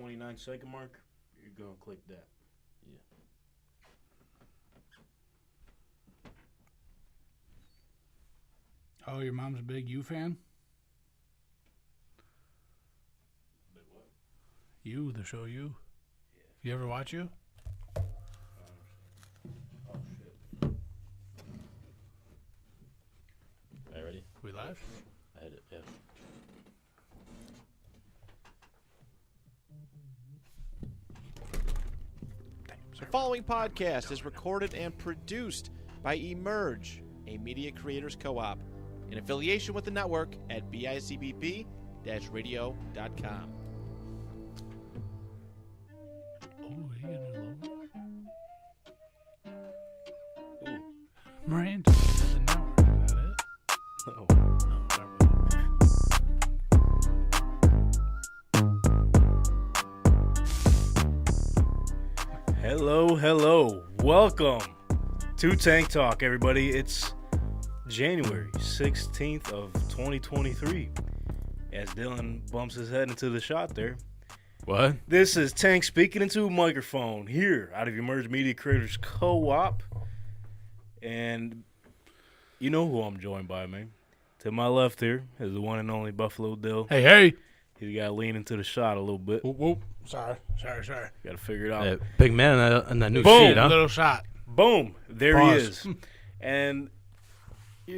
29-second mark, you're going to click that. Yeah. Oh, your mom's a big U fan? Big what? You, the show You? Yeah. You ever watch You? Oh, shit. All right, ready? We live? I hit it, yeah. The following podcast is recorded and produced by Emerge, a media creators co-op, in affiliation with the network at bicbp-radio.com. Oh, he got a new logo. Ooh. Miranda. Is it that it? Oh. Hello. Welcome to Tank Talk, everybody. It's January 16th of 2023. As Dylan bumps his head into the shot there. What? This is Tank speaking into a microphone here out of Emerge Media Creators Co-op. And you know who I'm joined by, man. To my left here is the one and only Buffalo Dill. Hey. He's got to lean into the shot a little bit. Whoop, whoop. Sorry. Got to figure it out. That big man in that new Boom. seat, huh? Little shot. Boom. There Pause. he is. And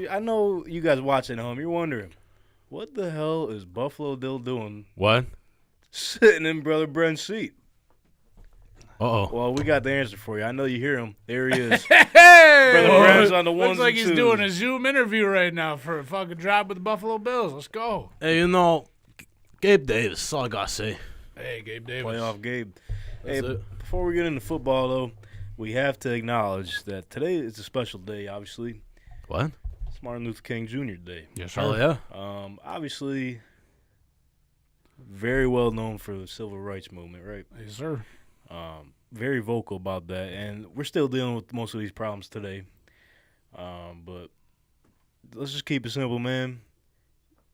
I know you guys watching at home, you're wondering, what the hell is Buffalo Dill doing What? sitting in Brother Brent's seat? Uh-oh. Well, we got the answer for you. I know you hear him. There he is. Hey! Brother Brent's on the ones Looks like and he's twos. doing a Zoom interview right now for a fucking job with the Buffalo Bills. Let's go. Hey, you know, Gabe Davis, that's all I got to say. Hey, Gabe Davis. Playoff Gabe. That's Hey, it. before we get into football, though, we have to acknowledge that today is a special day, obviously. What? It's Martin Luther King Jr. Day. Yes, Oh, yeah? Obviously, very well known for the civil rights movement, right? Yes, sir. Very vocal about that, and we're still dealing with most of these problems today. But let's just keep it simple, man.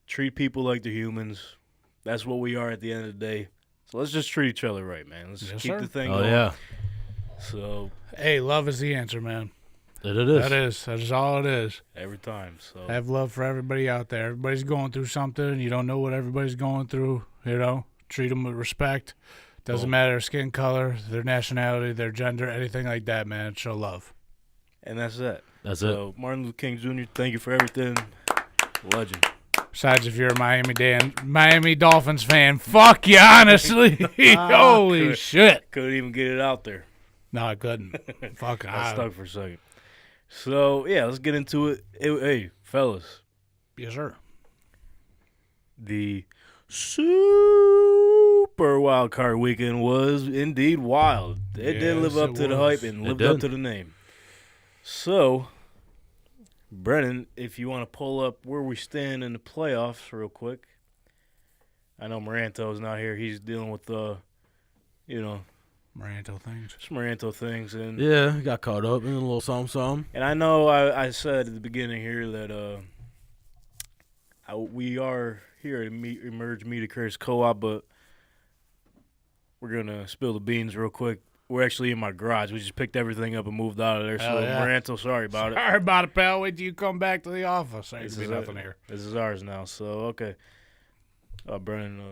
Treat people like they're humans. That's what we are at the end of the day. So let's just treat each other right, man. Let's just Yes, keep sir. the thing Oh, going. yeah. So Hey, love is the answer, man. That it is. That is all it is. every time. So Have love for everybody out there. Everybody's going through something. You don't know what everybody's going through. Treat them with respect. Doesn't matter their skin color, their nationality, their gender, anything like that, man. Show love. and that's it. That's So Martin Luther King Jr., thank you for everything. Legend. Besides, if you're a Miami Dolphins fan, fuck you, honestly. Holy shit. Couldn't even get it out there. No, I couldn't. Fuck, I stuck for a second. So yeah, let's get into it. Hey, fellas. Yes, sir. The super wild card weekend was indeed wild. It did live Yes, up it to the was. hype and It lived up did. to the name. So, Brennan, if you want to pull up where we stand in the playoffs real quick. I know Moranto's not here. He's dealing with Maranto things. some Moranto things. And Yeah, got caught up in a little something. And I know I said at the beginning here that we are here at Emerge Media Creators Co-op, but we're going to spill the beans real quick. We're actually in my garage. We just picked everything up and moved out of there. Hell So, yeah. Moranto, sorry about it. Sorry about it, pal. Wait till you come back to the office. Ain't This gonna is be it. nothing here. This is ours now. So, okay. Brennan,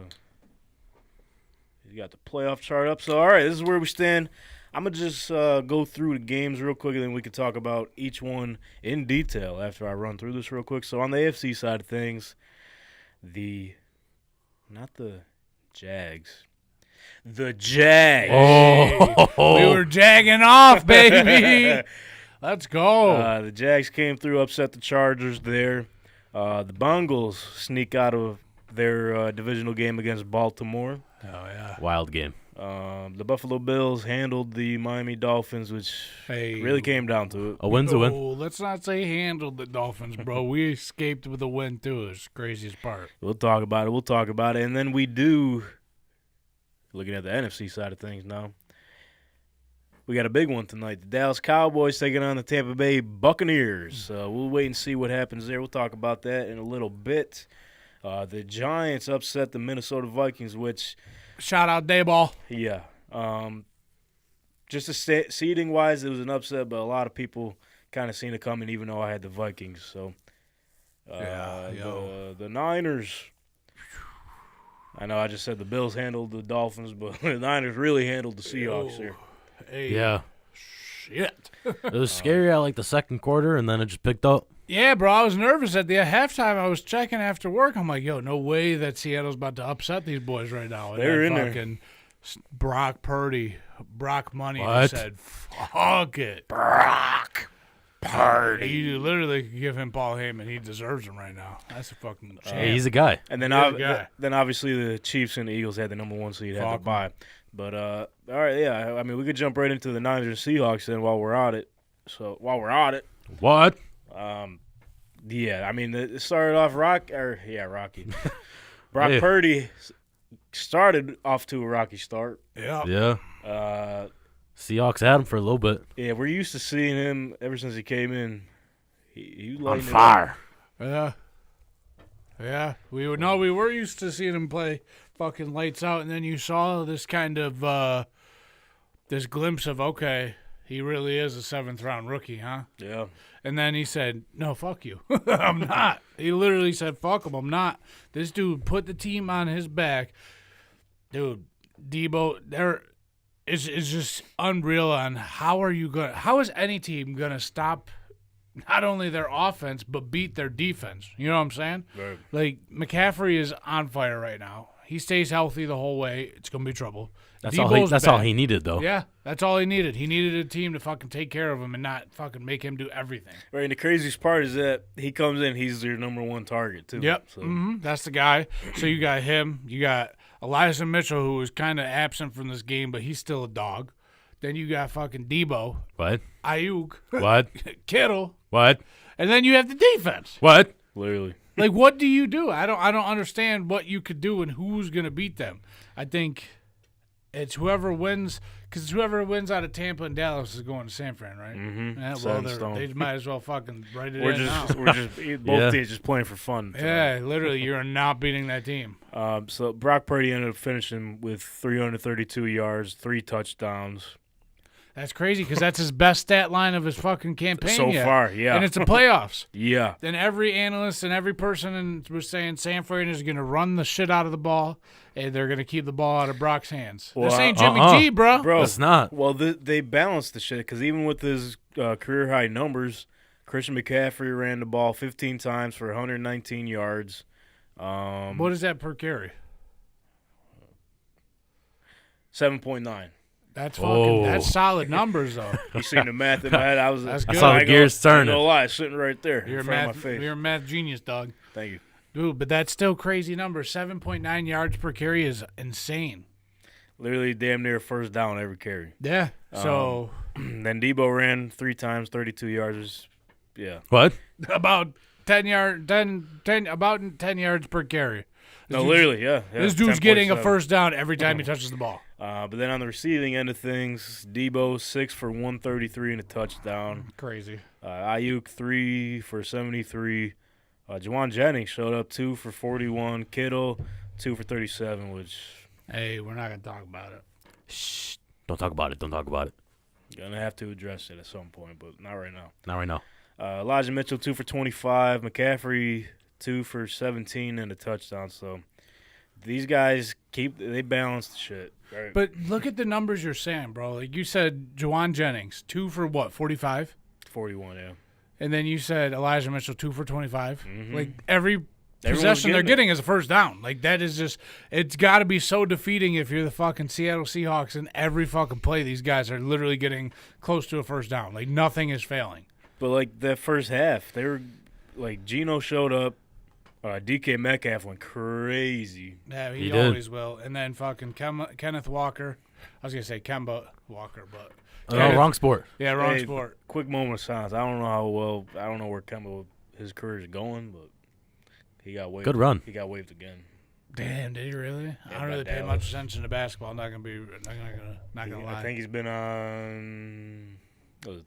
you got the playoff chart up. So, all right, this is where we stand. I'm going to just go through the games real quick, and then we can talk about each one in detail after I run through this real quick. So, on the AFC side of things, not the Jags. The Jags. Oh. We were jagging off, baby. Let's go. The Jags came through, upset the Chargers there. The Bengals sneak out of their divisional game against Baltimore. Oh, yeah. Wild game. The Buffalo Bills handled the Miami Dolphins, which Hey. really came down to it. A win's a win. Oh, let's not say handled the Dolphins, bro. We escaped with a win, too. It's the craziest part. We'll talk about it. And then we do, looking at the NFC side of things now, we got a big one tonight. The Dallas Cowboys taking on the Tampa Bay Buccaneers. We'll wait and see what happens there. We'll talk about that in a little bit. The Giants upset the Minnesota Vikings, which Shout out Dayball. Yeah. Just seeding wise, it was an upset, but a lot of people kind of seen it coming, even though I had the Vikings. So, the Niners. I know I just said the Bills handled the Dolphins, but the Niners really handled the Seahawks here. Hey, Yeah. shit. It was scary at like the second quarter, and then it just picked up. Yeah, bro, I was nervous at the halftime. I was checking after work. I'm like, yo, no way that Seattle's about to upset these boys right now. And They're then in there. fucking Brock Purdy, Brock Money What? just said, fuck it. Brock Purdy. You literally could give him Paul Heyman. He deserves him right now. That's a fucking champ. Hey, he's a guy. And then, You're the guy. then obviously the Chiefs and the Eagles had the number 1 seed, had Fuck to 'em. bye. But all right, yeah. I mean, we could jump right into the Niners and Seahawks then while we're at it. So while we're at it, What? yeah. I mean, it started off Rocky. Brock Yeah. Purdy started off to a rocky start. Yeah. Yeah. Seahawks had him for a little bit. Yeah, we're used to seeing him ever since he came in. He On lightened it fire. Yeah. Yeah. We were used to seeing him play fucking lights out, and then you saw this kind of this glimpse of, okay, he really is a 7th round rookie, huh? up. Yeah. And then he said, no, fuck you. I'm not. He literally said, fuck him. I'm not. This dude put the team on his back. Dude, Debo, it's just unreal on how is any team going to stop not only their offense, but beat their defense? You know what I'm saying? Right. Like, McCaffrey is on fire right now. He stays healthy the whole way. It's going to be trouble. That's Debo's all back. he needed, though. Yeah, that's all he needed. He needed a team to fucking take care of him and not fucking make him do everything. Right. And the craziest part is that he comes in, he's their number 1 target too. Yep, So that's the guy. So you got him. You got Elijah Mitchell, who was kind of absent from this game, but he's still a dog. Then you got fucking Debo, What? Ayuk, What? Kittle, What? and then you have the defense. What? literally. Like, what do you do? I don't understand what you could do and who's gonna beat them. I think it's whoever wins, because whoever wins out of Tampa and Dallas is going to San Fran, right? Mm-hmm. Yeah, Set in well, stone. they might as well fucking write it We're in now. just both Yeah. teams just playing for fun. Yeah, literally, you're not beating that team. So Brock Purdy ended up finishing with 332 yards, 3 touchdowns. That's crazy because that's his best stat line of his fucking campaign So yet. far, yeah. And it's the playoffs. Yeah. Then every analyst and every person was saying San Fran is going to run the shit out of the ball and they're going to keep the ball out of Brock's hands. Well, this ain't Jimmy uh-uh. G, bro. Bro, It's not. Well, they balanced the shit because even with his career high numbers, Christian McCaffrey ran the ball 15 times for 119 yards. What is that per carry? 7.9. That's fucking. Oh. That's solid numbers, though. You seen the math in my head? I was. That's I good. saw the ain't gears gonna- turning. No lie, sitting right there You're a in front math. of my face. You're a math genius, dog. Thank you. Dude, but that's still crazy number. 7.9 yards per carry is insane. Literally, damn near first down every carry. Yeah. So Then Debo ran 3 times, 32 yards. Yeah. What? about 10 yards per carry. No, literally, yeah. This dude's getting a 10.7. first down every time he touches the ball. But then on the receiving end of things, Debo 6 for 133 and a touchdown. Crazy. Ayuk 3 for 73. Juwan Jennings showed up 2 for 41. Kittle 2 for 37, which Hey, we're not gonna talk about it. Shh. Don't talk about it. Don't talk about it. gonna have to address it at some point, but not right now. Not right now. Elijah Mitchell 2 for 25. McCaffrey 2 for 17 and a touchdown. So these guys they balance the shit. Right? But look at the numbers you're saying, bro. Like you said, Juwan Jennings 2 for what, 45, 41, yeah. and then you said Elijah Mitchell 2 for 25. Mhm. Like every Everyone's possession they're getting it. getting is a first down. Like that is just, it's got to be so defeating if you're the fucking Seattle Seahawks and every fucking play these guys are literally getting close to a first down. Like nothing is failing. But like that first half, they were like Geno showed up. DK Metcalf went crazy. Yeah, He he did. always will. And then fucking Kenneth Walker. I was gonna say Kemba Walker, but Oh, Yeah. wrong sport. yeah, wrong Hey, sport. Quick moment of silence. I don't know where Kemba his career is going, but he got waved. Good run. He got waved again. Damn, did he really? I Yeah, don't really by pay Dallas. much attention to basketball. I'm not gonna lie. I think he's been on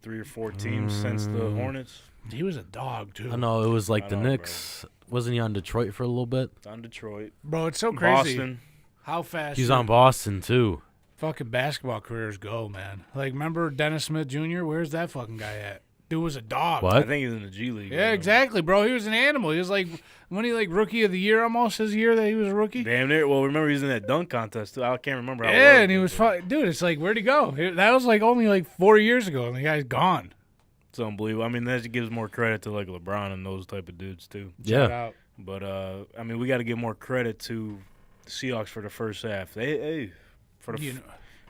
3 or 4 teams since the Hornets. He was a dog too. I know it was like I the know, bro. Knicks. Wasn't he on Detroit for a little bit? On Detroit, Bro, it's so crazy. Boston. how fast He's your on Boston too. fucking basketball careers go, man. Like, remember Dennis Smith Jr.? Where's that fucking guy at? Dude was a dog. What? I think he's in the G League. Yeah, exactly, bro. He was an animal. He was like, when he like rookie of the year almost his year that he was a rookie. Damn near. Well, remember he was in that dunk contest too. I can't remember how. Yeah, it and he was dude. It's like, where'd he go? That was like only like 4 years ago, and the guy's gone. It's unbelievable. I mean, that gives more credit to like LeBron and those type of dudes too. Shout Yeah. out. But I mean, we got to give more credit to the Seahawks for the first half.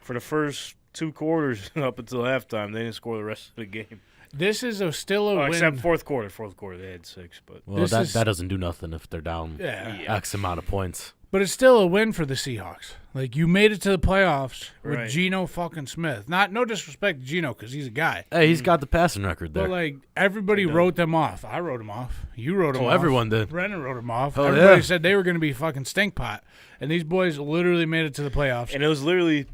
For the first 2 quarters up until halftime, they didn't score the rest of the game. This is still a win. Except fourth quarter. Fourth quarter, they had 6. But Well, that doesn't do nothing if they're down Yeah. X amount of points. But it's still a win for the Seahawks. Like, you made it to the playoffs with Right. Geno fucking Smith. No disrespect to Geno because he's a guy. Hey, he's got the passing record there. But, like, everybody wrote them off. I wrote them off. You wrote them off. Everyone did. Brennan wrote them off. Oh, Everybody yeah. said they were going to be fucking stink pot. And these boys literally made it to the playoffs. and it was literally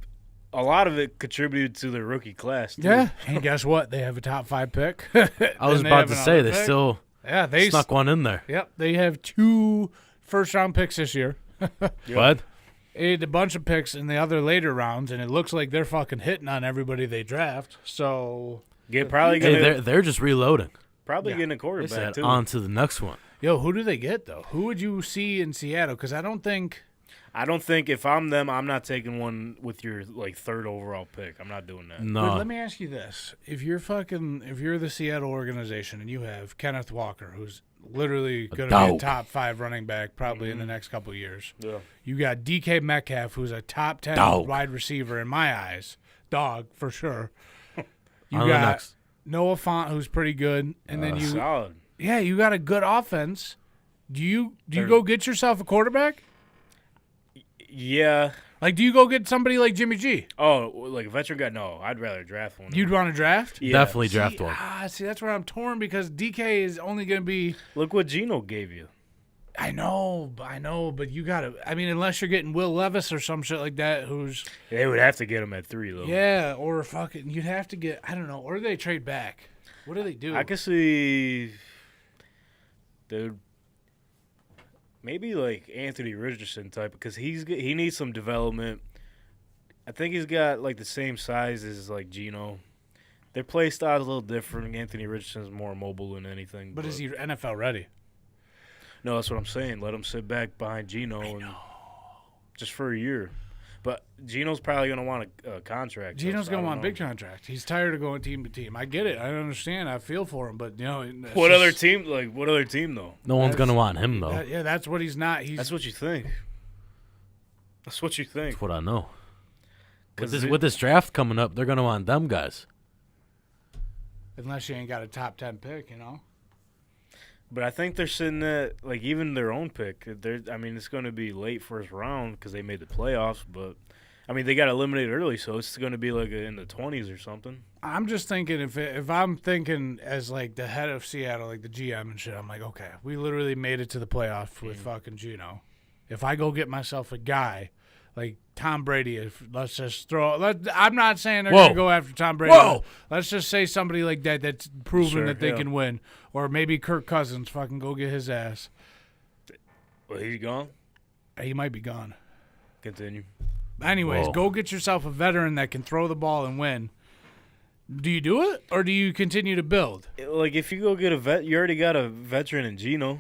a lot of it contributed to their rookie class. Too. Yeah. And guess what? They have a top 5 pick. I was And about have to say another they pick. still Yeah, they snuck one in there. Yep. They have 2 first-round picks this year. What? They had a bunch of picks in the other later rounds, and it looks like they're fucking hitting on everybody they draft. So, Probably Hey, gonna they're just reloading. getting a They quarterback said too. on to the next one. yo, who do they get, though? Who would you see in Seattle? Because I don't think I don't think if I'm them, I'm not taking one with your like 3rd overall pick. I'm not doing that. But No. let me ask you this: if you're the Seattle organization and you have Kenneth Walker, who's literally going to be a dog. top 5 running back probably in the next couple of years, Yeah. you got DK Metcalf, who's a top 10 Dog. wide receiver in my eyes, dog for sure. You On the got next. Noah Fant, who's pretty good, and then you Solid. you got a good offense. Do you They're- go get yourself a quarterback? Yeah. Like, do you go get somebody like Jimmy G? Oh, like a veteran guy? No, I'd rather draft one. You'd want to draft? Yeah. Definitely draft one. See, that's where I'm torn because DK is only going to be. Look what Geno gave you. I know, but you got to. I mean, unless you're getting Will Levis or some shit like that, who's. They would have to get him at 3 though. Yeah, or fucking. You'd have to get. I don't know. Or they trade back. What do they do? I can see, dude. Maybe like Anthony Richardson type because he needs some development. I think he's got like the same size as like Geno. Their play style is a little different. Anthony Richardson's more mobile than anything. But is he NFL ready? No, that's what I'm saying. Let him sit back behind Geno just for a year. But Geno's probably gonna want a contract. Geno's so going I to don't want a know. big contract. He's tired of going team to team. I get it. I understand. I feel for him. But, it's What other just- team? Like what other team though? No one's That's- going to want him, though. Yeah, that's what he's not. He's That's what you think. That's what you think. That's what I know. With 'Cause with this draft coming up, they're going to want them guys. unless you ain't got a top 10 pick, But I think they're sitting at like even their own pick. I mean, it's going to be late first round because they made the playoffs. But I mean, they got eliminated early, so it's going to be like in the 20s or something. I'm just thinking if I'm thinking as like the head of Seattle, like the GM and shit, I'm like, okay, we literally made it to the playoffs with fucking Geno. If I go get myself a guy like Tom Brady, let's just I'm not saying they're Whoa. gonna go after Tom Brady. Whoa. Let's just say somebody like that that's proven Sure, that they yeah. can win, or maybe Kirk Cousins, fucking go get his ass. Well, he's gone. He might be gone. Continue. Anyways, Whoa. go get yourself a veteran that can throw the ball and win. Do you do it, or do you continue to build? Like if you go get a vet, you already got a veteran in Geno.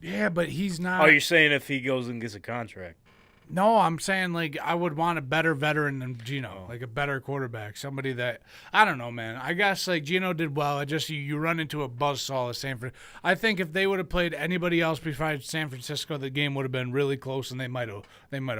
Yeah, but he's not. Oh, you're saying if he goes and gets a contract? No, I'm saying like I would want a better veteran than Geno, Oh. like a better quarterback, somebody that I don't know, man. I guess like Geno did well. I just you run into a buzzsaw of San Fran. I think if they would have played anybody else besides San Francisco, the game would have been really close and they might have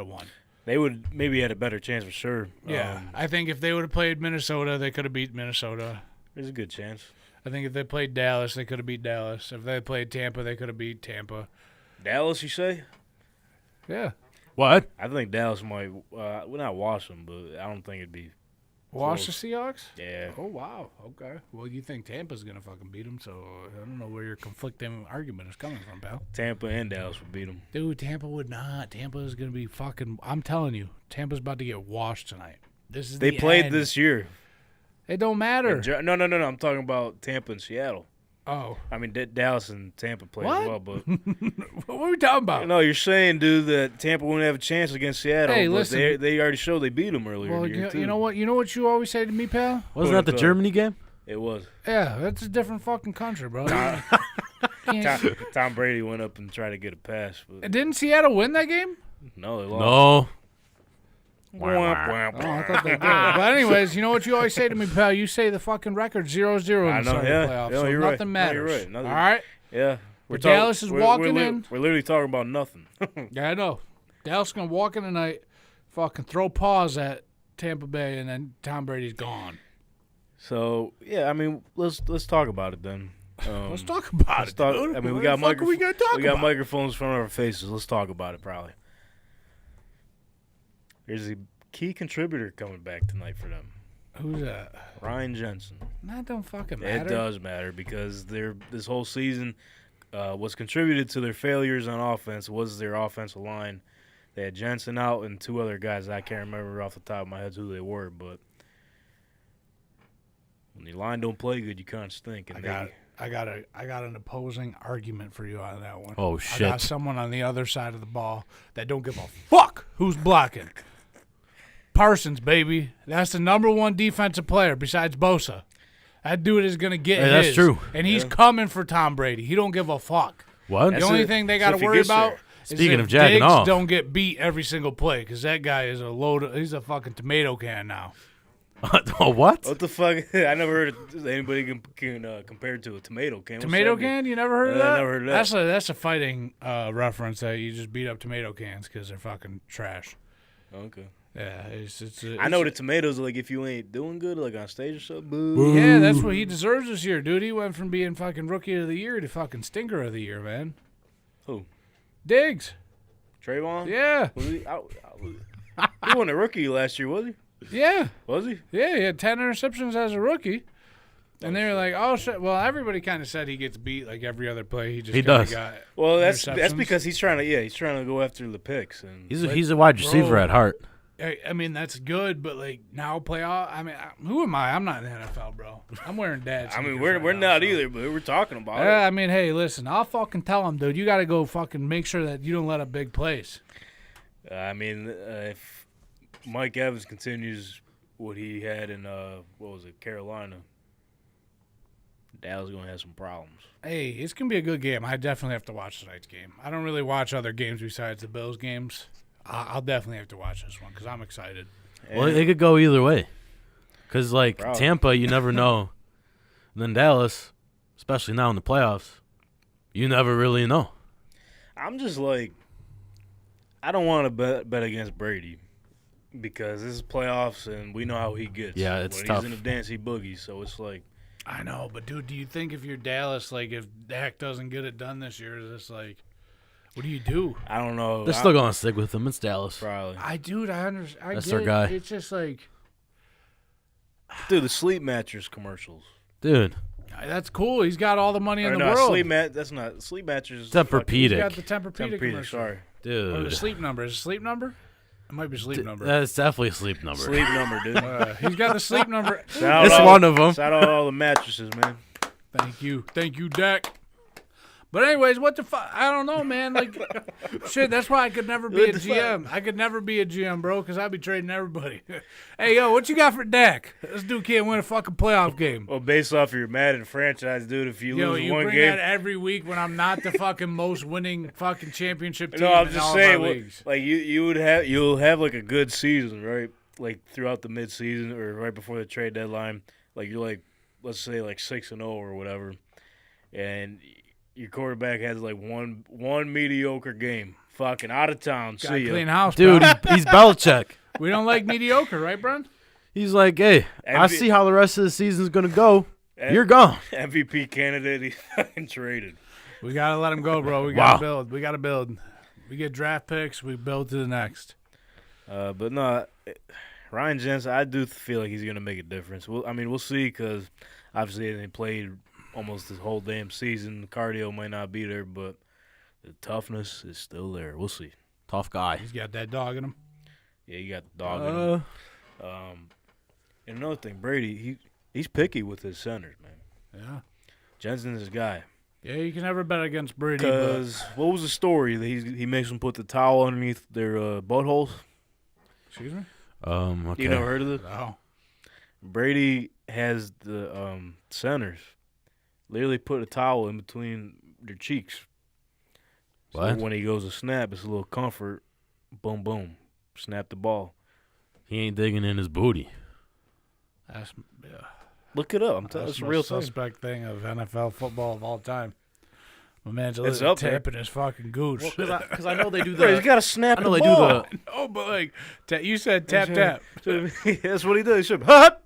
won. They would maybe had a better chance for sure. Yeah, I think if they would have played Minnesota, they could have beat Minnesota. There's a good chance. I think if they played Dallas, they could have beat Dallas. If they played Tampa, they could have beat Tampa. Dallas, you say? Yeah. What? I think Dallas might. Well, not wash them, but I don't think it'd be. Wash Close. the Seahawks? Yeah. Oh, wow. Okay. Well, you think Tampa's going to fucking beat them, so I don't know where your conflicting argument is coming from, pal. Tampa and Dallas would beat them. Dude, Tampa would not. Tampa is going to be fucking. I'm telling you, Tampa's about to get washed tonight. This is They the played end. this year. It don't matter. No. I'm talking about Tampa and Seattle. Oh. I mean, Dallas and Tampa play What? as well, but What are we talking about? no, you're saying, dude, that Tampa won't have a chance against Seattle. Hey, but listen. they already showed they beat them earlier. Well, in the year, too. you know what? You know what you always say to me, pal? Wasn't that the Germany game? It was. Yeah, that's a different fucking country, bro. Tom Brady went up and tried to get a pass. But Didn't Seattle win that game? no, they lost. No. Oh, I thought they did. But anyways, you know what you always say to me, pal? You say the fucking record 0-0 in I the know, start yeah. of the playoffs, No, so you're nothing right. No, matters. you're right. Nothing- All right? Yeah. Dallas is walking in. We're literally talking about nothing. Yeah, I know. Dallas going to walk in tonight, fucking throw paws at Tampa Bay, and then Tom Brady's gone. So, yeah, I mean, let's talk about it then. Let's talk about it, dude. I mean, we What got the fuck are we gonna talk we got about? microphones in front of our faces. Let's talk about it, probably. There's a key contributor coming back tonight for them. Who's that? Ryan Jensen. That don't fucking matter. It does matter because this whole season what's contributed to their failures on offense was their offensive line. They had Jensen out and two other guys. I can't remember off the top of my head who they were, but when your line don't play good, you kind of stink. And I got an opposing argument for you on that one. Oh, I shit. got someone on the other side of the ball that don't give a fuck who's blocking. Parsons, baby. That's the #1 defensive player besides Bosa. That dude is going to get his. That's true. And he's coming for Tom Brady. He don't give a fuck. What? The only thing they got to if he worry gets about there. is Speaking if of jacking Diggs off. don't get beat every single play because that guy is he's a fucking tomato can now. Oh, what? what the fuck? I never heard anybody can compare it to a tomato can. What's Tomato that mean? can? You never heard of that? I never heard of that. That's a fighting reference that you just beat up tomato cans because they're fucking trash. Okay. Yeah, it's I know the tomatoes, like, if you ain't doing good, like, on stage or something, boo. Yeah, that's what he deserves this year, dude. He went from being fucking rookie of the year to fucking stinker of the year, man. Who? Diggs. Trayvon? Yeah. Was he? He won a rookie last year, was he? Yeah. Was he? Yeah, he had 10 interceptions as a rookie. And they were like, oh, shit. Well, everybody kind of said he gets beat like every other play. He just He kinda does. got Well, that's interceptions. because he's trying to go after the picks. And He's a wide receiver Bro. at heart. I mean, that's good, but, like, now playoff. I mean, who am I? I'm not in the NFL, bro. I'm wearing dad's. I mean, sneakers we're right now, not so. either, but we're talking about it. I mean, hey, listen, I'll fucking tell him, dude. You got to go fucking make sure that you don't let up big plays. I mean, if Mike Evans continues what he had in Carolina, Dallas is gonna have some problems. Hey, it's going to be a good game. I definitely have to watch tonight's game. I don't really watch other games besides the Bills games. I'll definitely have to watch this one because I'm excited. Well, it could go either way. Because, like, Probably. Tampa, you never know. And then Dallas, especially now in the playoffs, you never really know. I'm just like, I don't want to bet against Brady because this is playoffs and we know how he gets. Yeah, it's when tough. He's in the dance, he boogies. So it's like, I know, but, dude, do you think if you're Dallas, like, if Dak doesn't get it done this year, is this like, what do you do? I don't know. They're still going to stick with him. It's Dallas. Probably. I understand. I That's get their it. guy. It's just like, Dude, the sleep mattress commercials. Dude, that's cool. He's got all the money in Or the no, world. that's not sleep mattress. is Tempur-Pedic. He's got the Tempur-Pedic fucking- Tempur-Pedic, commercial. sorry. Or the dude. sleep number. Is it sleep number? It might be sleep number. That's definitely a sleep number. Sleep number, dude. He's got the sleep number. Shout It's out one of them. Shout out all the mattresses, man. Thank you, Dak. But anyways, what the fuck? I don't know, man. Like, shit. That's why I could never be a What the GM. I could never be a GM, bro, because I'd be trading everybody. Hey, yo, what you got for Dak? This dude can't win a fucking playoff game. Well, based off your Madden franchise, dude, if you Yo, lose you one bring game, that every week when I'm not the fucking most winning fucking championship team no, I'm in just all saying, of my what- leagues. like you'll have like a good season, right? Like throughout the midseason or right before the trade deadline, like you're like, let's say like 6-0 or whatever, and your quarterback has like one mediocre game, fucking out of town. Got to See clean ya. house, Dude, bro. he's Belichick. We don't like mediocre, right, Brent? He's like, hey, I MV see how the rest of the season's going to go. M- You're gone. MVP candidate. He's fucking traded. We got to let him go, bro. We got to build. We got to build. We get draft picks. We build to the next. But no, Ryan Jensen, I do feel like he's gonna make a difference. We'll see because obviously they played almost this whole damn season. The cardio might not be there, but the toughness is still there. We'll see. Tough guy. He's got that dog in him. Yeah, you got the dog in him. And another thing, Brady, he's picky with his centers, man. Yeah. Jensen's his guy. Yeah, you can never bet against Brady. But Because what was the story? That he makes them put the towel underneath their buttholes. excuse me. Okay. You never heard of this? No. Brady has the centers literally put a towel in between their cheeks. What? So when he goes to snap, it's a little comfort. Boom, boom. Snap the ball. He ain't digging in his booty. That's Look it up. I'm telling you, that's it's the a real most thing. suspect thing of NFL football of all time. My man's It's literally up there. tapping his fucking gooch. Because I know they do Bro, he's got to snap I know the they do ball. No, but like you said, tap tap. That's what he does. He said, hut.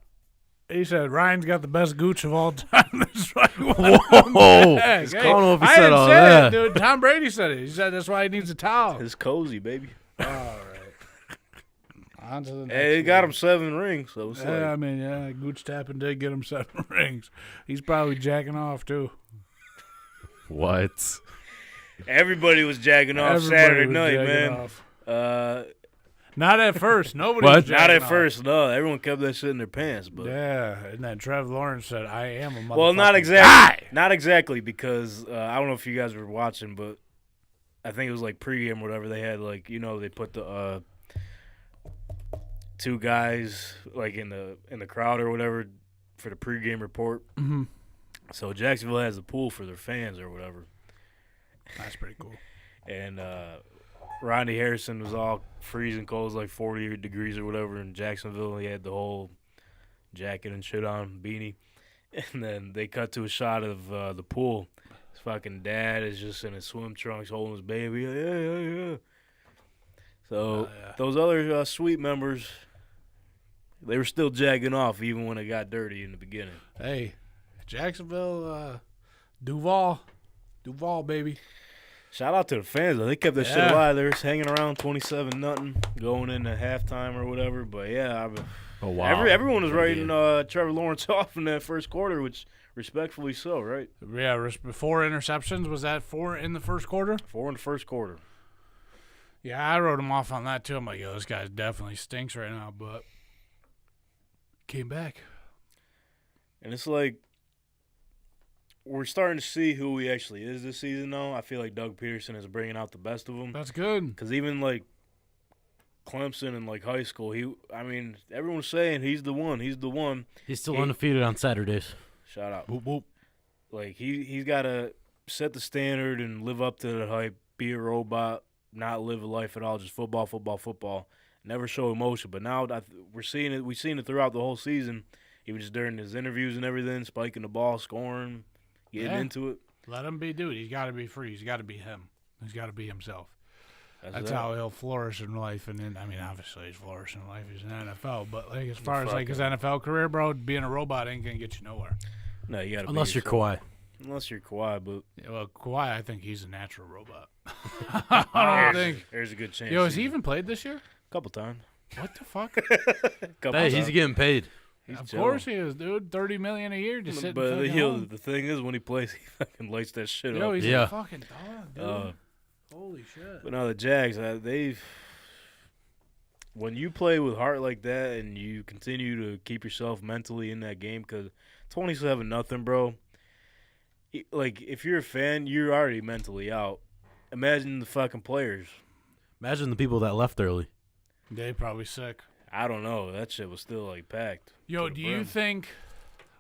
He said Ryan's got the best gooch of all time. That's why. Whoa. Hey, I don't know if he I said didn't all say that. dude. Tom Brady said it. He said that's why he needs a towel. It's cozy, baby. All right. On to the next. Hey, he got him 7 rings. So it's Yeah, I like, mean, yeah, gooch tapping did get him 7 rings. He's probably jacking off too. What? everybody was jacking off Everybody Saturday was night, jacking man. off. Not at first. Nobody. What? Was Not jacking at off. first, no. Everyone kept that shit in their pants, but Yeah, and then Trev Lawrence said, "I am a motherfucker." well, not exactly. Not exactly because I don't know if you guys were watching, but I think it was like pregame or whatever. They had like they put the 2 guys like in the crowd or whatever for the pregame report. Mm-hmm. So Jacksonville has a pool for their fans or whatever, That's pretty cool. and Rodney Harrison was all freezing cold, it was like 40 degrees or whatever in Jacksonville. He had the whole jacket and shit on, beanie. And then they cut to a shot of the pool. His fucking dad is just in his swim trunks holding his baby. Yeah. So those other suite members, they were still jacking off even when it got dirty in the beginning. Hey, Jacksonville, Duval, baby. Shout out to the fans, though. They kept that shit Yeah. alive. They were hanging around 27-0 going into halftime or whatever. But, yeah, Oh, wow. everyone was Good writing game. Trevor Lawrence off in that first quarter, which respectfully so, right? Yeah, 4 interceptions. Was that 4 in the first quarter? 4 in the first quarter. Yeah, I wrote him off on that too. I'm like, yo, this guy definitely stinks right now, but came back. And it's like we're starting to see who he actually is this season, though. I feel like Doug Peterson is bringing out the best of him. That's good. Because even, like, Clemson and, like, high school, everyone's saying he's the one. He's the one. He's still undefeated on Saturdays. Shout out. Boop, boop. Like, he's got to set the standard and live up to the hype, be a robot, not live a life at all, just football, never show emotion. But now we've seen it throughout the whole season, even just during his interviews and everything, spiking the ball, scoring, getting into it. Let him be dude. He's got to be free. He's got to be him. He's got to be himself. That's that. how he'll flourish in life. And then, I mean, obviously he's flourishing in life. He's in the NFL. But, like, as far as, like, his NFL career, bro, being a robot ain't going to get you nowhere. No, you got to Unless you're Kawhi. Unless you're Kawhi, but Yeah, well, Kawhi, I think he's a natural robot. I don't think. there's a good chance. Yo, has he even played this year? A couple times. What the fuck? Hey, he's getting paid. Of course he is, dude. $30 million a year just sitting But fucking home. the thing is, when he plays, he fucking lights that shit Yo, up. he's Yeah. a fucking dog, dude. Holy shit. But no, the Jags, when you play with heart like that and you continue to keep yourself mentally in that game, because 27-0, bro. Like, if you're a fan, you're already mentally out. Imagine the fucking players. Imagine the people that left early. They probably sick. I don't know. That shit was still, like, packed. Yo, to the do you brim. think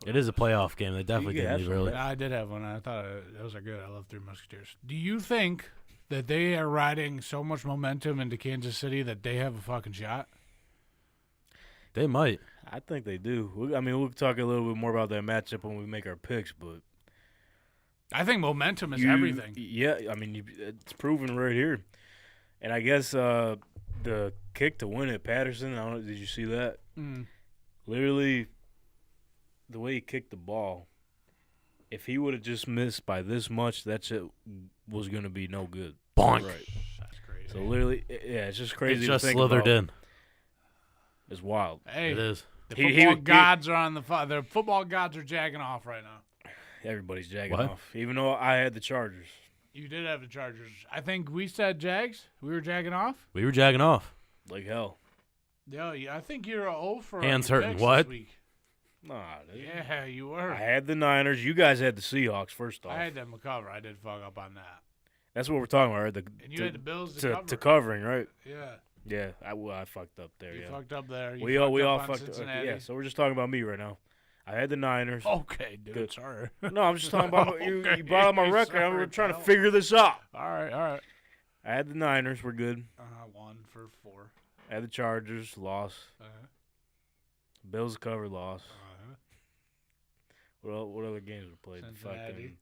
It is a playoff game. They definitely You can didn't have leave some, early. I did have one. I thought those are good. I love Three Musketeers. Do you think that they are riding so much momentum into Kansas City that they have a fucking shot? They might. I think they do. We'll talk a little bit more about that matchup when we make our picks, but I think momentum is everything. Yeah, it's proven right here. And I guess the kick to win at Patterson, I don't know, did you see that? Mm. Literally, the way he kicked the ball, if he would have just missed by this much, that shit was going to be no good. Bonk. Right. That's crazy. So literally, yeah, it's just crazy It just to think slithered about. in. It's wild. Hey, It is. the He- football he- gods are on the football gods are jagging off right now. Everybody's jagging What? off. Even though I had the Chargers. You did have the Chargers. I think we said Jags. We were jagging off. We were jagging off. Like hell. Yo, yeah, I think you're 0 for Hands your hurting. picks What? This week. Nah, dude. Yeah, you were. I had the Niners. You guys had the Seahawks, first off. I had them cover. I did fuck up on that. That's what we're talking about, right? And you had the Bills to cover. To covering, right? Yeah. Yeah, I fucked up there, You yeah. fucked up there. We all on fucked up. Cincinnati. Yeah, so we're just talking about me right now. I had the Niners. Okay, dude. Good. Sorry. No, I'm just talking about you brought up my record. Sorry, We're trying to pal. figure this out. All right. I had the Niners. We're good. 1 for 4. I had the Chargers. Lost. Bills cover. Lost. What other games we played? Cincinnati.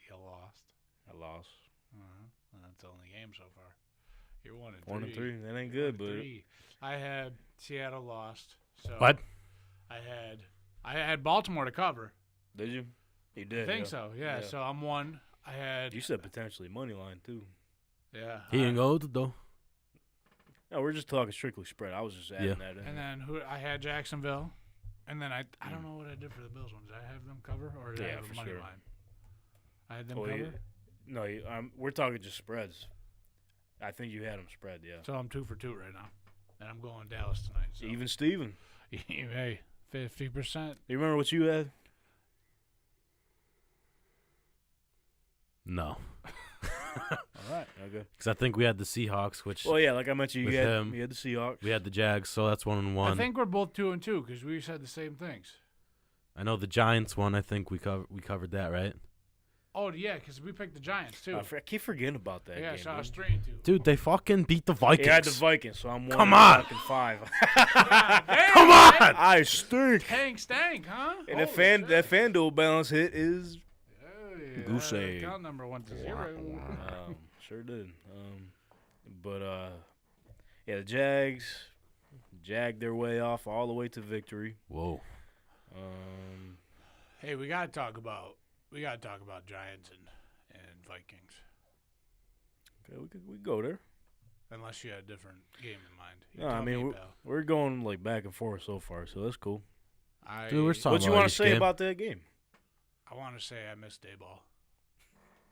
You lost. I lost. That's the only game so far. You're 1 and 3. 1 and 3. That ain't good, but 3. I had Seattle lost. So What? I had Baltimore to cover. did you? You did. I think yeah. so. Yeah. So I'm 1. I had. You said potentially money line too. Yeah. He ain't go though. No, we're just talking strictly spread. I was just adding that in. And then I had Jacksonville, and then I don't know what I did for the Bills one. Did I have them cover or did I have for a money sure. line? I had them Oh, cover. No, we're talking just spreads. I think you had them spread, yeah. So I'm 2 for 2 right now, and I'm going Dallas tonight. So. Even Steven. Hey, 50%. You remember what you had? No, All right. Okay. because I think we had the Seahawks, which Well, yeah, like I mentioned, With you had him. the Seahawks. we had the Jags, so that's 1 and 1. I think we're both 2 and 2 because we said the same things. I know the Giants one. I think we covered that, right? Oh yeah, because we picked the Giants too. I keep forgetting about that Yeah, game. so I was dude. 3 and 2. Dude, they fucking beat the Vikings. Yeah, I had the Vikings, so I'm 1 Come and on. fucking 5. Come on! I stink. Stank, huh? And Holy shit. that FanDuel balance hit is Hey, Goose egg. account number went to 0. sure did. But yeah, the Jags jagged their way off all the way to victory. Whoa. Hey, we gotta talk about Giants and Vikings. Okay, we go there. Unless you had a different game in mind. You No, I tell mean me, pal. we're going like back and forth so far, so that's cool. Dude, we're talking What you about want to each say game. about that game? I want to say I missed Dayball.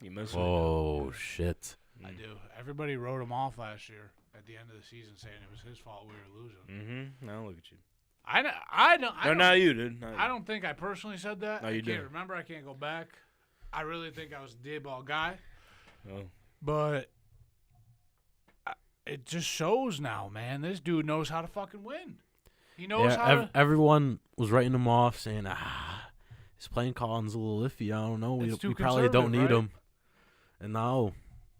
You missed it. Oh shit. I do. Everybody wrote him off last year at the end of the season, saying it was his fault we were losing. Mm-hmm. Now look at you. I don't. Not you, dude. Not I you. don't think I personally said that. No, I you can't didn't. remember. I can't go back. I really think I was the Dayball guy, Oh. but it just shows now, man. This dude knows how to fucking win. He knows how to. Everyone was writing him off, saying, his playing calling's a little iffy. I don't know. It's too We probably don't conservative, need right? him. And now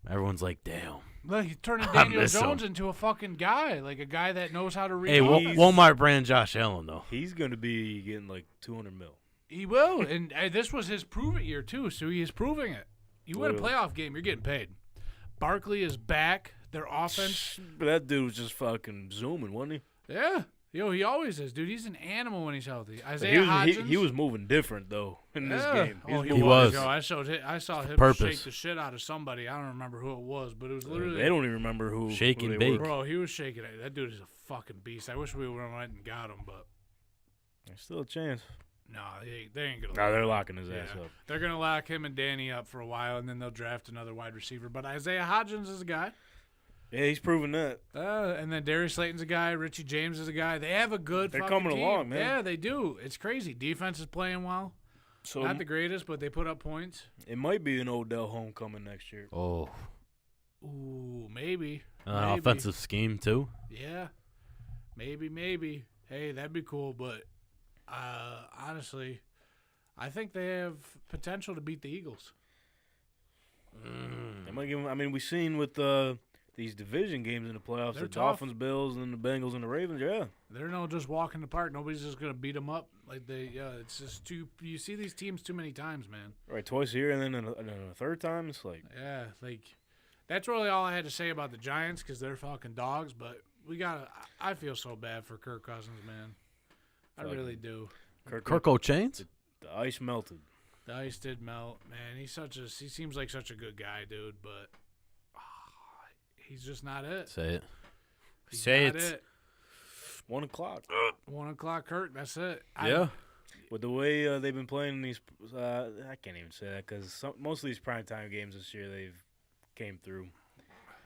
everyone's like, damn. Look, he's turning I Daniel miss him. Jones into a fucking guy, like a guy that knows how to read. Hey, He's- Walmart brand Josh Allen, though. He's gonna be getting like 200 mil. He will, and this was his prove it year too, so he is proving it. You win a Literally. playoff game, you're getting paid. Barkley is back. Their offense, But that dude was just fucking zooming, wasn't he? yeah. Yo, he always is, dude. He's an animal when he's healthy. But Isaiah Hodgins. he was moving different though in this Yeah. game. Oh, moving He was. Yo, I saw him Purpose. shake the shit out of somebody. I don't remember who it was, but it was literally. They don't even remember who Shake and they bake. were. Bro, he was shaking it. That dude is a fucking beast. I wish we would have went and got him, but There's still a chance. no, they ain't gonna. No, they're locking his Yeah. ass up. They're gonna lock him and Danny up for a while, and then they'll draft another wide receiver. But Isaiah Hodgins is a guy. Yeah, he's proving that. And then Darius Slayton's a guy. Richie James is a guy. They have a good. They're fucking coming team. along, man. Yeah, they do. It's crazy. Defense is playing well. So Not the greatest, but they put up points. it might be an Odell homecoming next year. Oh. Ooh, maybe. Maybe. Offensive scheme, too. Yeah, maybe. Hey, that'd be cool. But honestly, I think they have potential to beat the Eagles. They might give him, I mean, we've seen with these division games in the playoffs, They're the tough. Dolphins, Bills, and the Bengals and the Ravens. Yeah, They're no just walk in the park. Nobody's just gonna beat them up like they. Yeah, it's just too. You see these teams too many times, man. right. Twice here, and then a third time. It's like Yeah, like that's really all I had to say about the Giants because they're fucking dogs. But we gotta. I feel so bad for Kirk Cousins, man. I Fucking really do. Kirko Chains? the ice melted. The ice did melt, man. He seems like such a good guy, dude. But he's just not it. Say it. He's Say not it. 1 o'clock. 1 o'clock, Kirk. That's it. Yeah. With the way they've been playing these, I can't even say that because most of these primetime games this year they've came through.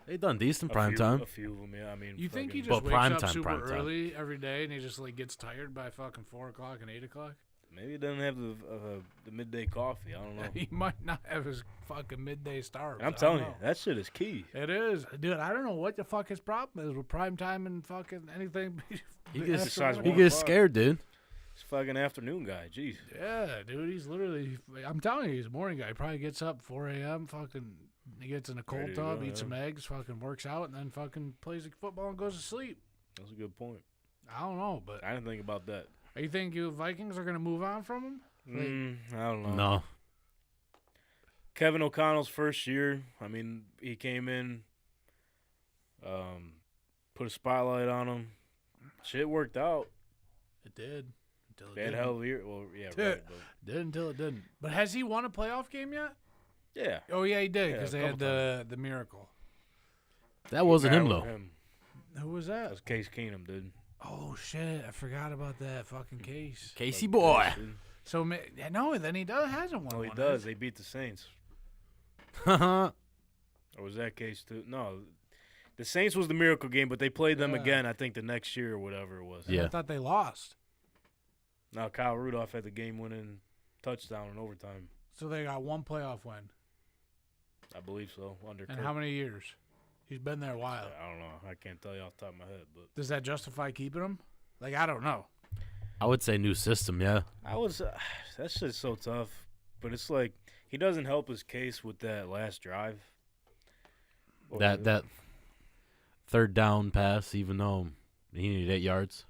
They done decent A prime few- time. A few of them, yeah. I mean, You think he fucking- just Well, wakes prime up time, super prime time. early every day and he just like gets tired by fucking 4 o'clock and 8 o'clock? Maybe he doesn't have the midday coffee. I don't know. He might not have his fucking midday Starbucks. I'm telling you, that shit is key. It is. Dude, I don't know what the fuck his problem is with prime time and fucking anything. He after gets, Besides one he one gets o'clock. scared, dude. He's a fucking afternoon guy. Jeez. Yeah, dude, he's literally. I'm telling you, he's a morning guy. He probably gets up 4 a.m. Fucking, he gets in a cold Ready to tub, go, eats yeah. some eggs, fucking works out, and then fucking plays the football and goes to sleep. That's a good point. I don't know, but I didn't think about that. you think you Vikings are gonna move on from him? I don't know. No. Kevin O'Connell's first year. I mean, he came in, put a spotlight on him. Shit worked out. It did. Until it Bad didn't. hell of a year. Well, yeah, Yeah. right. But Did until it didn't. But has he won a playoff game yet? yeah. Oh yeah, he did Yeah, because a they had couple the miracle. That wasn't him, That though. was Who was That that? was Case Keenum, dude. Oh shit, I forgot about that fucking case. Casey Fucking boy. Case, dude. So no, then he hasn't won. Oh, he one, does. has They beat the Saints. Haha. Or was that Case too? No. The Saints was the miracle game, but they played them Yeah. again, I think, the next year or whatever it was. he? Yeah. I thought they lost. Now, Kyle Rudolph had the game-winning touchdown in overtime. So they got one playoff win. I believe so, under And Kirk. how many years? He's been there a while. I don't know. I can't tell you off the top of my head, but Does that justify keeping him? Like, I don't know. I would say new system, yeah. I was that shit's so tough. But it's like he doesn't help his case with that last drive. Or- That third down pass, even though he needed 8 yards.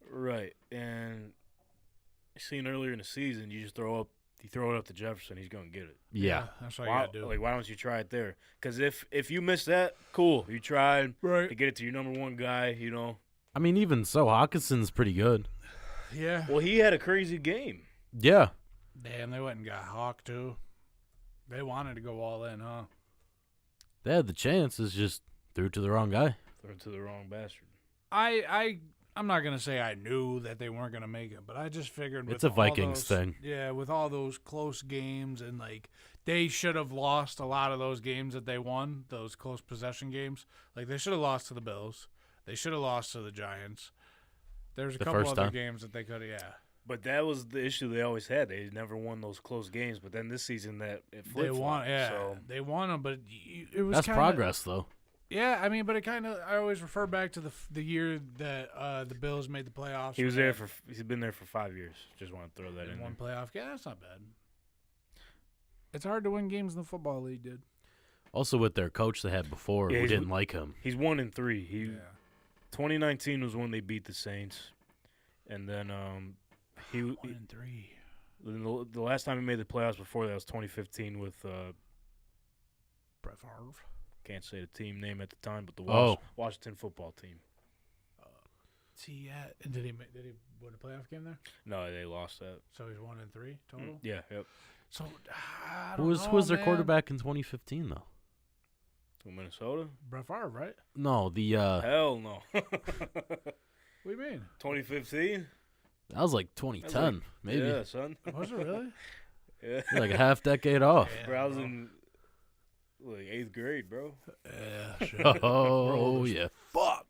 right. And I seen earlier in the season, you throw it up to Jefferson, he's gonna get it. Yeah. That's what you Why, gotta do. like, why don't you try it there? Because if you miss that, cool, you tried Right. to get it to your number one guy. You know. I mean, even so, Hawkinson's pretty good. Yeah. Well, he had a crazy game. Yeah. Damn, they went and got Hawk too. They wanted to go all in, huh? They had the chance, it's just threw it to the wrong guy. Threw it to the wrong bastard. I'm not gonna say I knew that they weren't gonna make it, but I just figured with It's a all Vikings those- thing. Yeah, with all those close games and like they should have lost a lot of those games that they won, those close possession games. Like they should have lost to the Bills. They should have lost to the Giants. There's a The couple first other time. games that they could have. Yeah, But that was the issue they always had. They never won those close games. But then this season, it they flip-flopped. won. Yeah, So they won them, but it was That's kinda, progress, though. Yeah, I mean, but it kind of. I always refer back to the year that the Bills made the playoffs. he's when been there for 5 years. Just want to throw that they in one there. playoff. Yeah, that's not bad. It's hard to win games in the football league, dude. Also, with their coach they had before, Yeah, who he's- didn't like him. He's 1-3. He Yeah. 2019 was when they beat the Saints, and then he 1-3. the last time he made the playoffs before that was 2015 with Brett Favre. can't say the team name at the time, but the Oh. Washington football team. See, yeah. And did he win a playoff game there? No, they lost that. So he's 1-3 total. Yeah, yep. So I Who don't was know, who was their man. quarterback in 2015 though? To Minnesota? Brett Favre, right? No, the Hell no. What do you mean? 2015? that was like 2010, maybe. Yeah, son. Was it really? Yeah. Like a half decade off. Bro, I was in like 8th grade, bro. Yeah, shit. Oh yeah. Fuck.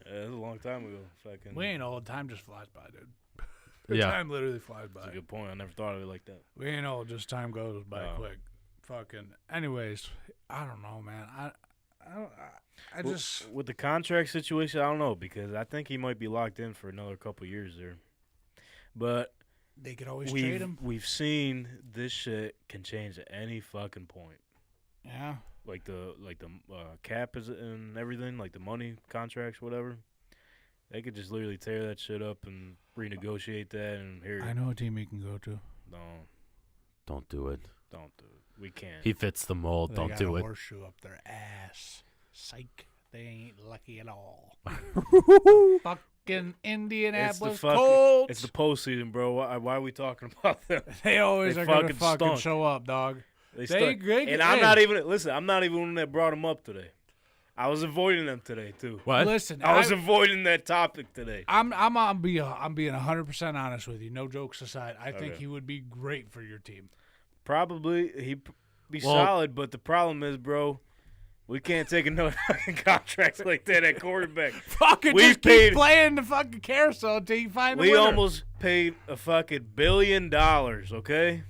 Yeah, it was a long time ago. Fucking. We ain't old. Time just flies by, dude. Yeah. Time literally flies That's a by. good point. I never thought of it like that. We ain't old. Just time goes by No. quick. Fucking. Anyways, I don't know, man. I Well, just. with the contract situation, I don't know because I think he might be locked in for another couple years there. But They could always trade him. we've seen this shit can change at any fucking point. Yeah. Like the cap is and everything, like the money contracts, whatever. They could just literally tear that shit up and renegotiate that, and here. I know a team he can go to. No, Don't do it. don't do it. We can't. He fits the mold. They Don't got do a it. horseshoe up their ass. Psych. They ain't lucky at all. Fucking Indianapolis fucking- Colts. It's the postseason, bro. Why are we talking about them? They always They are gonna fucking fucking stunk. show up, dog. They They- stuck. they- And I'm hey. not even I'm not even one that brought them up today. I was avoiding them today too. What? Listen, I was avoiding that topic today. I'm being 100% honest with you. No jokes aside. I think Okay. he would be great for your team. Probably he'd be Well- solid, but the problem is, bro, We can't take another fucking contract like that at quarterback. Fucking We just paid- keep playing the fucking carousel until you find the We winner. almost paid a fucking $1 billion, okay?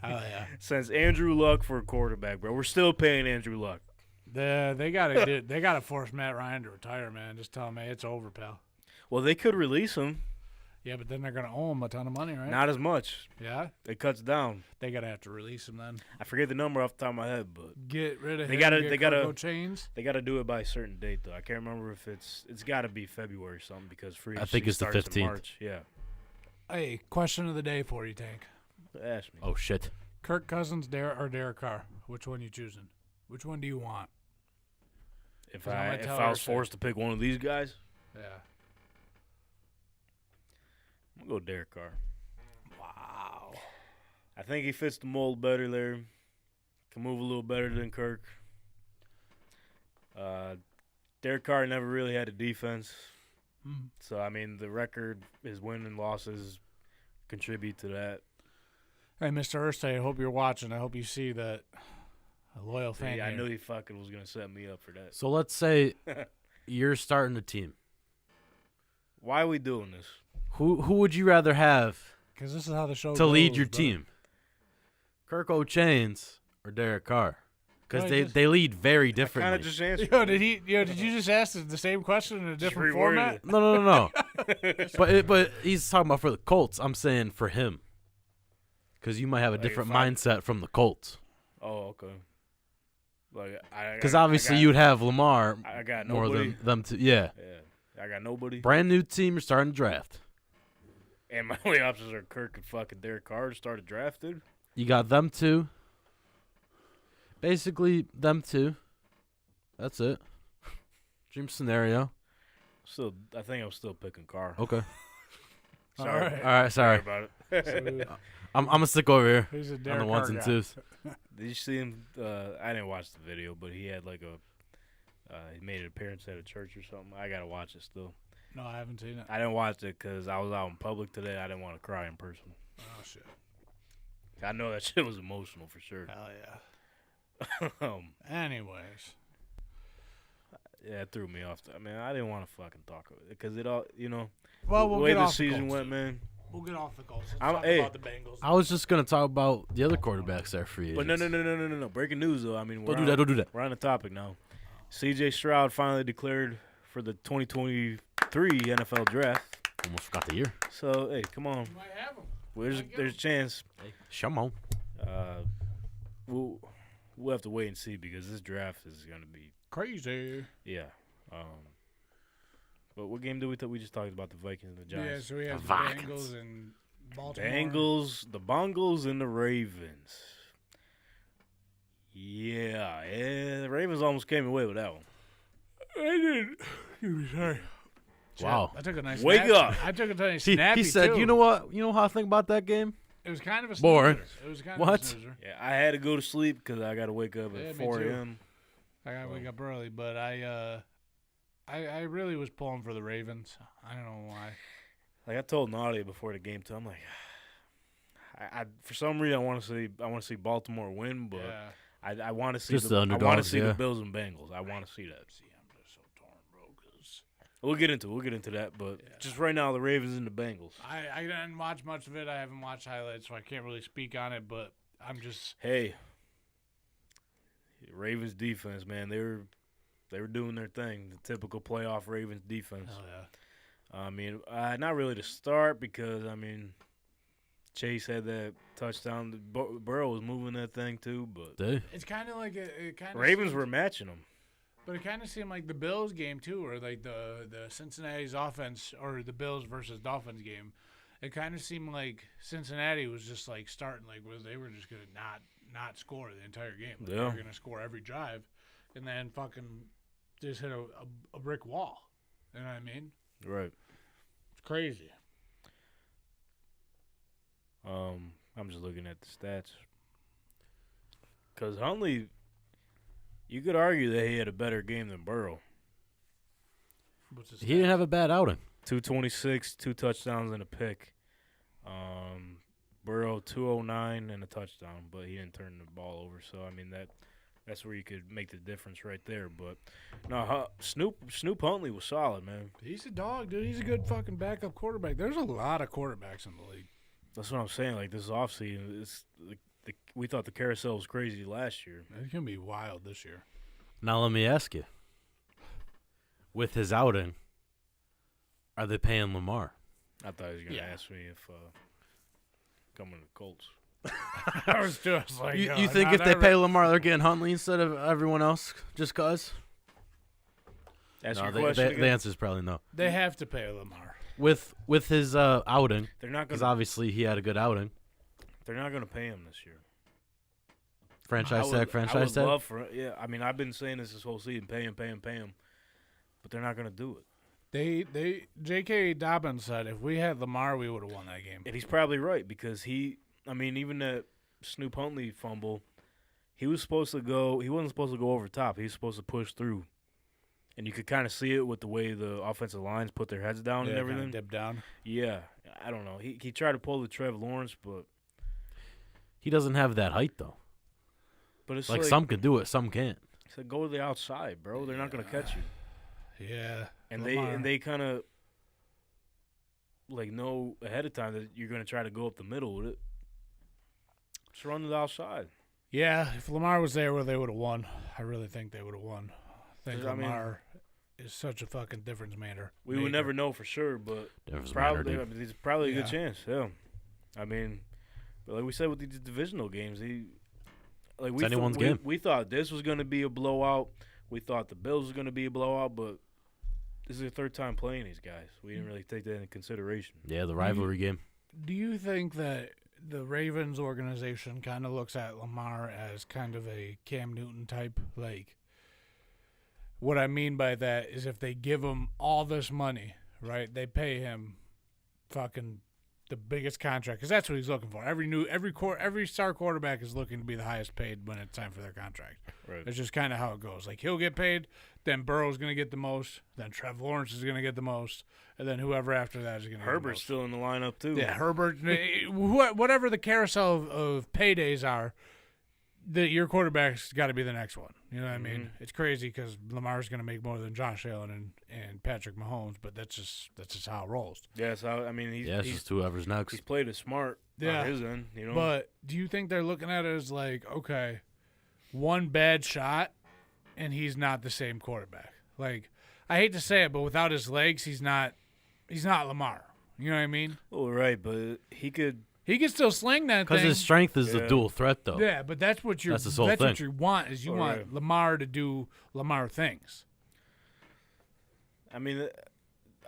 Oh, yeah. Since Andrew Luck for a quarterback, bro. We're still paying Andrew Luck. They gotta force Matt Ryan to retire, man. Just tell him, hey, it's over, pal. Well, they could release him. Yeah, but then they're gonna owe him a ton of money, right? Not as much. Yeah, It cuts down. they gotta have to release him then. I forget the number off the top of my head, but Get rid of They him. gotta- get they gotta- Coco Chains. they got to do it by a certain date, though. I can't remember if it's got to be February or something because free I think agency it's the starts in 15th. March. Yeah. Hey, question of the day for you, Tank. Ask me. Oh shit. Kirk Cousins, Derek Carr. Which one you choosing? Which one do you want? If 'Cause I'm I gonna if tell I her was so. forced to pick one of these guys, Yeah. I'm going to go Derek Carr. Wow. I think he fits the mold better there. Can move a little better than Kirk. Derek Carr never really had a defense. Hmm. So, I mean, the record, his win and losses contribute to that. Hey, Mr. Irsay, I hope you're watching. I hope you see that a loyal fan. Yeah, I here. knew he fucking was going to set me up for that. So let's say you're starting a team. Why are we doing this? Who would you rather have Because this is how the show to goes, lead your bro. team? Kirk O'Chains or Derek Carr? Because Well, they, just- they lead very Kind differently. of just answered. Did you just ask the same question in a different reworded format? it. No. but he's talking about for the Colts. I'm saying for him. Because you might have a Like, different if I- mindset from the Colts. Oh, okay. Like, Because obviously you'd have Lamar I got more nobody. than them two. Yeah. Yeah, I got nobody. Brand new team, you're starting to draft. And my only options are Kirk and fucking Derek Carr to start a draft, dude. You got them two. Basically, them two. That's it. Dream scenario. Still, I think I'm still picking Carr. Okay. Sorry. All right. All right, sorry. about it. I'm gonna stick over here Who's a on Derek the ones Carr and guy? twos. Did you see him? I didn't watch the video, but he had like he made an appearance at a church or something. I gotta watch it still. No, I haven't seen it. I didn't watch it because I was out in public today. I didn't want to cry in person. Oh shit. I know that shit was emotional for sure. Hell yeah. Anyways, Yeah, it threw me off. I mean, I didn't want to fucking talk about it because it all, well, the we'll way get the off season the Colts. went, man. We'll get off the Colts. Let's I'm- talk hey. about the Bengals. I was just gonna talk about the other quarterbacks there for you. But no. Breaking news though. I mean, Don't do that. We're on the topic now. C.J. Stroud finally declared for the 2023 NFL Draft. Almost forgot the year. So hey, come on. You might have him. There's a chance. Hey, come on. We'll have to wait and see because this draft is gonna be Crazy. yeah. But what game did we just talked about the Vikings and the Yeah, Giants? so we have The the Vikings. Bengals and Baltimore. The Bengals and the Ravens. Yeah, the Ravens almost came away with that one. I did. Sorry. Wow. I took a nice Wake nap. up. I took a nice He snappy said, too. you know what? You know how I think about that game? It was kind of a Boring. snoozer. It was kind What? of a snoozer. Yeah, I had to go to sleep because I got to wake up Yeah, at me 4 too. a.m. I got to wake up early, but I really was pulling for the Ravens. I don't know why. Like I told Nadia before the game too, I'm like, I for some reason I want to see Baltimore win, but Yeah. I want to see Just the the I want underdogs, to see yeah. the Bills and Bengals. I want to see that. See, I'm just so torn, bro. 'Cause We'll get into that, but just right now the Ravens and the Bengals. I didn't watch much of it. I haven't watched highlights, so I can't really speak on it. But I'm just Hey, Ravens defense, man, they were doing their thing, the typical playoff Ravens defense. hell yeah. I mean, not really to start because I mean, Chase had that touchdown. Burrow was moving that thing too, but Dude. It's kind of like it kind of Ravens were matching them. But it kind of seemed like the Bills game too, or like the Cincinnati's offense, or the Bills versus Dolphins game. It kind of seemed like Cincinnati was just like starting like they were just gonna not score the entire game. Like, They Yeah. were gonna score every drive, and then fucking just hit a brick wall. You know what I mean? Right. It's crazy. I'm just looking at the stats. Because Huntley, you could argue that he had a better game than Burrow. What's his He didn't have a bad outing. 226, 2 touchdowns and a pick. Burrow 209 and a touchdown, but he didn't turn the ball over. So I mean That's where you could make the difference right there. But no, Snoop Huntley was solid, man. He's a dog, dude. He's a good fucking backup quarterback. There's a lot of quarterbacks in the league. That's what I'm saying. Like this offseason, we thought the carousel was crazy last year. It's gonna be wild this year. Now let me ask you. With his outing, are they paying Lamar? I thought he was gonna Yeah. ask me if coming to Colts. I was just like, You think if they pay Lamar, they're getting Huntley instead of everyone else just cause? That's No, your question. the again? answer is probably no. they have to pay Lamar. With his outing, They're not because gonna. obviously he had a good outing. They're not gonna pay him this year. Franchise I tag, franchise would tag. love for. Yeah, I mean, I've been saying this whole season: pay him, but they're not gonna do it. J.K. Dobbins said if we had Lamar, we would have won that game. And he's probably right because even that Snoop Huntley fumble, he wasn't supposed to go over top. He was supposed to push through. And you could kind of see it with the way the offensive lines put their heads down and everything. Dip down. Yeah, I don't know. He tried to pull the Trevor Lawrence, but He doesn't have that height though. it's Like some can do it, some can't. So go to the outside, bro. They're not gonna catch you. Yeah. And Lamar. they kind of like know ahead of time that you're gonna try to go up the middle with it. Just run to the outside. Yeah, if Lamar was there, they would have won. I really think they would have won. I think I mean- Lamar is such a fucking difference maker. We would never know for sure, but Difference probably matter, dude. there's probably a good Yeah. chance. Yeah, I mean, but like we said with these divisional games, It's anyone's game. We thought this was going to be a blowout. We thought the Bills was going to be a blowout, but this is their third time playing these guys. We didn't really take that into consideration. Yeah, the rivalry game. Do you think that the Ravens organization kind of looks at Lamar as kind of a Cam Newton type? Like, what I mean by that is if they give him all this money, right, they pay him fucking the biggest contract because that's what he's looking for. Every star quarterback is looking to be the highest paid when it's time for their contract. Right. It's just kind of how it goes. Like he'll get paid, then Burrow's going to get the most, then Trevor Lawrence is going to get the most, and then whoever after that is going to get the Herbert's most. still in the lineup too. Yeah, Herbert. Whatever the carousel of paydays are, your quarterback's got to be the next one. You know what I mean? It's crazy because Lamar's going to make more than Josh Allen and Patrick Mahomes, but that's just how it rolls. Yeah. So I mean, Yeah, it's he's just whoever's next. he's played it smart Yeah. on his end. You know, But do you think they're looking at it as like, okay, one bad shot, and he's not the same quarterback? Like, I hate to say it, but without his legs, he's not Lamar. You know what I mean? oh right, but he could. He can still sling that Because thing. his strength is Yeah. the dual threat, though. Yeah, but that's what That's his whole what thing. you want is you Oh, want right. Lamar to do Lamar things. I mean,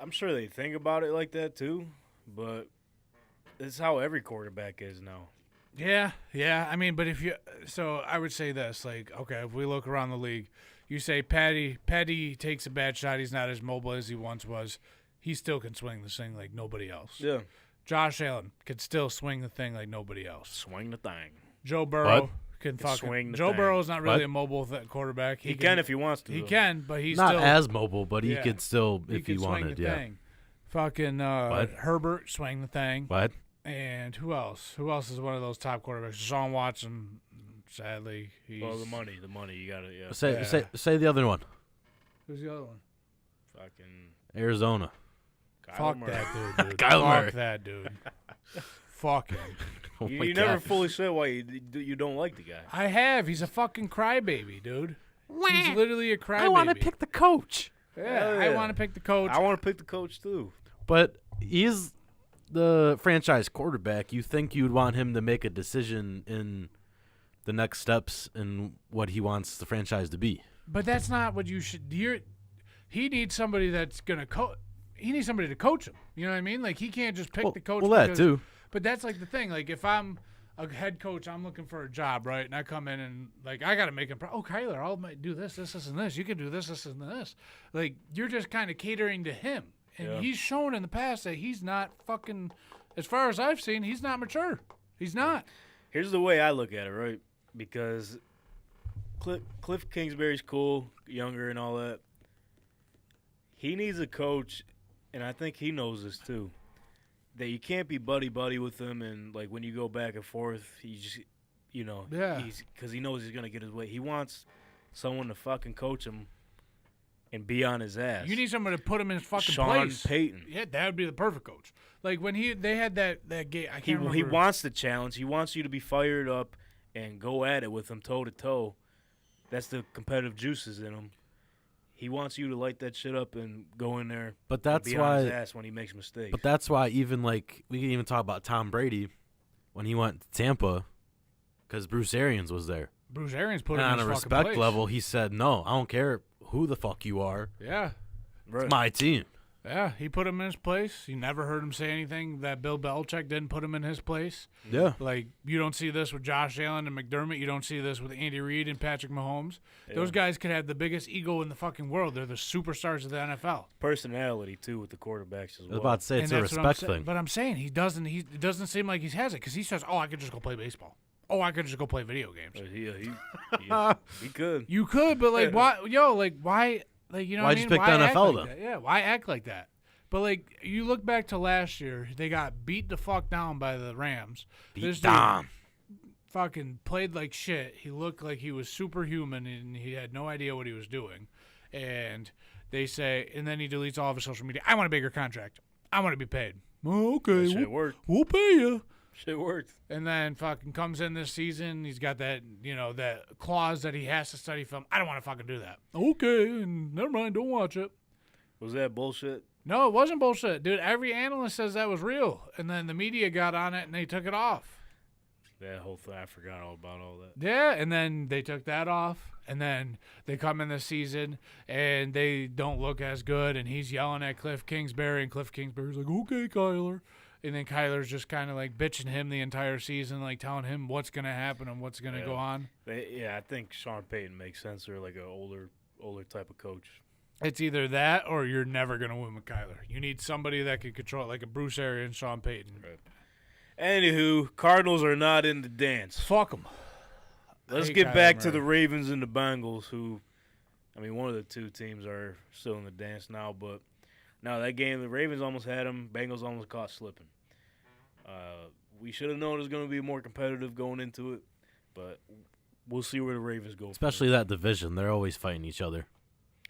I'm sure they think about it like that too, but it's how every quarterback is now. Yeah. I mean, but so I would say this, like, okay, if we look around the league, you say Petty takes a bad shot, he's not as mobile as he once was. He still can swing the thing like nobody else. Yeah, Josh Allen can still swing the thing like nobody else. swing the thing. Joe Burrow What? can Can fucking swing the Joe thing. Burrow's not really What? a mobile quarterback. He can if he wants to. he though. can, but he's Not still as mobile, but he Yeah. could still, he if can he swing wanted, the yeah. thing. Fucking What? Herbert swing the thing. What? And who else? Who else is one of those top quarterbacks? Deshaun Watson. Sadly, he's Well, the money. You got to yeah. Say the other one. Who's the other one? Fucking Arizona. Kyler Fuck Murray. that dude. dude. Kyler Fuck Murray. that dude. Fuck him. Oh You, my you never God. fully said why you don't like the guy. I have. He's a fucking crybaby, dude. He's literally a crybaby. I want to pick the coach. Yeah, Hell I yeah. want to pick the coach. I want to pick the coach too. But he's the franchise quarterback. You think you'd want him to make a decision in the next steps in what he wants the franchise to be. But that's not what you should. He needs somebody that's gonna He needs somebody to coach him. You know what I mean? Like he can't just pick the coach. Well, that because- too. But that's like the thing. Like if I'm a head coach, I'm looking for a job, right? And I come in and like I got to make him. Oh, Kyler, I'll do this, and this. You can do this, and this. Like you're just kind of catering to him, and Yeah. he's shown in the past that he's not fucking. As far as I've seen, he's not mature. He's not. Here's the way I look at it, right? Because Cliff Kingsbury's cool, younger and all that. He needs a coach, and I think he knows this too, that you can't be buddy-buddy with him, and like when you go back and forth, Yeah. because he knows he's gonna get his way. He wants someone to fucking coach him and be on his ass. You need someone to put him in his fucking Sean place. Payton. Yeah, that would be the perfect coach. Like when they had that game. I can't remember. He wants the challenge. He wants you to be fired up and go at it with him toe to toe. That's the competitive juices in him. He wants you to light that shit up and go in there. But that's and be why. on his ass when he makes mistakes. But that's why even like we can even talk about Tom Brady when he went to Tampa because Bruce Arians was there. Bruce Arians put And him on in a his fucking respect place. level, he said, "No, I don't care who the fuck you are. Yeah. right. It's my team." Yeah, he put him in his place. You never heard him say anything that Bill Belichick didn't put him in his place. Yeah. Like, you don't see this with Josh Allen and McDermott. You don't see this with Andy Reid and Patrick Mahomes. Those guys could have the biggest ego in the fucking world. They're the superstars of the NFL. Personality too with the quarterbacks as I was well. about to say it's a that's what I'm respect saying. thing. But I'm saying it doesn't seem like he has it because he says, "Oh, I could just go play baseball. Oh, I could just go play video games." He could. You could, but like, why? Yo, like, why? Like, you know, Why'd what I you mean? pick the Why act NFL like then? that? Yeah, why act like that? But like, you look back to last year, they got beat the fuck down by the Rams. This Beat dude down. fucking played like shit. He looked like he was superhuman and he had no idea what he was doing. And they say, and then he deletes all of his social media. I want a bigger contract. I want to be paid. Oh, okay, That shit worked. we'll pay you. Shit worked. And then fucking comes in this season. He's got that, that clause that he has to study film. I don't want to fucking do that. Okay, and never mind. Don't watch it. Was that bullshit? No, it wasn't bullshit, dude. Every analyst says that was real, and then the media got on it and they took it off. That whole thing, I forgot all about all that. Yeah, and then they took that off, and then they come in this season and they don't look as good, and he's yelling at Cliff Kingsbury, and Cliff Kingsbury's like, "Okay, Kyler," and then Kyler's just kind of like bitching him the entire season, like telling him what's gonna happen and what's gonna go on. I think Sean Payton makes sense. They're like an older type of coach. It's either that or you're never going to win with Kyler. You need somebody that can control it, like a Bruce Arians, Sean Payton. Right. Anywho, Cardinals are not in the dance. Fuck them. Let's get back to the Ravens and the Bengals, who, one of the two teams are still in the dance now. But now that game, the Ravens almost had them. Bengals almost caught slipping. We should have known it was going to be more competitive going into it, but we'll see where the Ravens go. Especially that division. They're always fighting each other.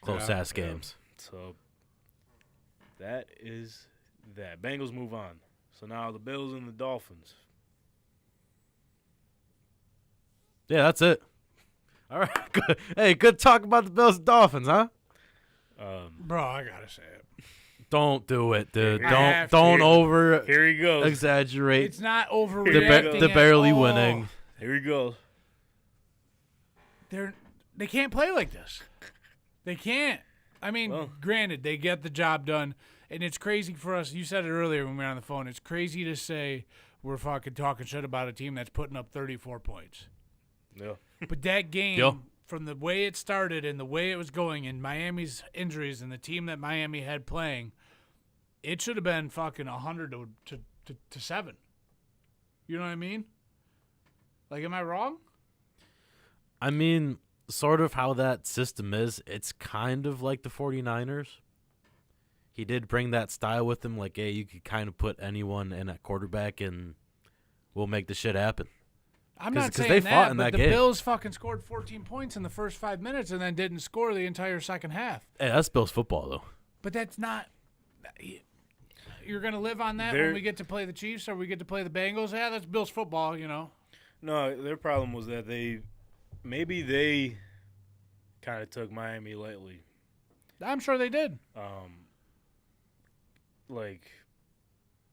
Close-ass games. So that is that. Bengals move on. So now the Bills and the Dolphins. Yeah, that's it. All right. Good. Hey, good talk about the Bills and Dolphins, huh? Bro, I got to say it. Don't do it, dude. I Don't have to. over Here he goes. exaggoes. It's not The overreacting the barely at all. winning. Here he goes. They can't play like this. They can't. Granted, they get the job done, and it's crazy for us. You said it earlier when we were on the phone. It's crazy to say we're fucking talking shit about a team that's putting up 34 points. Yeah. But that game, Yeah. from the way it started and the way it was going, and Miami's injuries and the team that Miami had playing, it should have been fucking 100 to 7. You know what I mean? Like, am I wrong? Sort of how that system is. It's kind of like the 49ers. He did bring that style with him, like, hey, you could kind of put anyone in at quarterback and we'll make the shit happen. I'm not 'cause saying they that, fought in but that the game. Bills fucking scored 14 points in the first 5 minutes and then didn't score the entire second half. Hey, that's Bills football, though. But that's not. You're gonna live on that when we get to play the Chiefs or we get to play the Bengals. Yeah, that's Bills football, No, their problem was that they kind of took Miami lightly. I'm sure they did. Like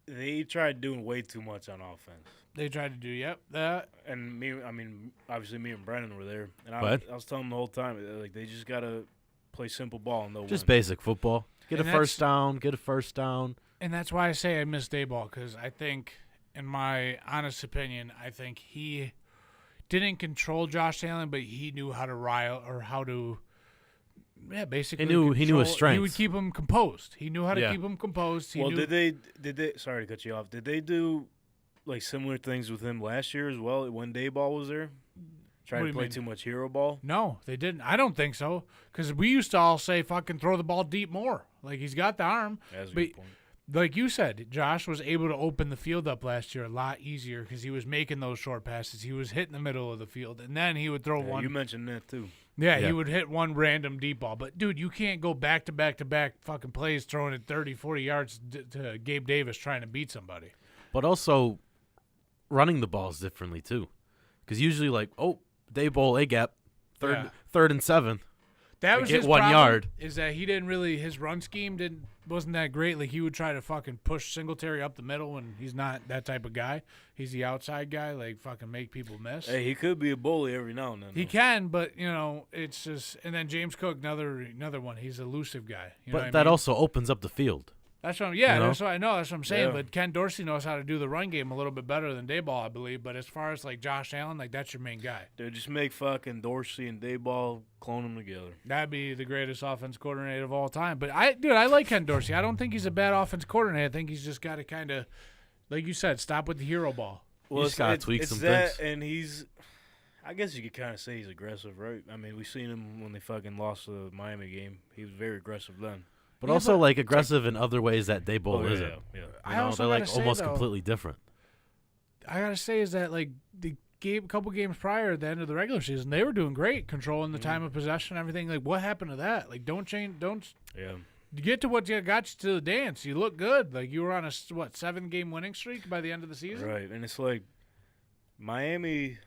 they tried doing way too much on offense. They tried to do that. And obviously me and Brennan were there, and I What? was telling them the whole time, like they just gotta play simple ball and they'll Just win. basic football. Get And a first down. Get a first down. And that's why I say I miss Dayball, because I think, in my honest opinion, I think he didn't control Josh Allen, but he knew how to rile or how to, basically. He knew his control- strengths. He would keep him composed. He knew how to Yeah. keep him composed. He Well, knew, did they? Sorry to cut you off. Did they do like similar things with him last year as well when Dayball was there? What Trying do to you play mean? too much hero ball. No, they didn't. I don't think so, because we used to all say fucking throw the ball deep more. Like, he's got the arm. That's a But good point. like you said, Josh was able to open the field up last year a lot easier because he was making those short passes. He was hitting the middle of the field, and then he would throw Yeah, one. you mentioned that too. Yeah, Yeah. he would hit one random deep ball. But, dude, you can't go back to back to back fucking plays throwing it 30, 40 yards to Gabe Davis trying to beat somebody. But also running the balls differently too, because usually like day bowl A gap, third and 7. That We was get his 1 problem, yard. is that he didn't really, his run scheme wasn't that great. Like, he would try to fucking push Singletary up the middle, and he's not that type of guy. He's the outside guy, like fucking make people miss. Hey, he could be a bully every now and then. He though. can, but, you know, it's just, and then James Cook, another one. He's an elusive guy. You know But what that I mean? also opens up the field. That's what you know? that's what I know. That's what I'm saying. Yeah. But Ken Dorsey knows how to do the run game a little bit better than Dayball, I believe. But as far as like Josh Allen, like that's your main guy. Dude, just make fucking Dorsey and Dayball, clone them together. That'd be the greatest offense coordinator of all time. But I like Ken Dorsey. I don't think he's a bad offense coordinator. I think he's just got to kind of, like you said, stop with the hero ball. You just gotta tweak some things. And I guess you could kind of say he's aggressive, right? I mean, we seen him when they fucking lost the Miami game. He was very aggressive then. But Yeah, also but- like aggressive in other ways that day bowl Oh, isn't. yeah. I You know, also they're like gotta say, almost though, completely different. I gotta say is that like the couple games prior at the end of the regular season, they were doing great, controlling the time of possession, everything. Like, what happened to that? Like, don't Yeah. get to what got you to the dance. You look good. Like you were on a 7-game winning streak by the end of the season. Right. And it's like Miami,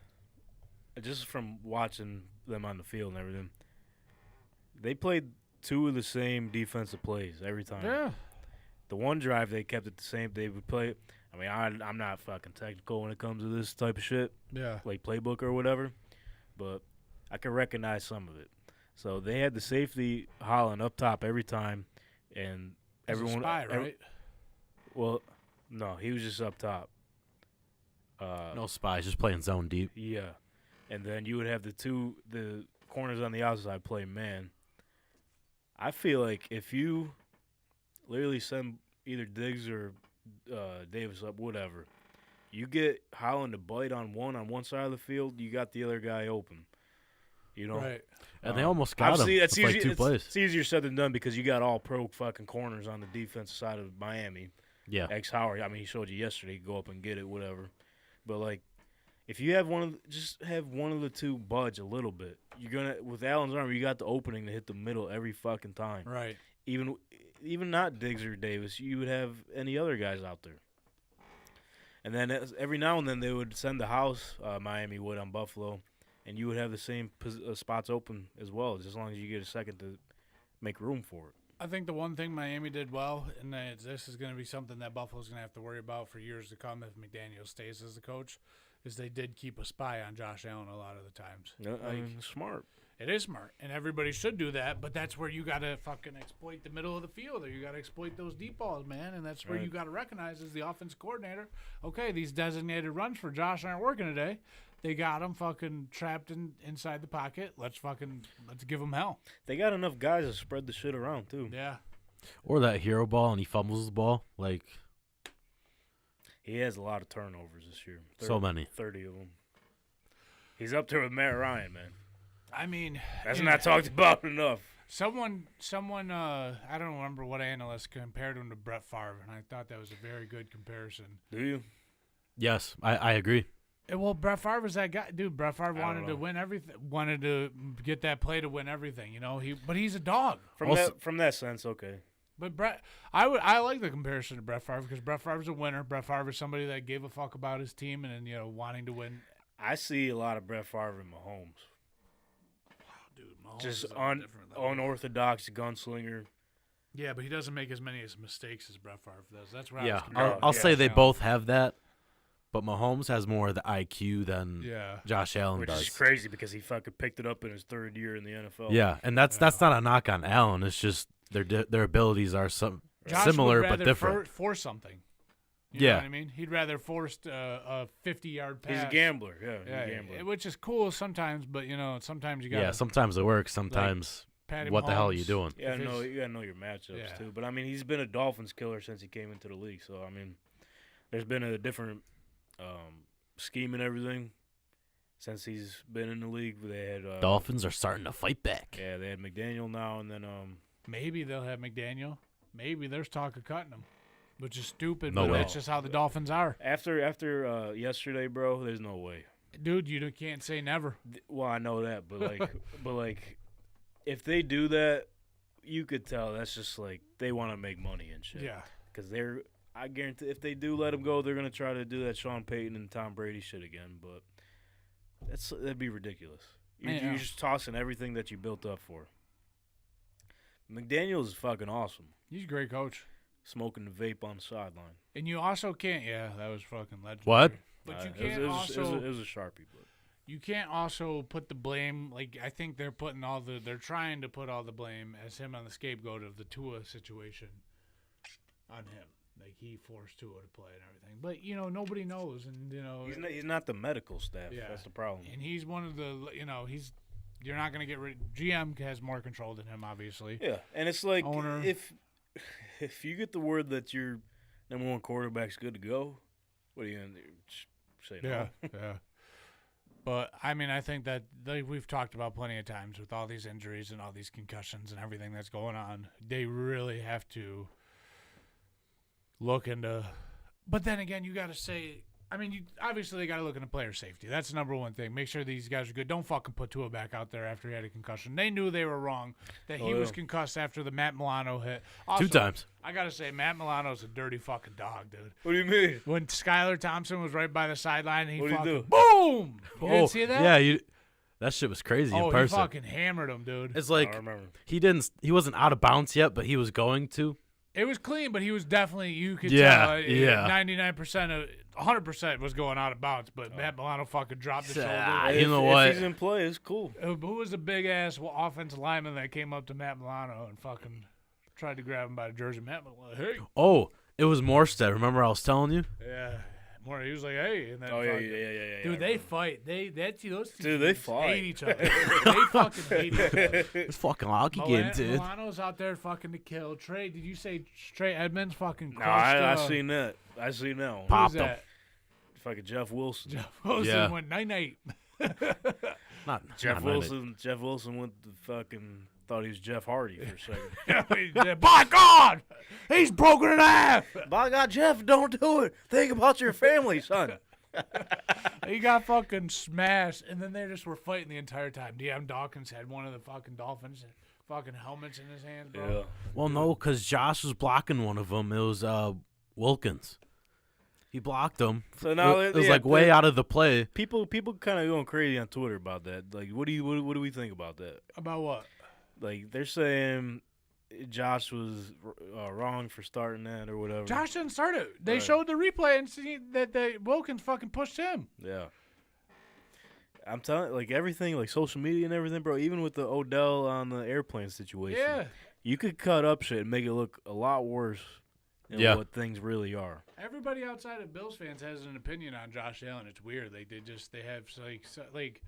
just from watching them on the field and everything, they played 2 of the same defensive plays every time. Yeah. The one drive, they kept it the same. They would play. I mean, I'm not fucking technical when it comes to this type of shit, Yeah. like playbook or whatever, but I can recognize some of it. So they had the safety Holland up top every time, and everyone. He's a spy, right? Well, no, he was just up top. No spies, just playing zone deep. Yeah, and then you would have the corners on the outside play man. I feel like if you literally send either Diggs or Davis up, whatever, you get Holland to bite on one side of the field, you got the other guy open. You know, Right. And they almost got him. obviously, It's like 2 plays. It's easier said than done because you got all pro fucking corners on the defensive side of Miami. Yeah. Ex Howard, I mean, he showed you yesterday. Go up and get it, whatever. But like, if you have just have one of the two budge a little bit, you're gonna with Allen's arm, you got the opening to hit the middle every fucking time. Right. Even not Diggs or Davis, you would have any other guys out there. And then every now and then they would send the house, Miami would on Buffalo, and you would have the same spots open as well, just as long as you get a second to make room for it. I think the one thing Miami did well, and this is going to be something that Buffalo's going to have to worry about for years to come if McDaniel stays as the coach, is they did keep a spy on Josh Allen a lot of the times. I mean, smart. It is smart, and everybody should do that, but that's where you got to fucking exploit the middle of the field, or you got to exploit those deep balls, man, and that's where Right. you got to recognize as the offense coordinator, okay, these designated runs for Josh aren't working today. They got him fucking trapped inside the pocket. Let's give him hell. They got enough guys to spread the shit around too. Yeah. Or that hero ball and he fumbles the ball. Like, He has a lot of turnovers this year. so many. 30 of them. He's up there with Matt Ryan, man. I mean, That's yeah. not talked about enough. Someone, I don't remember what analyst compared him to Brett Favre, and I thought that was a very good comparison. Do you? yes, I agree. Well, Brett Favre was that guy, dude. Brett Favre don't wanted to know. win everything, wanted to get that play to win everything. You know, but he's a dog. From that sense, okay. But I like the comparison to Brett Favre because Brett Favre's a winner. Brett Favre is somebody that gave a fuck about his team and wanting to win. I see a lot of Brett Favre and Mahomes. Dude, Mahomes Just is on a different level. unorthodox gunslinger. Yeah, but he doesn't make as many mistakes as Brett Favre does. That's right. Yeah, comparing I'll Josh say they Allen. both have that, but Mahomes has more of the IQ than Yeah. Josh Allen Which does. is crazy because he fucking picked it up in his 3rd year in the NFL. Yeah, and that's not a knock on Allen. It's just their abilities are Josh similar would but rather different. Force something. You Yeah. know what I mean? He'd rather force a 50-yard pass. He's a gambler. Yeah, he's Yeah, a gambler. which is cool sometimes, but sometimes you got Yeah, sometimes it works. Sometimes Patty what the hell are Mahomes. you doing? Yeah, if no, his- you gotta know your matchups Yeah. too. But I mean, he's been a Dolphins killer since he came into the league. So I mean, there's been a different scheme and everything since he's been in the league. They had Dolphins are starting to fight back. Yeah, they had McDaniel now, and then Maybe they'll have McDaniel. Maybe there's talk of cutting him. which is stupid, No but way. that's just how the Dolphins are. After yesterday, bro, there's no way. Dude, you can't say never. Well, I know that, but like, if they do that, you could tell that's just like they want to make money and shit. Yeah. Because I guarantee, if they do let him go, they're gonna try to do that Sean Payton and Tom Brady shit again. But that'd be ridiculous. You're just tossing everything that you built up for. McDaniels is fucking awesome. He's a great coach. Smoking the vape on the sideline. And you also can't. Yeah, that was fucking legendary. What? But you It can't was also. it was a Sharpie, but You can't also put the blame, like, I think they're trying to put all the blame as him on the scapegoat of the Tua situation on him. Like, he forced Tua to play and everything. But, nobody knows. And, he's not the medical staff. Yeah. That's the problem. and he's one of the, you're not going to get rid. GM has more control than him, obviously. Yeah, and it's like Owner. if you get the word that your number one quarterback's good to go, what are you gonna do? Just say no? Yeah. But, I mean, I think that we've talked about plenty of times with all these injuries and all these concussions and everything that's going on, they really have to look into. But then again, you got to say, I mean, obviously they got to look into player safety. That's the number one thing. Make sure these guys are good. Don't fucking put Tua back out there after he had a concussion. They knew they were wrong, that he was concussed after the Matt Milano hit. Also, 2 times. I got to say, Matt Milano's a dirty fucking dog, dude. What do you mean? When Skylar Thompson was right by the sideline, he What'd he fucking do? boom. You didn't see that? Yeah, that shit was crazy in Oh, he person. fucking hammered him, dude. It's I like don't remember. he wasn't out of bounds yet, but he was going to. It was clean, but he was definitely, you could Yeah, tell, yeah. 99% of, 100% was going out of bounds, but Matt Milano fucking dropped the shoulder. You know what? If he's in play, it's cool. Who was the big-ass offensive lineman that came up to Matt Milano and fucking tried to grab him by the jersey? Matt Milano, hey. Oh, it was Morstead. Remember I was telling you? Yeah. More, he was like, hey. And then Oh yeah. Dude, they fight. Those two Dude, they teams fight. hate each other. They fucking hate each other. It's fucking hockey game, dude. Milano's out there fucking to kill. Trey, did you say Trey Edmonds fucking No, crushed? I seen that. I seen that one. who was Popped him. that? Fucking Jeff Wilson. Jeff Wilson Yeah. went 9-8. Not Jeff not Wilson. Jeff Wilson went to fucking thought he was Jeff Hardy for a second. By God, he's broken in half. By God, Jeff, don't do it. Think about your family, son. He got fucking smashed, and then they just were fighting the entire time. DM Dawkins had one of the fucking Dolphins fucking helmets in his hand, bro. Yeah. Well, no, because Josh was blocking one of them. It was Wilkins. He blocked him. So now It was like way out of the play. People kind of going crazy on Twitter about that. Like, what do we think about that? About what? Like, they're saying Josh was wrong for starting that or whatever. Josh didn't start it. They Right. showed the replay and see that Wilkins fucking pushed him. Yeah. I'm telling, like, everything, like social media and everything, bro. Even with the Odell on the airplane situation, Yeah. you could cut up shit and make it look a lot worse than Yeah. what things really are. Everybody outside of Bills fans has an opinion on Josh Allen. It's weird. They have like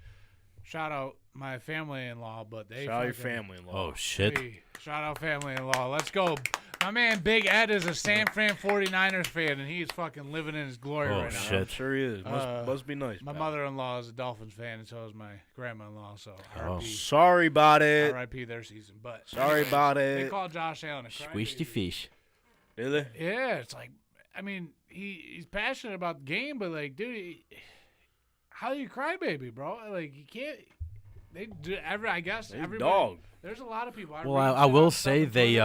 shout out my family-in-law, but they Shout out your fucking- family-in-law. Oh, shit. Hey, shout out family-in-law. Let's go. My man Big Ed is a San Fran 49ers fan, and he's fucking living in his glory Oh, right now. shit. I'm sure he is. Must be nice. My pal. mother-in-law is a Dolphins fan, and so is my grandma-in-law. So Oh. RIP, Sorry about it. RIP their season. But Sorry about they it. call Josh Allen a Squishy crybaby. fish. Really? Yeah, it's like, I mean, he's passionate about the game, but like, dude, how do you cry, baby, bro? Like, you can't. They do I guess He's a everybody. dog. There's a lot of people. Well, I will say they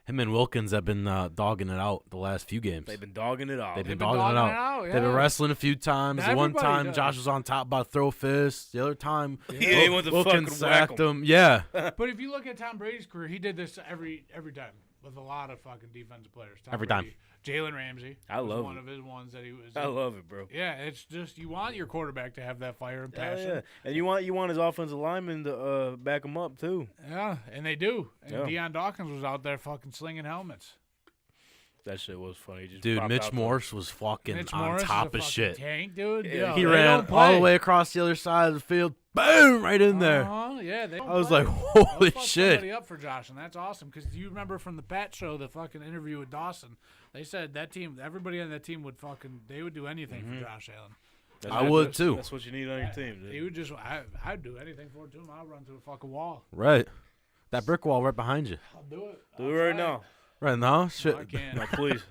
him and Wilkins have been dogging it out the last few games. They've been dogging it out. They've been been dogging it out. Yeah. They've been wrestling a few times. The one Everybody time does. Josh was on top about to throw fists. The other time He went to Wilkins fucking whack sacked 'em. him. Yeah. But if you look at Tom Brady's career, he did this every time with a lot of fucking defensive players. Tom Every Brady. Jalen Ramsey. I was love one it. of his ones that he was. I love it, bro. Yeah, it's just you want your quarterback to have that fire and Hell passion. yeah. And you want his offensive lineman to back him up too. Yeah, and they do. And Yeah. Deion Dawkins was out there fucking slinging helmets. That shit was funny. He just Dude, popped Mitch out Morse was fucking Mitch on Morris is top a of fucking shit. tank, dude. Yeah, Yo, He they ran don't all the play. way across the other side of the field. Boom! Right in there. Yeah, they don't I was play. like, holy They'll fuck shit. somebody up for Josh, and that's awesome because you remember from the Pat show, the fucking interview with Dawson. They said that team, everybody on that team would they would do anything for Josh Allen. That's I what- would that's- too. That's what you need on your team, dude. He would just, I'd do anything for it too. I'll run through a fucking wall. Right. That brick wall right behind you. I'll do it. Do it right now. Right now, No, shit. I can't. No, please.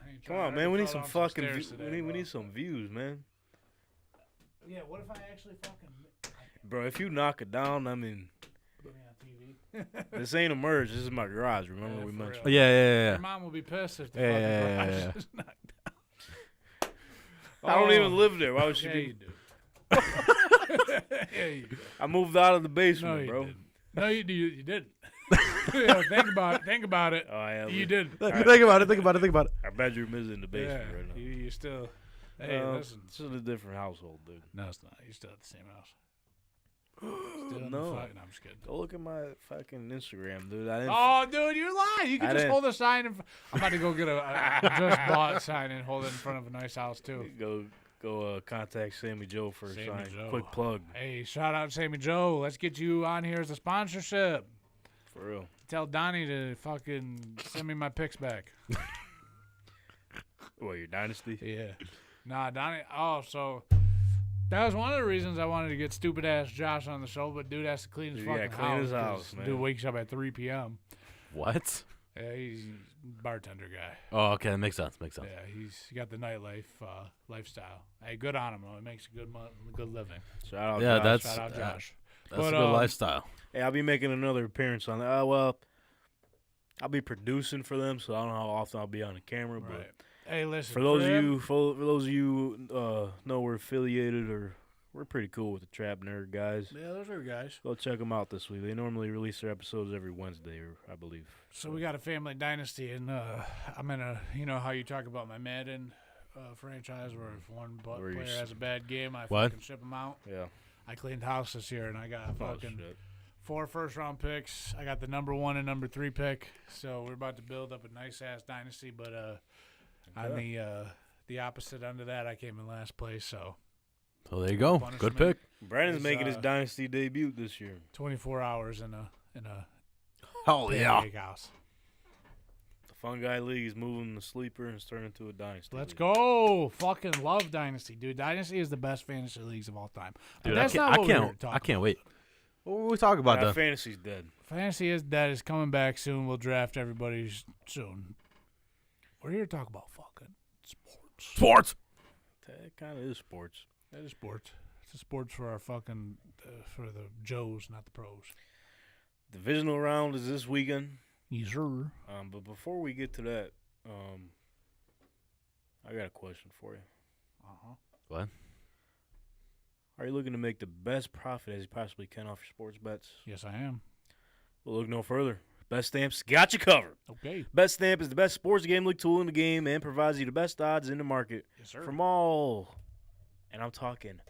I ain't Come trying. on, I man. We already need fell some down fucking. stairs today, We bro. need some views, man. Yeah, what if I actually fucking Bro, if you knock it down, I mean, put me on TV? this ain't a merge. This is my garage. Remember Yeah, we for mentioned. real. Yeah. Your mom will be pissed if the Yeah, fucking yeah, garage yeah. is knocked I don't even Oh. live there. Why would she Yeah, be? you do. Yeah, you do. I moved out of the No, basement, you bro. didn't. No, you didn't. Yeah, think about it. Think about it. Oh, yeah. You didn't. Think about it. Think about it. Think about it. Our bedroom is in the basement Yeah, right now. you still. Hey, listen. It's just a different household, dude. No, it's not. You're still at the same house. Still in No. The fuck, no, I'm just kidding. Go look at my fucking Instagram, dude. I didn't. Oh, dude, you lie. You can I just didn't- hold a sign. I'm about to go get a just bought sign and hold it in front of a nice house too. Go contact Sammy Joe for a Sammy sign. Joe. Quick plug, Hey, shout out Sammy Joe. Let's get you on here as a sponsorship. for real. Tell Donnie to fucking send me my pics back. What, your dynasty? Yeah. Nah, Donnie. Oh, so that was one of the reasons I wanted to get stupid ass Josh on the show, but dude has to clean his Dude, yeah, fucking clean house. his 'cause house, man. Dude wakes up at 3 p.m. What? Yeah, he's a bartender guy. Oh, okay. That makes sense. Makes sense. Yeah, he's got the nightlife lifestyle. Hey, good on him though. It makes a good living. Shout out. Yeah, Josh. that's Shout out Josh. that's But, a good lifestyle. Hey, I'll be making another appearance on that. Well, I'll be producing for them, so I don't know how often I'll be on the camera. But Right. Hey, listen. for those of him- you, for those of you, know we're affiliated or we're pretty cool with the Trap Nerd guys. Yeah, those are guys. Go check them out this week. They normally release their episodes every Wednesday, or I believe. So we got a family dynasty, and I'm in a, you know how you talk about my Madden franchise, where if one Where you player has a bad game, I What? fucking ship him out. Yeah. I cleaned house this year, and I got Oh, fucking shit. 4 first-round picks. I got the number 1 and number 3 pick. So we're about to build up a nice-ass dynasty, but on the opposite end of that, I came in last place, so So there you go. punishment. Good pick. Brandon's Is, making his dynasty debut this year. 24 hours in a Hell yeah. pancake house. The Fun Guy League is moving the sleeper and it's turning into a dynasty. Let's league. go. Fucking love Dynasty, dude. Dynasty is the best fantasy leagues of all time. But Dude, that's I not can't. what we were talking I can't about. wait. What were we talking about Nah, then? fantasy's dead. Fantasy is dead. It's coming back soon. We'll draft everybody soon. We're here to talk about fucking sports. Sports. That kind of is sports. That is sports. It's a sports for our fucking for the Joes, not the pros. Divisional round is this weekend. Yes, sir. But before we get to that, I got a question for you. What? Are you looking to make the best profit as you possibly can off your sports bets? Yes, I am. Well, look no further. Betstamps got you covered. Okay. Betstamp is the best sports gambling tool in the game and provides you the best odds in the market Yes, sir. from all, and I'm talking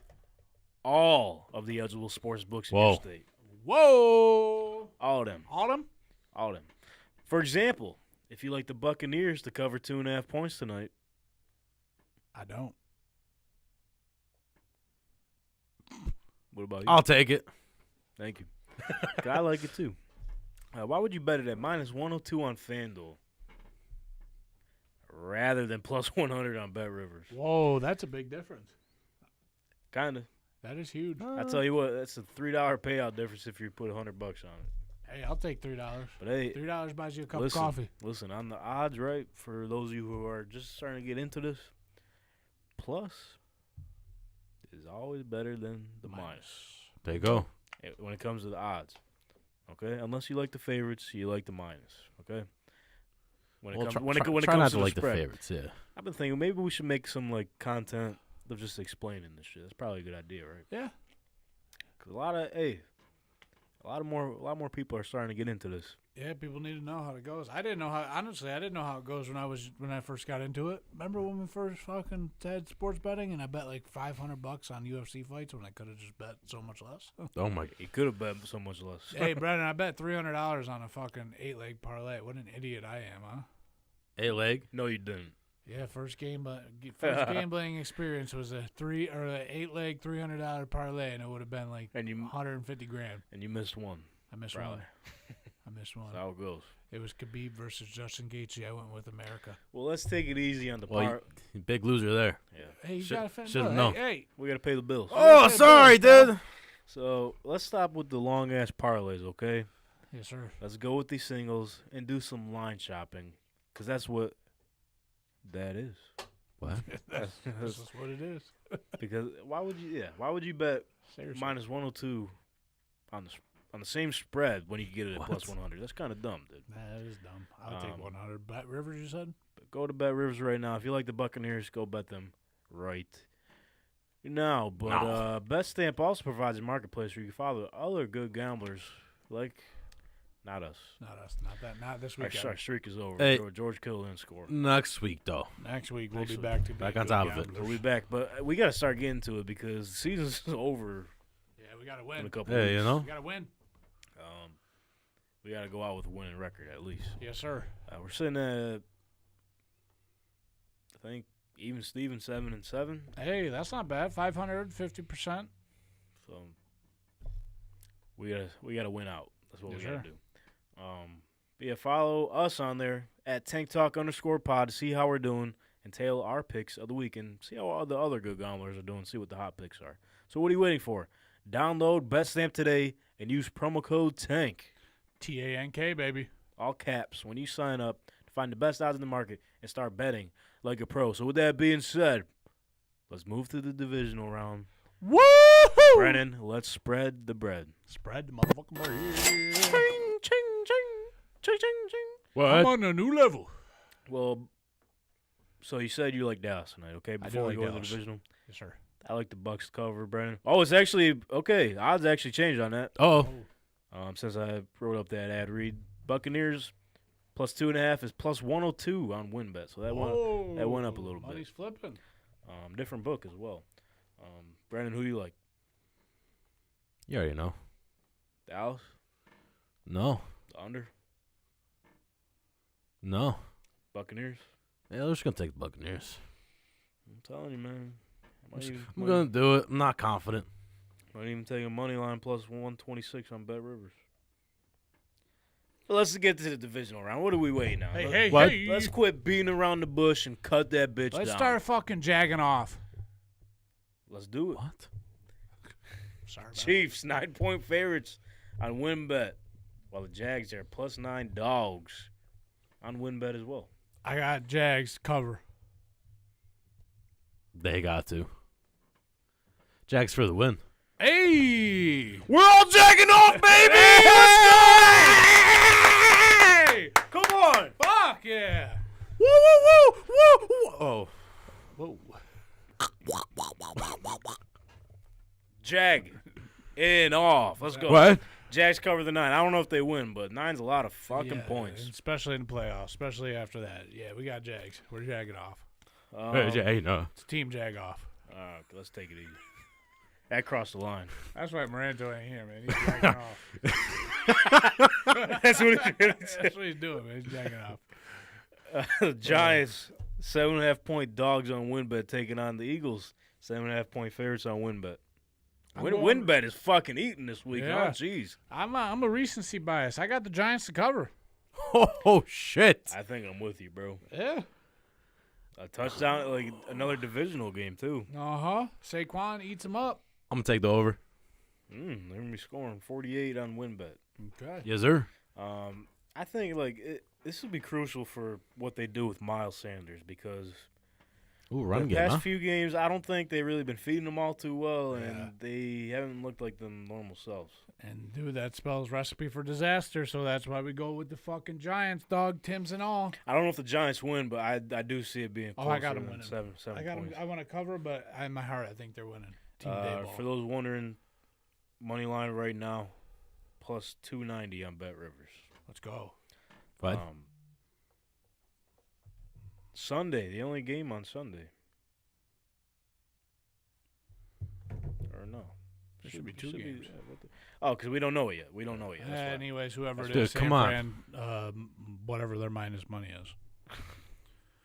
all of the eligible sports books in your Whoa. state. Whoa. All of them. Autumn? All of them. For example, if you like the Buccaneers to cover 2.5 points tonight, I don't. what about you? I'll take it. Thank you. I like it too. Why would you bet it at minus 102 on FanDuel rather than plus 100 on Bet Rivers? Whoa, that's a big difference. Kind of. That is huge. I tell you what, that's a $3 payout difference if you put $100 on it. Hey, I'll take $3. But hey, $3 buys you a cup listen, of coffee. listen, on the odds, right, for those of you who are just starting to get into this, plus is always better than the minus. There you go. When it comes to the odds. Okay? Unless you like the favorites, you like the minus. Okay? When it Well, comes, try, when it, try, when it try comes not to to the like spread. the favorites. Yeah. I've been thinking maybe we should make some like content of just explaining this shit. That's probably a good idea, right? Yeah. Cause a lot more people are starting to get into this. Yeah, people need to know how it goes. I didn't know how. Honestly, I didn't know how it goes when I first got into it. Remember when we first fucking had sports betting, and I bet like $500 on UFC fights when I could have just bet so much less. Oh my. You could have bet so much less. Hey, Brendan, I bet $300 on a fucking 8-leg parlay. What an idiot I am, huh? A leg. No, you didn't. Yeah, first gambling experience was a 8-leg $300 parlay, and it would have been like And you $150,000. and you missed one. I missed Probably. one. I missed one. That's how it goes. It was Khabib versus Justin Gaethje. I went with America. Well, let's take it easy on the Well, part. big loser there. Yeah, Hey, you Should- got to fend. should've Hey, known. hey, we gotta pay the bills. Oh, Okay, sorry, Bill, dude. So let's stop with the long ass parlays, okay? Yes, sir. Let's go with these singles and do some line shopping, because that's what that is. What? This is what it is. Because why would you bet Seriously. minus 102 on the same spread when you can get it at What? plus 100? That's kind of dumb, dude. That is dumb. I'll take 100. Bet Rivers, you said? But go to Bet Rivers right now. If you like the Buccaneers, go bet them right now. But Betstamp also provides a marketplace where you can follow other good gamblers like not us. Not us. Not that. Not this Our, weekend. our streak is over. Hey. George Kittle didn't score. Next week, though. Next week, we'll Next be week. back to Back being on good top of it. gamblers. We'll be back, but we got to start getting to it because the season's over Yeah, we got to in win. a couple Hey, weeks. you know? We got to win. We got to go out with a winning record at least. Yes, sir. We're sitting at, I think, even Steven 7-7. Hey, that's not bad. 550%. So we gotta win out. That's what Yes, we gotta sir. do. But yeah, follow us on there at TankTalk_pod to see how we're doing and tail our picks of the week and see how all the other good gamblers are doing. See what the hot picks are. So what are you waiting for? Download Betstamp today and use promo code TANK, TANK, baby. all caps, when you sign up to find the best odds in the market and start betting like a pro. So with that being said, let's move to the divisional round. Woo! Brennan, let's spread the bread. Spread the motherfucking bread. Ching, ching, ching, ching, ching, ching. I'm on a new level. Well, so you said you like Dallas tonight, okay? I do Before we like go to Dallas. the divisional, Yes, sir. I like the Bucks cover, Brennan. Oh, it's actually okay. Odds actually changed on that. Oh, Since I wrote up that ad read, Buccaneers plus 2.5 is plus 102 on WinBet, so that went up a little bit. Money's flipping. Different book as well. Brennan, who do you like? you already know. Dallas, No. the under, No. Buccaneers. Yeah, we're just going to take the Buccaneers. I'm telling you, man. I'm going to do it. I'm not confident. Might even take a money line plus 126 on Bet Rivers. But let's get to the divisional round. What are we waiting on? Hey, What? hey. Let's quit beating around the bush and cut that bitch Let's down. start fucking jagging off. Let's do it. What? Sorry, man. Chiefs, 9-point favorites on WinBet, while the Jags are plus 9 dogs on WinBet as well. I got Jags cover. They got to. Jags for the win. Hey! We're all jagging off, baby! Hey! Come on! Fuck yeah! Woo, woo, woo, woo, woo. Oh. Whoa. Jag in off. Let's go. What? Jags cover the 9. I don't know if they win, but 9's a lot of fucking Yeah, points. especially in the playoffs, especially after that. Yeah, we got Jags. We're jagging off. Hey, no. It's team jag off. Okay, let's take it easy. That crossed the line. That's why Moranto ain't here, man. He's jagging off. That's what he's doing. That's what he's doing, man. He's jagging off. Giants, 7.5-point dogs on WinBet taking on the Eagles. 7.5-point favorites on WinBet. WinBet is fucking eating this week. Yeah. Oh, jeez. I'm a recency bias. I got the Giants to cover. Oh, shit. I think I'm with you, bro. Yeah. A touchdown, like another divisional game, too. Uh-huh. Saquon eats him up. I'm going to take the over. They're going to be scoring 48 on WinBet. Okay. Yes, sir. I think, this will be crucial for what they do with Miles Sanders because Ooh, run the game, past huh? few games, I don't think they've really been feeding them all too well, Yeah. and they haven't looked like them normal selves. And, dude, that spells recipe for disaster, so that's why we go with the fucking Giants, dog, Tims and all. I don't know if the Giants win, but I do see it being Oh, closer I got 'em than winning. seven I got 'em, points. I want to cover, but in my heart, I think they're winning. Team day ball. For those wondering, money line right now, plus 290 on Bet Rivers. Let's go. What? Sunday, the only game on Sunday. Or no? There should be two games. Because we don't know it yet. We don't know it yet. That's why. Anyways, whoever it Dude, is, come San on. Fran, whatever their minus money is.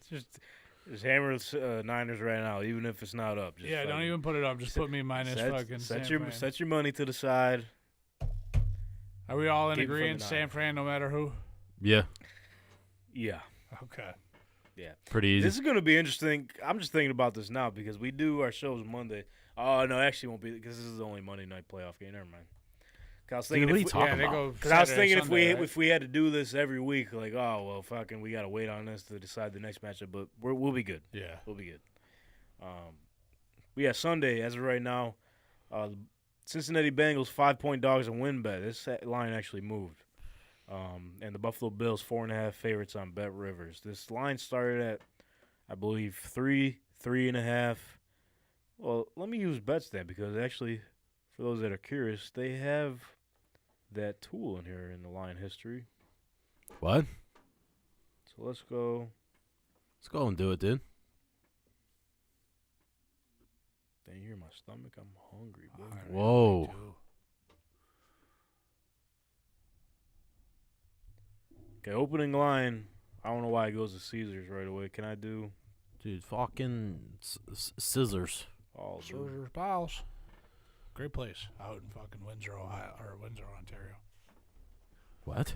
Just hammer the Niners right now, even if it's not up. Just Yeah, don't fucking even put it up. Just put me minus fucking San Fran. set your money to the side. Are we all in Keep it for the agreement? San Niners. Fran, no matter who? Yeah. Yeah. Okay. Pretty easy. This is going to be interesting. I'm just thinking about this now because we do our shows Monday. Oh, no, actually won't be because this is the only Monday night playoff game. Never mind. 'Cause I was Dude, thinking what are you if we- talking Yeah, they about? go. Because I was Saturday, thinking Sunday, right? if we had to do this every week, like, oh well, fucking, we gotta wait on this to decide the next matchup. But we'll be good. Yeah. We'll be good. But yeah, Sunday as of right now, Cincinnati Bengals 5-point dogs and win bet. This line actually moved, and the Buffalo Bills 4.5 favorites on Bet Rivers. This line started at, I believe, 3.5. Well, let me use Betstamp because actually, for those that are curious, they have that tool in here in the line history. What? So let's go. Let's go and do it, dude. Dang, you hear my stomach? I'm hungry, boy. All right, Whoa. me too. Okay, opening line. I don't know why it goes to Caesars right away. Can I do Dude, fucking scissors. all? Soldiers Palace. Great place out in fucking Windsor, Ohio, or Windsor, Ontario. What?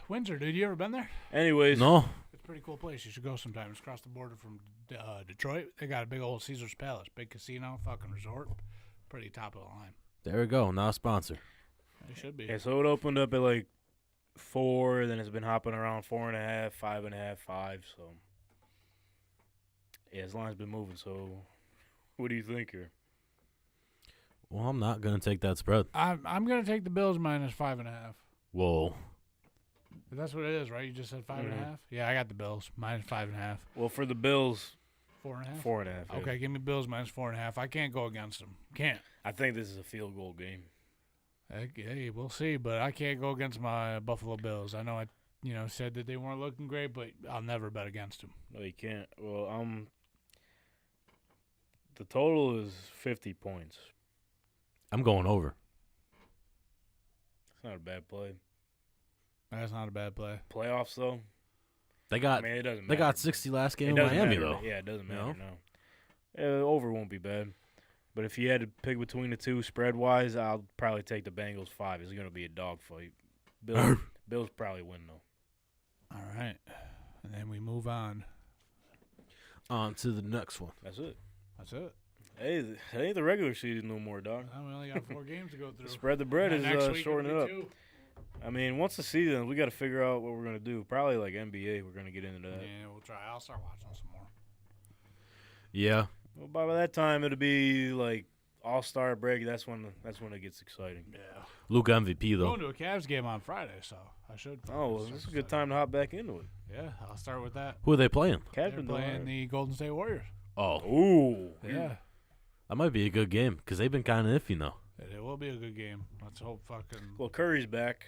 Windsor, dude. You ever been there? Anyways, No. It's a pretty cool place. You should go sometime. It's across the border from Detroit. They got a big old Caesar's Palace, big casino, fucking resort. Pretty top of the line. There we go. Now a sponsor. They should be. yeah, so it opened up at like 4, then it's been hopping around 4.5, 5.5, 5. So yeah, this line's been moving. So what do you think here? Well, I'm not going to take that spread. I'm gonna take the Bills minus 5.5. Whoa. That's what it is, right? You just said 5.5. Yeah, I got the Bills minus 5.5. Well, for the Bills, 4.5. 4.5. yeah. Okay, give me Bills minus 4.5. I can't go against them. Can't. I think this is a field goal game. Hey, we'll see, but I can't go against my Buffalo Bills. I know I, said that they weren't looking great, but I'll never bet against them. No, you can't. Well, the total is 50 points. I'm going over. It's not a bad play. That's not a bad play. Playoffs though. They I got mean, it doesn't. they matter. got 60 last game It in doesn't Miami matter. though. Yeah, it doesn't You matter. No, over won't be bad. But if you had to pick between the two spread wise, I'll probably take the Bengals 5. It's going to be a dogfight. Bills probably win though. All right, and then we move on. On to the next one. That's it. That's it. Hey, it ain't the regular season no more, dog. We only got 4 games to go through. Spread the bread And is next week shortening it it'll up. be 2. I mean, once the season, we got to figure out what we're going to do. Probably like NBA, we're going to get into that. Yeah, we'll try. I'll start watching some more. Yeah. Well, by that time, it'll be like All-Star break. That's when it gets exciting. Yeah. Luke MVP though. Going to a Cavs game on Friday, so I should. Oh, well, this is a good time to hop back into it. Yeah, I'll start with that. Who are they playing? Cavs They're been doing playing all the Golden State Warriors. Oh, right. Ooh. Yeah. that might be a good game because they've been kind of iffy now. It will be a good game. Let's hope fucking Well, Curry's back.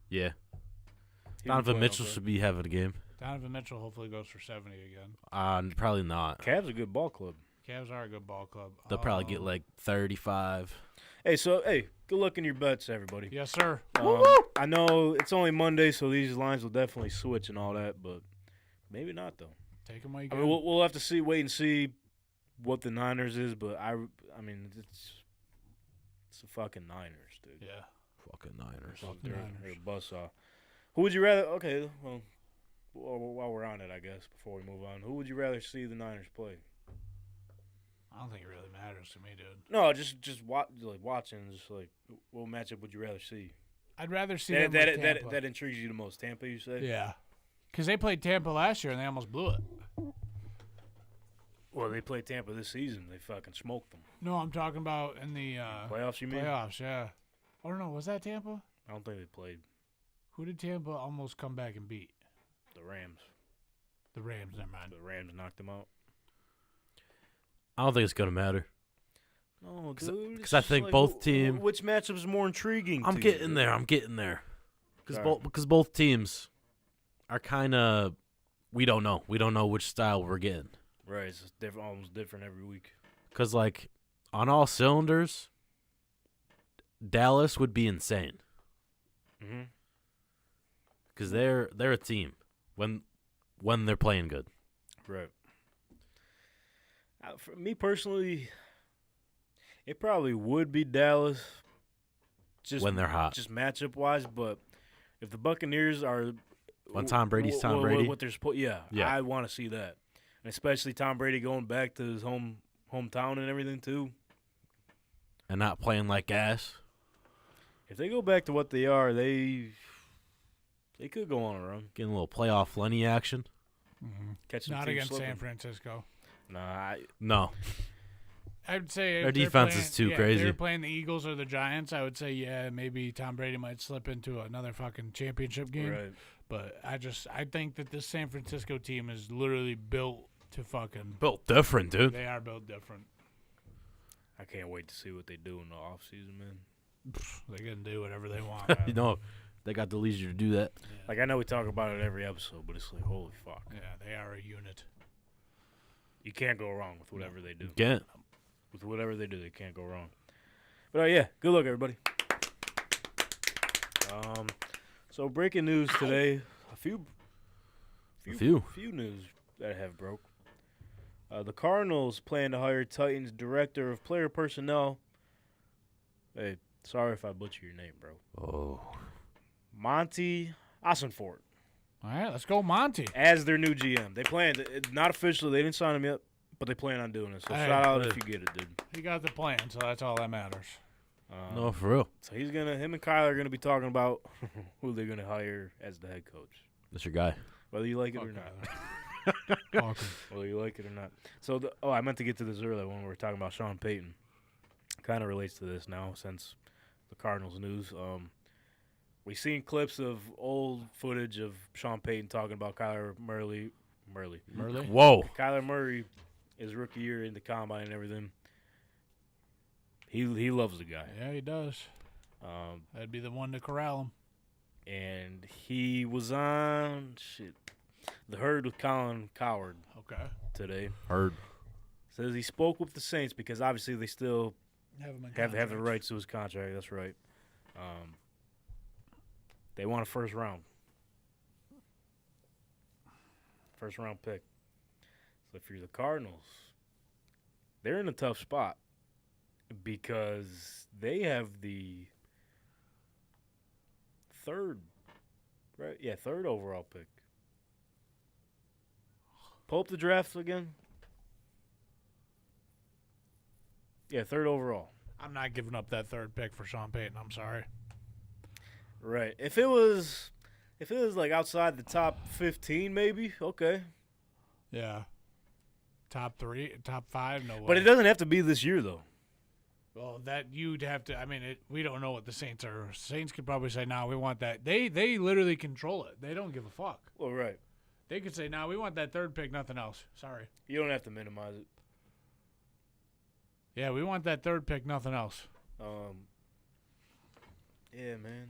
Yeah. He Donovan been playing Mitchell okay. should be having a game. Donovan Mitchell hopefully goes for 70 again. Probably not. Cavs a good ball club. Cavs are a good ball club. They'll probably get like 35. Hey, good luck in your bets, everybody. Yes, sir. I know it's only Monday, so these lines will definitely switch and all that, but maybe not though. Take them while you I can. mean, we'll have to wait and see what the Niners is, but I mean, it's the fucking Niners, dude. Yeah. Fucking Niners. Fuck They're Niners. a buzzsaw. Who would you rather? Okay, well, while we're on it, I guess before we move on, who would you rather see the Niners play? I don't think it really matters to me, dude. No, just watching, just like what matchup would you rather see? I'd rather see That them with Tampa. that intrigues you the most. Tampa, you say? Yeah. Because they played Tampa last year and they almost blew it. Well, they played Tampa this season. They fucking smoked them. No, I'm talking about in the Playoffs, you mean? playoffs, yeah. I don't know. Was that Tampa? I don't think they played Who did Tampa almost come back and beat? the Rams. The Rams, never mind. The Rams knocked them out. I don't think it's going to matter. No, 'Cause- dude. 'cause I think both team- Which matchup is more intriguing? I'm to getting you? there. I'm getting there. Sorry. Because both teams are kind of, we don't know. We don't know which style we're getting. Right, it's different, almost different every week. Because, like, on all cylinders, Dallas would be insane. Mm-hmm. Because they're a team when they're playing good. Right. For me personally, it probably would be Dallas. Just When they're hot. just matchup wise. But if the Buccaneers are When Tom Brady's Tom Brady? what they're supposed, yeah, I want to see that, and especially Tom Brady going back to his hometown and everything too. And not playing like ass. If they go back to what they are, they could go on a run. Getting a little playoff Lenny action. Catch some Not teams against slipping. San Francisco. Nah, No. I'd say Their if they're defense playing- is too If crazy. they're playing the Eagles or the Giants, I would say, yeah, maybe Tom Brady might slip into another fucking championship game. right. But I think that this San Francisco team is literally built to fucking. Built different, dude. They are built different. I can't wait to see what they do in the offseason, man. They can do whatever they want. You know, they got the leisure to do that. Like, I know we talk about it every episode, but it's like, holy fuck. Yeah, they are a unit. You can't go wrong with whatever they do. Get With whatever they do, they can't go wrong. But yeah, good luck, everybody. So breaking news today, a few news that have broke. The Cardinals plan to hire Titans director of player personnel. Hey, sorry if I butcher your name, bro. Oh. Monty Ossenfort All right, let's go, Monty. as their new GM. They plan it's not official. They didn't sign him yet, but they plan on doing it. So Hey, shout out good. if you get it, dude. He got the plan, so that's all that matters. No, for real. So him and Kyle are gonna be talking about who they're gonna hire as the head coach, That's your guy. whether you like it or Fuck not. Fuck 'em. Whether you like it or not. So I meant to get to this earlier when we were talking about Sean Payton. Kind of relates to this now since the Cardinals news. We've seen clips of old footage of Sean Payton talking about Kyler Murray. Whoa. Kyler Murray, his rookie year in the combine and everything. He loves the guy. Yeah, he does. That'd be the one to corral him. And he was on The Herd with Colin Cowherd Okay. today. Heard. Says he spoke with the Saints because obviously they still Have him in have the contract. rights to his contract. That's right. They want a first round pick. So if you're the Cardinals, they're in a tough spot because they have the third overall pick. Pull up the draft again. Yeah, third overall. I'm not giving up that third pick for Sean Payton. I'm sorry. Right. If it was like outside the top 15, maybe okay. Yeah. Top 3, top 5, no way. But it doesn't have to be this year, though. Well, that you'd have to. I mean, we don't know what the Saints are. Saints could probably say, "No, we want that." They literally control it. They don't give a fuck. Well, right. They could say, "No, we want that third pick, nothing else." Sorry. You don't have to minimize it. Yeah, we want that third pick, nothing else. Yeah, man.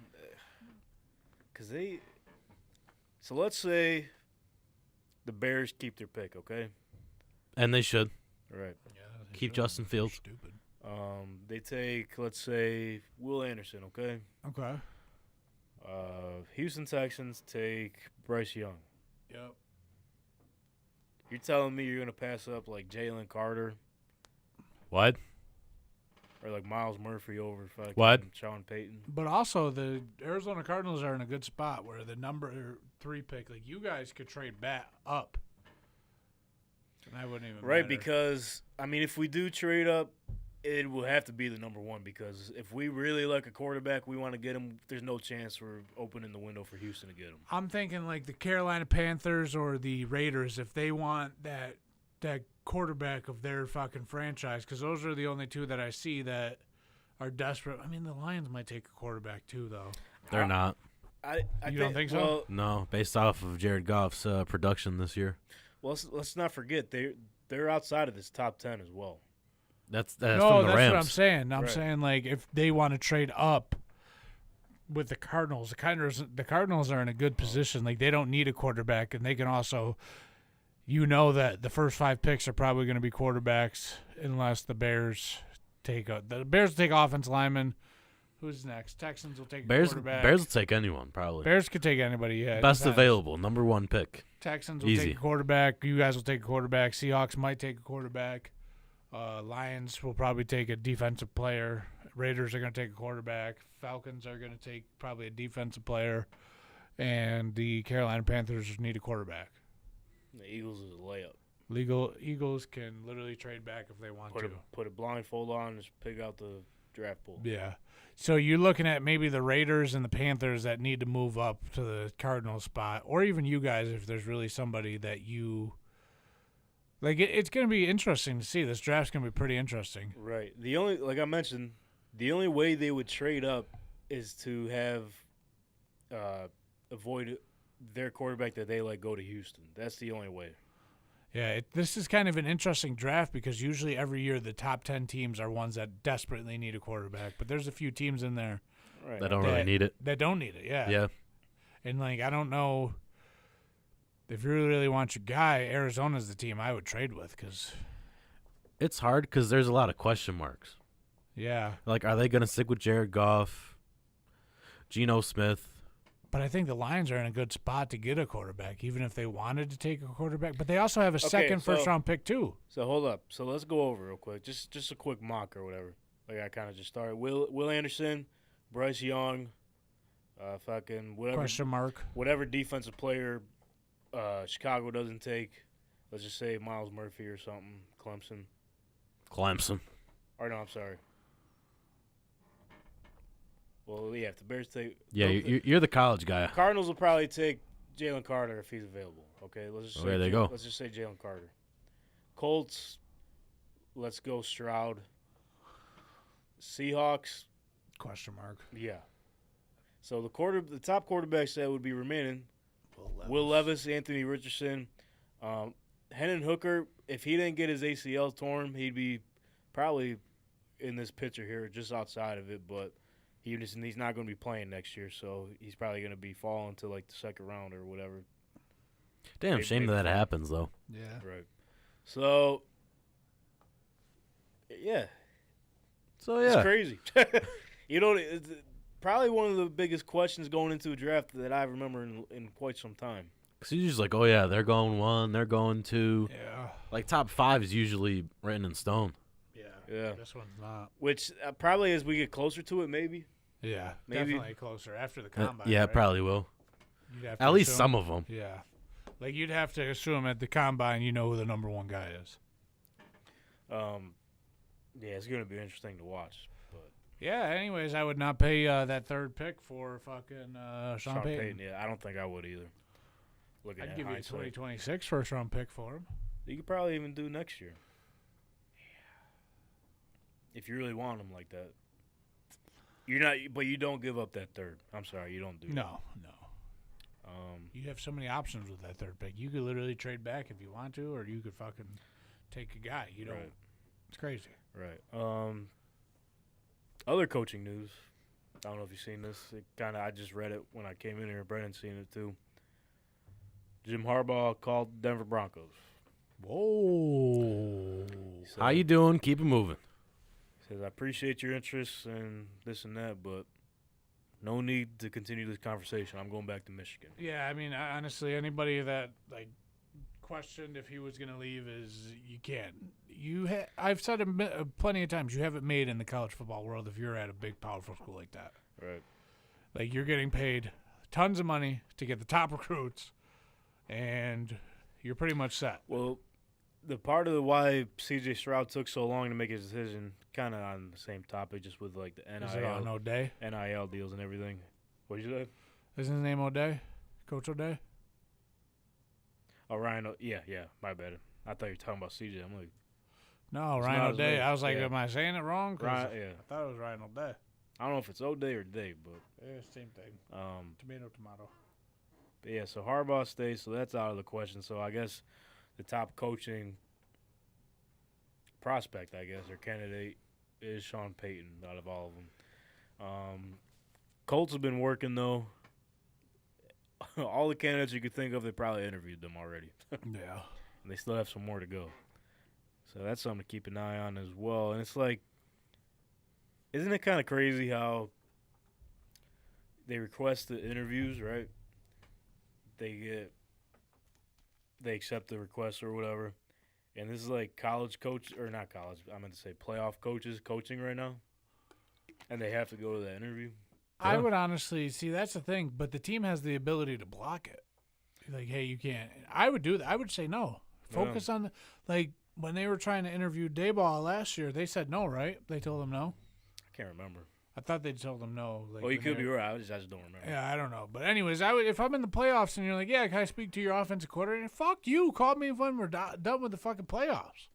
So let's say the Bears keep their pick, okay? And they should. Right. Yeah, Keep Justin Fields. Stupid. They take, let's say, Will Anderson, okay? Okay. Houston Texans take Bryce Young. Yep. You're telling me you're gonna pass up like Jalen Carter What? or like Miles Murphy over fucking What? Sean Payton? But also, the Arizona Cardinals are in a good spot where the number 3 pick, like you guys could trade back up. And I wouldn't even Right, matter. because I mean, if we do trade up, it will have to be the number one. Because if we really like a quarterback, we want to get him. There's no chance we're opening the window for Houston to get him. I'm thinking like the Carolina Panthers or the Raiders, if they want that quarterback of their fucking franchise, because those are the only two that I see that are desperate. I mean, the Lions might take a quarterback too, though. They're not. I You don't think so? Well, No, based off of Jared Goff's production this year. let's not forget they're outside of this top 10 as well. That's No, from the that's Rams. what I'm saying. I'm Right. saying like if they want to trade up with the Cardinals, the Cardinals are in a good position. Like they don't need a quarterback, and they can also, that the first 5 picks are probably going to be quarterbacks unless the Bears take offense lineman. Who's next? Texans will take a Bears quarterback. will take anyone probably. Bears could take anybody. Yeah, it Best depends. available, number 1 pick. Texans will Easy. take a quarterback. You guys will take a quarterback. Seahawks might take a quarterback. Lions will probably take a defensive player. Raiders are going to take a quarterback. Falcons are going to take probably a defensive player. And the Carolina Panthers need a quarterback. The Eagles is a layup. Eagles can literally trade back if they want to. Put a blindfold on, and just pick out the draft pool. Yeah. So you're looking at maybe the Raiders and the Panthers that need to move up to the Cardinals spot, or even you guys if there's really somebody that you like. It's going to be interesting to see. This draft's going to be pretty interesting. Right. The only, like I mentioned, the only way they would trade up is to have avoid their quarterback that they let go to Houston. That's the only way. Yeah, this is kind of an interesting draft because usually every year the top 10 teams are ones that desperately need a quarterback, but there's a few teams in there Right. They don't really need it. that don't need it. Yeah. Yeah. And like I don't know if you really want your guy, Arizona's the team I would trade with because It's hard because there's a lot of question marks. yeah. Like, are they going to stick with Jared Goff, Geno Smith? But I think the Lions are in a good spot to get a quarterback, even if they wanted to take a quarterback. But they also have a second first-round pick, too. So hold up. So let's go over real quick. Just a quick mock or whatever. Like I kind of just started. Will Anderson, Bryce Young, fucking whatever. Question mark. Whatever defensive player Chicago doesn't take. Let's just say Miles Murphy or something. Clemson. Or no, I'm sorry. Well, yeah, if the Bears take... Yeah, you're the college guy. Cardinals will probably take Jalen Carter if he's available. Okay, let's just say there they go. Let's just say Jalen Carter. Colts, let's go Stroud. Seahawks, Question mark. yeah. So the top quarterbacks that would be remaining: Will Levis, Anthony Richardson, Hendon Hooker. If he didn't get his ACL torn, he'd be probably in this picture here, just outside of it, but. He's not going to be playing next year, so he's probably going to be falling to like the second round or whatever. Damn shame that happens, though. Yeah. Right. So, yeah, So, it's yeah. crazy. It's probably one of the biggest questions going into a draft that I remember in quite some time. Because you're just like, oh, yeah, they're going 1, they're going 2. Yeah. Like, top 5 is usually written in stone. Yeah. This one's not. Which probably as we get closer to it, maybe. Yeah. Maybe. Definitely closer after the combine. Yeah, right? probably will. You'd have to At least assume- some of them. Yeah. Like you'd have to assume at the combine you know who the number one guy is. Yeah, it's going to be interesting to watch. But Yeah, anyways, I would not pay that third pick for fucking Sean Payton. yeah, I don't think I would either. Looking I'd at give you a hindsight. 2026 first round pick for him. You could probably even do next year. Yeah. If you really want him like that. You're not, but you don't give up that third. I'm sorry, you don't do that. No. You have so many options with that third pick. You could literally trade back if you want to, or you could fucking take a guy. You don't. Right. It's crazy. Right. Other coaching news. I don't know if you've seen this. I just read it when I came in here. Brennan's seen it too. Jim Harbaugh called Denver Broncos. Whoa. He said- How you doing? Keep it moving. Says, I appreciate your interest and this and that, but no need to continue this conversation. I'm going back to Michigan. Yeah, I mean, honestly, anybody that like questioned if he was going to leave is you can't. I've said it plenty of times. You have it made in the college football world if you're at a big, powerful school like that. Right. Like you're getting paid tons of money to get the top recruits, and you're pretty much set. Well, the part of why C.J. Stroud took so long to make his decision, kind of on the same topic, just with like the Is it on O'Day? NIL deals and everything. What did you say? Isn't his name O'Day? Coach O'Day? Oh, Ryan. Yeah. My bad. I thought you were talking about C.J. I'm like, No, It's Ryan not his O'Day. name. I was like, Yeah. am I saying it wrong? 'Cause Ryan, yeah. I thought it was Ryan O'Day. I don't know if it's O'Day or Day, but Yeah, same thing. Tomato. but yeah. So Harbaugh stays, so that's out of the question. So I guess the top coaching prospect, I guess, or candidate is Sean Payton out of all of them. Colts have been working though. All the candidates you could think of, they probably interviewed them already, Yeah. and they still have some more to go. So that's something to keep an eye on as well. And it's like, isn't it kind of crazy how they request the interviews, right? They accept the request or whatever. And this is like college coach, or not college, I meant to say playoff coaches coaching right now. And they have to go to that interview. I Yeah. would honestly see that's the thing, but the team has the ability to block it. Like, hey, you can't. I would do that. I would say no. Focus on like when they were trying to interview Dayball last year. They said no, right? They told him no. I can't remember. I thought they told him no. Like, Well, you when could be they're- right. I just don't remember. Yeah, I don't know. But anyways, if I'm in the playoffs and you're like, yeah, can I speak to your offensive coordinator? Fuck you. Call me when we're done with the fucking playoffs.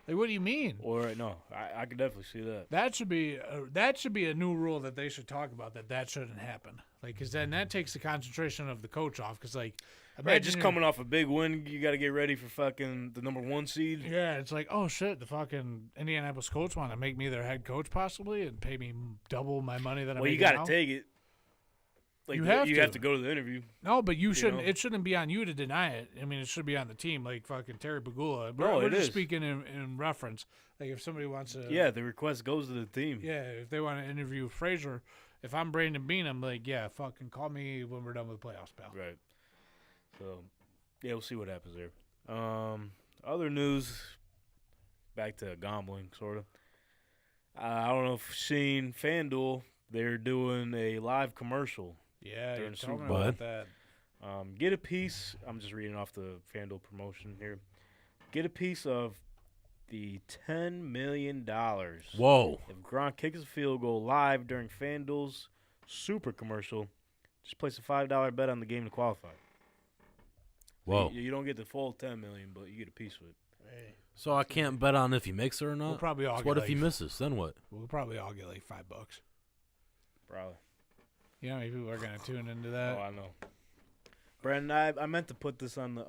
Like, what do you mean? Or no, I could definitely see that. That should be a new rule that they should talk about. That shouldn't happen. Like, because then that takes the concentration of the coach off. Because like, Right, imagine just you're- coming off a big win, you got to get ready for fucking the #1 seed. Yeah, it's like, oh shit, the fucking Indianapolis Colts want to make me their head coach possibly and pay me double my money that I'm Well, you making got now. to take it. Like You you have have to. to go to the interview. No, but you shouldn't. know? It shouldn't be on you to deny it. I mean, it should be on the team, like fucking Terry Pagula. No, We're it just is. speaking in reference. Like if somebody wants to, Yeah, the request goes to the team. yeah, if they want to interview Frazier, if I'm Brandon Bean, I'm like, yeah, fucking call me when we're done with the playoffs, pal. Right. So, yeah, we'll see what happens there. Other news, back to gambling, sort of. I don't know if you've seen FanDuel. They're doing a live commercial. Yeah, During you the told Super me Bowl. about that. Get a piece. I'm just reading off the FanDuel promotion here. Get a piece of the $10 million. Whoa. If Gronk kicks a field goal live during FanDuel's Super commercial, just place a $5 bet on the game to qualify. Whoa. You don't get the full $10 million, but you get a piece of it. Hey, So I can't bet on if he makes it or not? we'll probably all So get what like, if he misses? Then what? We'll probably all get like $5. Probably. You know, how many people are gonna tune into Oh, that. I know. Brandon, I meant to put this on the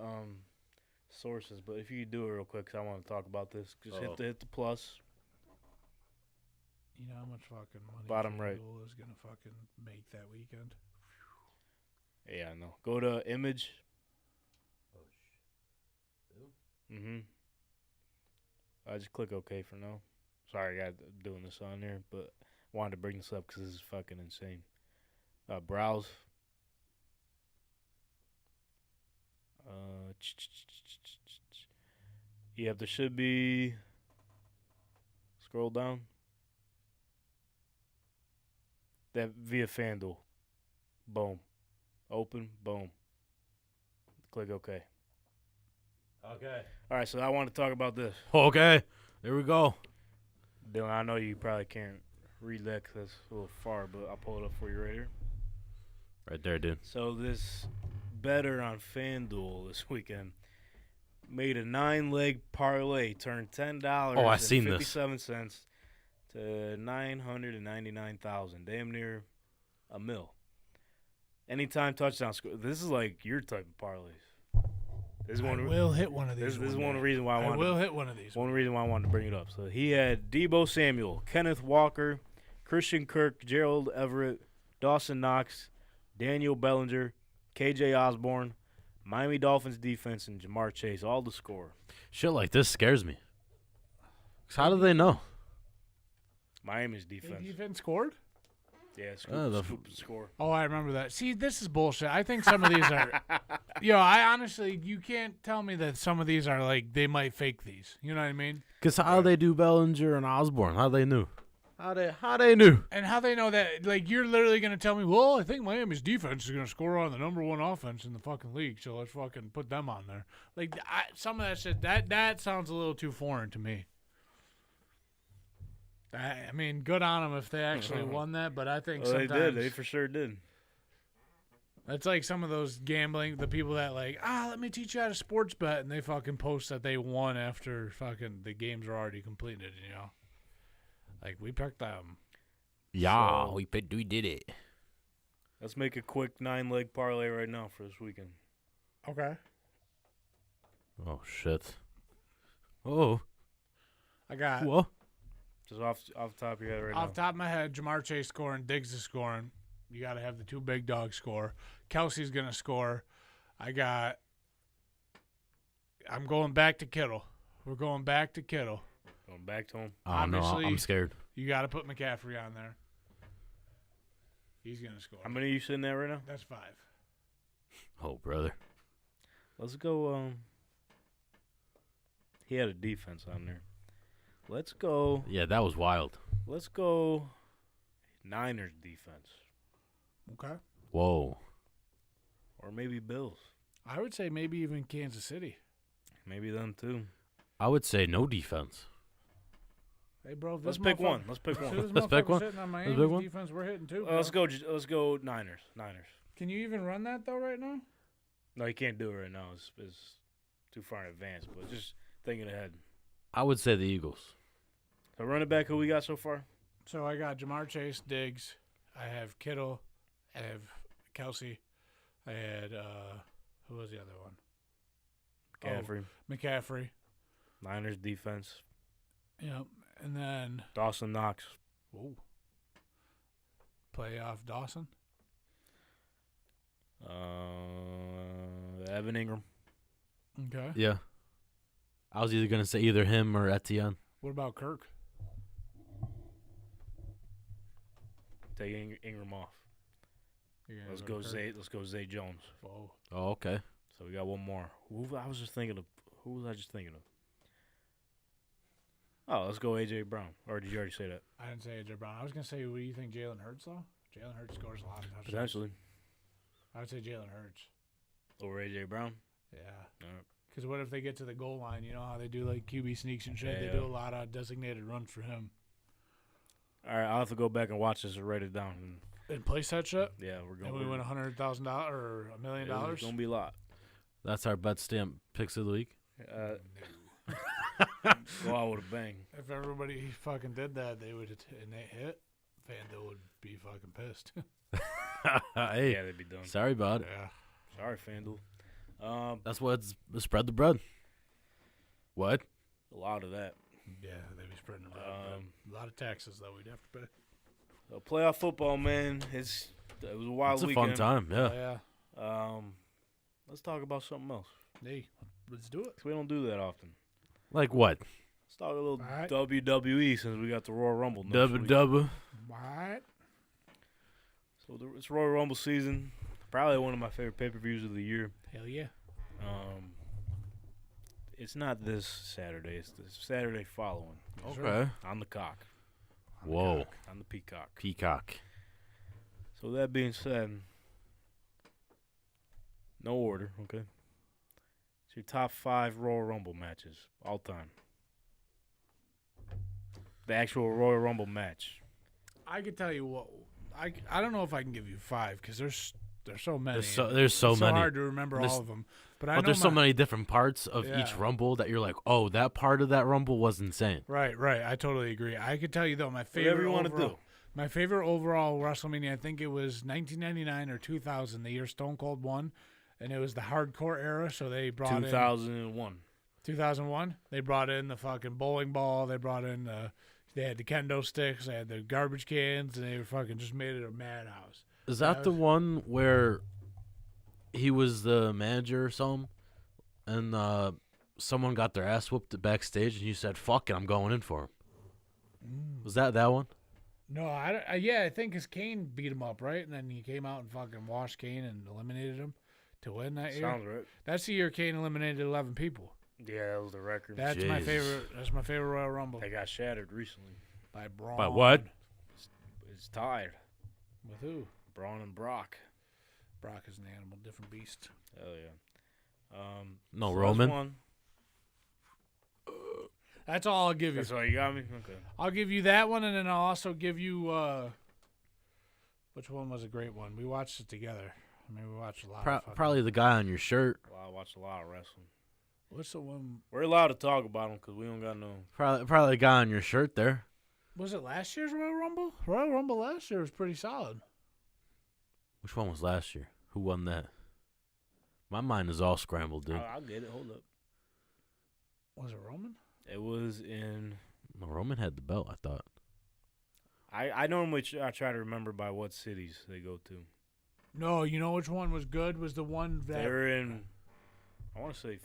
sources, but if you could do it real quick, 'cause I want to talk about this. Just Oh. hit the plus. You know how much fucking money Bottom right. FanDuel is gonna fucking make that weekend? Yeah, I know. Go to image. Mm-hmm. I just click OK for now. Sorry, I got doing this on there, but wanted to bring this up because this is fucking insane. Browse. Yep, there should be. Scroll down. That via FanDuel. Boom. Open. Boom. Click OK. Okay. All right, so I want to talk about this. Okay. There we go. Dylan, I know you probably can't read that because that's a little far, but I'll pull it up for you right here. Right there, dude. So this bettor on FanDuel this weekend made a 9-leg parlay, turned $10 Oh, I and seen this. 57 cents to $999,000, damn near a mil. Anytime touchdown score. This is like your type of parlays. This is I one. will hit one of these. This is one one day. reason why I I wanted. will hit one of these. One reason why I wanted to bring it up. So he had Debo Samuel, Kenneth Walker, Christian Kirk, Gerald Everett, Dawson Knox, Daniel Bellinger, KJ Osborne, Miami Dolphins defense, and Jamar Chase all to score. Shit like this scares me. 'Cause how do they know? Miami's Big defense. defense scored? Yeah, the scoop score. Oh, I remember that. See, this is bullshit. I think some of these are. Yo, I honestly, you can't tell me that some of these are like they might fake these. You know what I mean? Because how they do Bellinger and Osborne? How they knew? How they knew? And how they know that? Like you're literally gonna tell me, well, I think Miami's defense is gonna score on the #1 offense in the fucking league, so let's fucking put them on there. Like some of that shit, that sounds a little too foreign to me. I mean, good on them if they actually won that, but I think Well, they sometimes did. They for sure did. it's like some of those gambling, the people that like, let me teach you how to sports bet, and they fucking post that they won after fucking the games are already completed, you know? Like, we picked them. Yeah, So- we did it. Let's make a quick 9-leg parlay right now for this weekend. Okay. Oh shit. Oh. I got, What? Just off the top of your head right off now. the top of my head, Jamar Chase scoring, Diggs is scoring. You got to have the two big dogs score. Kelsey's going to score. I'm going back to Kittle. We're going back to Kittle. Going back to him. Oh no, Obviously- I'm scared. You got to put McCaffrey on there. He's going to score. How many are you sitting at right now? That's 5. Oh brother. Let's go. He had a defense on there. Let's go. Yeah, that was wild. Let's go. Niners defense, Okay. Whoa. or maybe Bills. I would say maybe even Kansas City. Maybe them too. I would say no defense. Hey, bro. If Let's this pick motherfucker- one. Let's pick if one. this Let's pick motherfucker's one. hitting on Let's pick Miami's one. defense, we're hitting too. Bro. Let's go. Let's go Niners. Niners. Can you even run that though right now? No, you can't do it right now. It's too far in advance. But just thinking ahead. I would say the Eagles. So running back, who we got so far? So I got Jamar Chase, Diggs. I have Kittle. I have Kelsey. I had who was the other one? McCaffrey. McCaffrey. Niners defense. Yep. And then Dawson Knox. whoa, playoff Dawson. Evan Ingram. Okay. Yeah. I was either gonna say either him or Etienne. What about Kirk? Take Ingram off. You're gonna Let's to go Kirk? Zay. Let's go Zay Jones. Whoa. Oh, okay. So we got one more. Who I was just thinking of? Who was I just thinking of? Oh, let's go AJ Brown. Or did you already say that? I didn't say AJ Brown. I was gonna say, what do you think, Jalen Hurts though? Jalen Hurts scores a lot of touchdowns. Potentially I would say Jalen Hurts. over AJ Brown. Yeah. All right. Because what if they get to the goal line? You know how they do like QB sneaks and shit. Yeah, They yeah. do a lot of designated runs for him. All right, I'll have to go back and watch this and write it down. And place that shit. Yeah, we're going. And we win $100,000 or $1 million. It's gonna be a lot. That's our Betstamp picks of the week. Go out with a bang. If everybody fucking did that, they would and they hit. FanDuel would be fucking pissed. Hey, Yeah, they'd be done. sorry about it. Yeah. Sorry, FanDuel. That's what's spread the bread. What? A lot of that. Yeah, they'd be spreading it out. A lot of taxes though we'd have to pay. So playoff football, man. It was a wild It's a weekend. fun time. Yeah. Yeah. Let's talk about something else. Hey, let's do it. 'Cause we don't do that often. Like what? Let's talk a little All right. WWE since we got the Royal Rumble. next Dubba week. dubba. What? So it's Royal Rumble season. Probably one of my favorite pay-per-views of the year. Hell yeah. It's not this Saturday. It's the Saturday following Okay. on the cock, Whoa. on the peacock. Peacock. So that being said, no order, okay? It's your top 5 Royal Rumble matches all time. The actual Royal Rumble match. I could tell you what. I don't know if I can give you 5 because there's so many. There's so it's many. so hard to remember There's- all of them. But I But know there's so many different parts of each Yeah. rumble that you're like, oh, that part of that rumble was insane. Right. I totally agree. I could tell you though my favorite. Whatever you want to overall- do. My favorite overall WrestleMania, I think it was 1999 or 2000, the year Stone Cold won, and it was the hardcore era. So they brought 2001. in 2001. They brought in the fucking bowling ball. They brought in they had the kendo sticks. They had the garbage cans, and they were fucking just made it a madhouse. Is that the one where he was the manager or something, and someone got their ass whooped backstage, and you said, "Fuck it, I'm going in for him." Was that one? No, I think his Kane beat him up, right? And then he came out and fucking washed Kane and eliminated him to win that year. Sounds right. That's the year Kane eliminated 11 people. Yeah, that was the record. That's my Jesus. favorite. That's my favorite Royal Rumble They got shattered recently. by Braun. By what? It's tied. With who? Braun and Brock. Brock is an animal, different beast. Hell yeah. No, so that's Roman. one. That's all I'll give you. That's all you got me? Okay. I'll give you that one, and then I'll also give you. Which one was a great one? We watched it together. I mean, we watched a lot. of fucking, Probably the guy on your shirt. Well, I watched a lot of wrestling. What's the one? We're allowed to talk about them because we don't got no. Probably the guy on your shirt there. Was it last year's Royal Rumble? Royal Rumble last year was pretty solid. Which one was last year? Who won that? My mind is all scrambled, dude. I'll get it. Hold up. Was it Roman? It was in. Well, Roman had the belt, I thought. I normally I try to remember by what cities they go to. No, you know which one was good? Was the one that They're in. I want to say.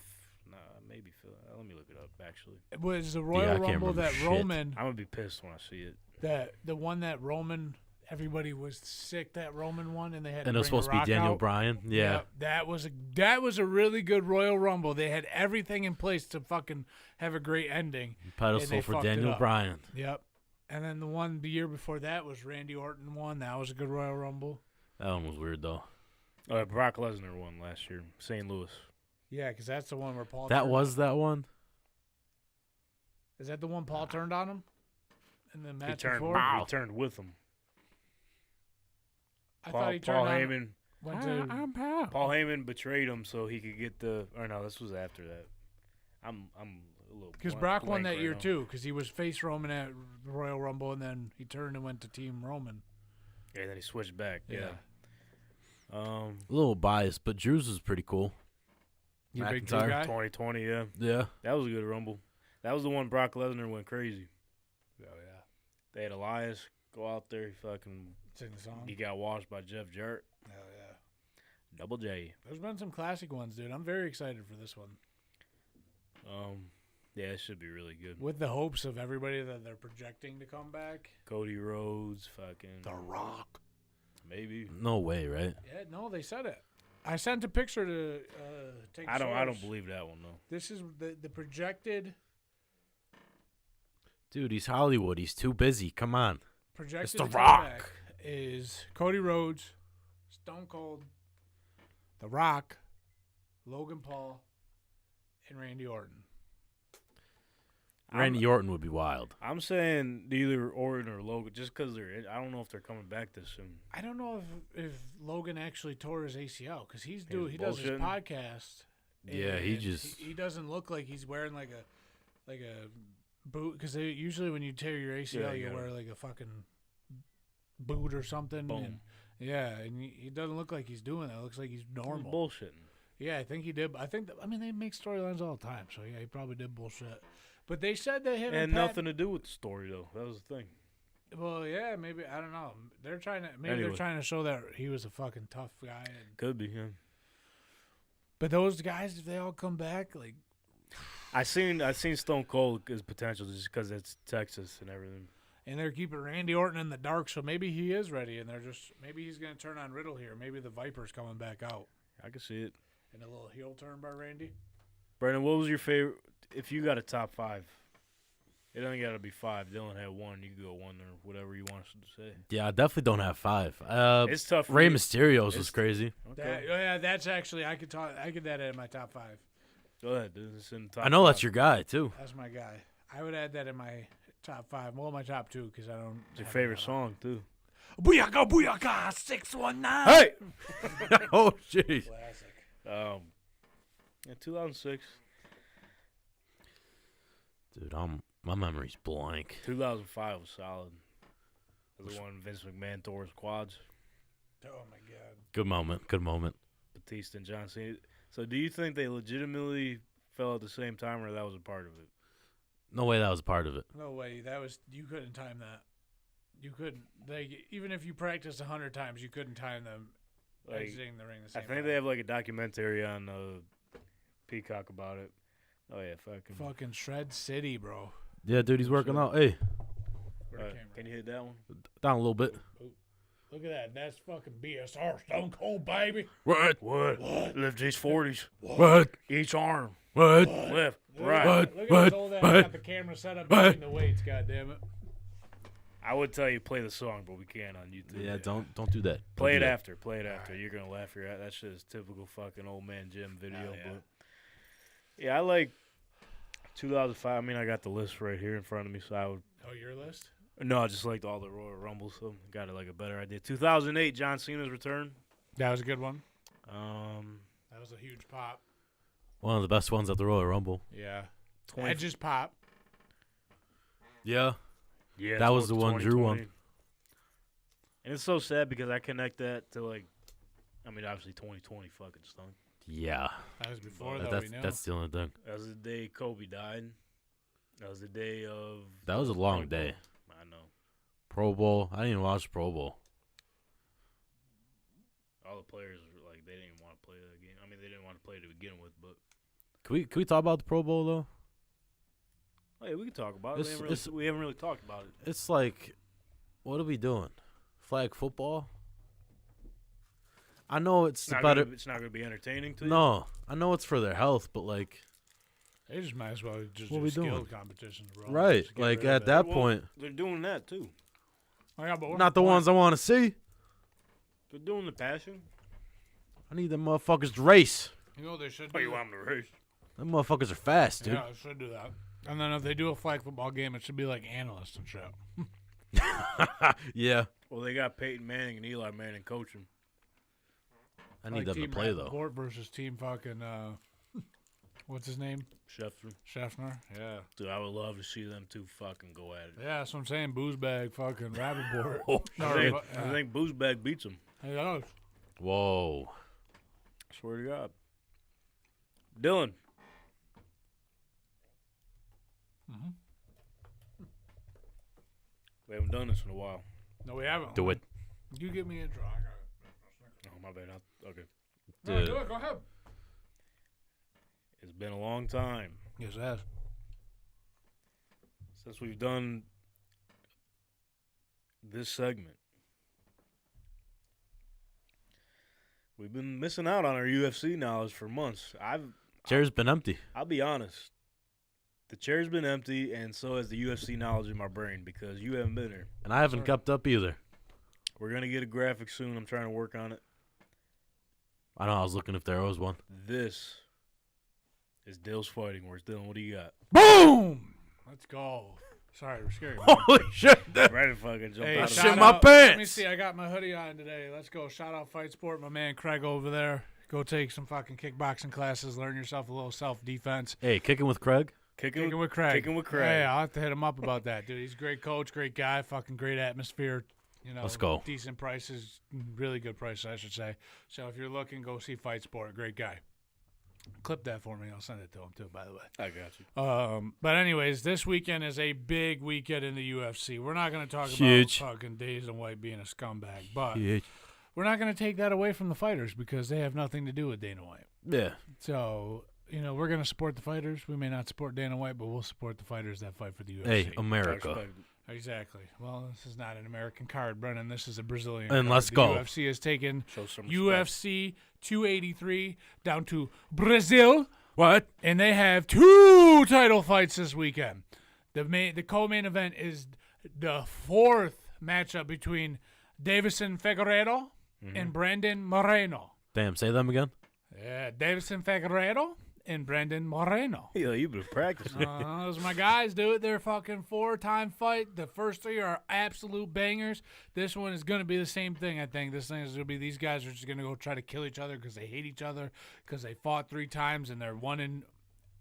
Maybe Phil. Let me look it up. Actually, it was the I Royal can't Rumble remember that shit. Roman I'm gonna be pissed when I see it. the one that Roman everybody was sick that Roman won and they had And to it was bring supposed The to be Rock Daniel out. Bryan. Yeah. that was a really good Royal Rumble. They had everything in place to fucking have a great ending. And Pedestal they for fucked it Daniel up. Bryan. Yep. And then the one the year before that was Randy Orton won. That was a good Royal Rumble. That one was weird, though. Brock Lesnar won last year, St. Louis. Yeah, because that's the one where Paul. That turned was on him. that one? Is that the one Paul turned on him? in the He match turned, before? he turned with him. I Paul, thought he Paul turned on. Heyman. Went to, Paul Heyman betrayed him so he could get the. Or no, this was after that. I'm a little. because blank- Brock won blank that right year now. too. Because he was face Roman at Royal Rumble, and then he turned and went to Team Roman. Yeah, then he switched back. Yeah. A little biased, but Drew's was pretty cool. You a big Drew McIntyre. guy? 2020. Yeah, Yeah. that was a good Rumble. That was the one Brock Lesnar went crazy. Oh yeah. They had Elias go out there. He fucking. Sing the song. He got washed by Jeff Jarrett. Hell yeah. Double J. There's been some classic ones, dude. I'm very excited for this one. Yeah, it should be really good. With the hopes of everybody that they're projecting to come back. Cody Rhodes, fucking The Rock. maybe. No way, right? Yeah, no, they said it. I sent a picture to take. I don't source. believe that one though. This is the projected Dude, he's Hollywood. He's too busy. Come on. projected The comeback Rock. is Cody Rhodes, Stone Cold, The Rock, Logan Paul, and Randy Orton. Randy Orton would be wild. I'm saying either Orton or Logan, just because they're. I don't know if they're coming back this soon. I don't know if Logan actually tore his ACL because he does his bullshitting. podcast. Yeah, he and just- he doesn't look like he's wearing like a boot because usually when you tear your ACL Yeah, you yeah. wear like a fucking boot or something. Boom. And, yeah, and he doesn't look like he's doing that. It looks like he's normal. Bullshitting. Yeah, I think he did. I think I mean they make storylines all the time, so yeah, he probably did bullshit. But they said that him And and Pat, nothing to do with the story though. That was the thing. well, yeah, maybe I don't know. They're trying to maybe Anyway. they're trying to show that he was a fucking tough guy. And, Could be. Yeah. but those guys, if they all come back, like I seen Stone Cold as potential just because it's Texas and everything. and they're keeping Randy Orton in the dark, so maybe he is ready, and they're just maybe he's gonna turn on Riddle here. Maybe the Viper's coming back out, I can see it. and a little heel turn by Randy. Brandon, what was your favorite? If you got a top five, it only got to be five. Dylan had one. You can go one or whatever you want us to say. Yeah, I definitely don't have 5. It's tough. For Rey you. Mysterio's was It's- crazy. Okay. Yeah, that's actually I could that in my top 5. Go ahead, dude. It's in the top I know that's five. your guy, too. That's my guy. I would add that in my top 5. Well, my top 2 because I don't. It's your have favorite that song too. Booyaka, booyaka, 619. Hey. Oh, jeez. Classic. In 2006, Dude, my memory's blank. 2005 was solid. That was the one Vince McMahon tore his quads. Oh my god. Good moment. Good moment. Batista and John Cena. So, do you think they legitimately fell at the same time, or that was a part of it? No way that was a part of it. No way. That was you couldn't time that. You couldn't. Even if you practiced 100 times, you couldn't time them Like, exiting the ring the I same think time. they have like a documentary on Peacock about it. Oh yeah, Fucking Shred City, bro. Yeah, dude, he's working out. Hey, Where the camera? Can you hit that one? down a little bit. Look at that. That's fucking BSR Stone Cold, baby. What? What? Lift these 40s. What? Each arm. What? Left. Look Right. at look at this old ass got the camera set up between the weights. God damn it. I would tell you play the song, but we can't on YouTube. Yeah, don't do that. Play Don't it do that. after. Play it after. You're gonna laugh your ass. That shit is typical fucking old man Jim video. Oh, yeah. But yeah, I like 2005. I mean, I got the list right here in front of me, so I would. Oh, your list? No, I just liked all the Royal Rumbles, so got like a better idea. 2008, John Cena's return. That was a good one. That That was a huge pop. One of the best ones at the Royal Rumble. Yeah. 20 Edge's pop. Yeah. Yeah, That was the one Drew won. 2020. And it's so sad because I connect that to like, I mean, obviously 2020 fucking stunk. Yeah. That was before, That- though, we know. That's the only thing. That was the day Kobe died. That was the day of. That was a long Pro Bowl. day. I know. Pro Bowl. I didn't even watch Pro Bowl. All the players were like, they didn't even want to play that game. I mean, they didn't want to play to begin with, but. Can we talk about the Pro Bowl though? Oh, yeah, we can talk about it. It's- We haven't really talked about it. It's like, what are we doing? Flag football? I know it's better. It's not going to be entertaining to you. No, I know it's for their health, but like, They just might as well just What do we skill doing? competitions, bro. right? Just get Like rid of at it. that Well, point, They're doing that too. Oh, yeah, but what's not the point? ones I want to see. They're doing the passion. I need them motherfuckers to race. You know what they should Oh, do? you want them to race? Them motherfuckers are fast, dude. Yeah, they should do that. And then if they do a flag football game, it should be like analysts and shit. Yeah. Well, they got Peyton Manning and Eli Manning coaching. I need Like them to Team play, though. Rappaport versus Team fucking, what's his name? Scheffner? Yeah. Dude, I would love to see them two fucking go at it. Yeah, that's what I'm saying. Boozebag fucking Rappaport. I think Boozebag beats him. He does. Whoa. Swear to God. Dylan. Mm-hmm. We haven't done this in a while. No, we haven't. Do it. You give me intro. I got it. Oh, my bad. Okay. No, do it. Go ahead. It's been a long time Yes, it has. since we've done this segment. We've been missing out on our UFC knowledge for months. Chair's been empty. I'll be honest. The chair's been empty, and so has the UFC knowledge in my brain because you haven't been here. And I haven't kept up either. We're going to get a graphic soon. I'm trying to work on it. I know. I was looking if there was one. This is Dill's Fighting Words. Dylan, what do you got? Boom! Let's go. Sorry, we're scared. Holy shit. Ready to fucking jump Hey, out of shit, shout the my out. Let me pants. see. I got my hoodie on today. Let's go. Shout out Fight Sport. My man Craig over there. Go take some fucking kickboxing classes. Learn yourself a little self-defense. Hey, kicking with Craig? Kicking with Craig. Kicking with Craig. Hey, I'll have to hit him up about that, dude. He's a great coach, great guy, fucking great atmosphere. You know, Let's go. Decent prices, really good prices, I should say. So if you're looking, go see Fight Sport. Great guy. Clip that for me. I'll send it to him too, by the way. I got you. But anyways, this weekend is a big weekend in the UFC. We're not going to talk Huge. about fucking Dazed and White being a scumbag, but Yeah. we're not going to take that away from the fighters because they have nothing to do with Dana White. Yeah. So, you know, we're going to support the fighters. We may not support Dana White, but we'll support the fighters that fight for the UFC. Hey, I America. respect it. Exactly. Well, this is not an American card, Brennan. This is a Brazilian And card. let's the go. UFC has taken Show some respect. UFC 283 down to Brazil, What? and they have 2 title fights this weekend. The co-main event is the 4th matchup between Davison Figueiredo and Brandon Moreno. Damn, say them again? Yeah, Davison Figueiredo and Brandon Moreno. Yo, you've been practicing. Those are my guys, dude. They're fucking 4-time fight. The first 3 are absolute bangers. This one is going to be the same thing, I think. This thing is going to be these guys are just going to go try to kill each other because they hate each other because they fought 3 times and they're 1 in.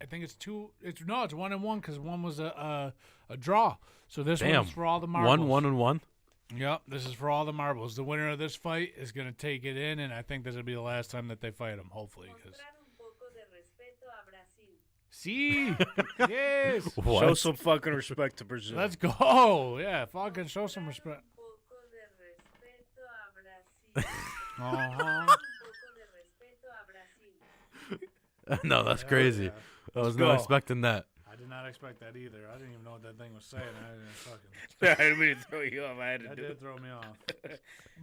I think it's 2. It's 1 and 1 because one was a draw. So this Damn. one's for all the marbles. 1, 1, 1. Yep, this is for all the marbles. The winner of this fight is going to take it in, and I think this will be the last time that they fight him, hopefully. See, yes. What? Show some fucking respect to Brazil. Let's go. Yeah, fucking show some respect. Uh-huh. No, that's crazy. I was go. not expecting that. I did not expect that either. I didn't even know what that thing was saying. I didn't fucking. I didn't mean to throw you off. I had to That do did it. throw me off.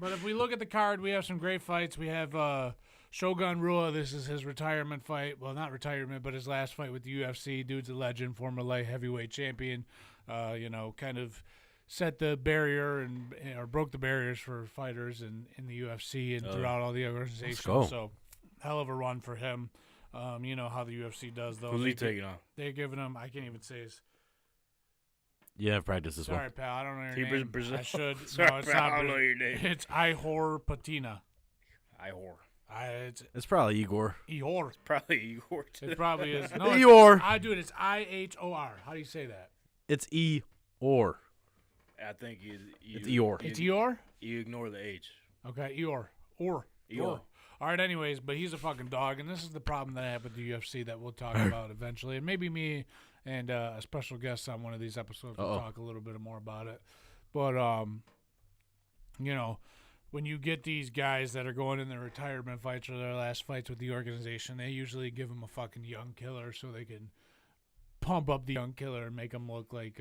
But if we look at the card, we have some great fights. We have Shogun Rua. This is his retirement fight. Well, not retirement, but his last fight with the UFC. Dude's a legend, former light heavyweight champion. You know, kind of set the barrier or broke the barriers for fighters in the UFC and throughout all the organizations. go. So, hell of a run for him. You know how the UFC does, though. Who's he taking on? They're giving him, I can't even say his. Yeah, practice this Sorry, one. pal. I don't know your He name. Brazil? I should. Sorry, no, it's pal, not. I don't know your name. It's Ihor Patina. I whore. It's It's probably Igor. Ihor. Probably Igor. It probably is. No, Ihor. I do it. It's Ihor. How do you say that? It's E-or. I think It's Eeyore. It's Ihor? You ignore the H. Okay, Ihor. Or. Eeyore. All right, anyways, but he's a fucking dog, and this is the problem that I have with the UFC that we'll talk about eventually. And maybe me and a special guest on one of these episodes will talk a little bit more about it. But, you know, when you get these guys that are going in their retirement fights or their last fights with the organization, they usually give them a fucking young killer so they can pump up the young killer and make them look like,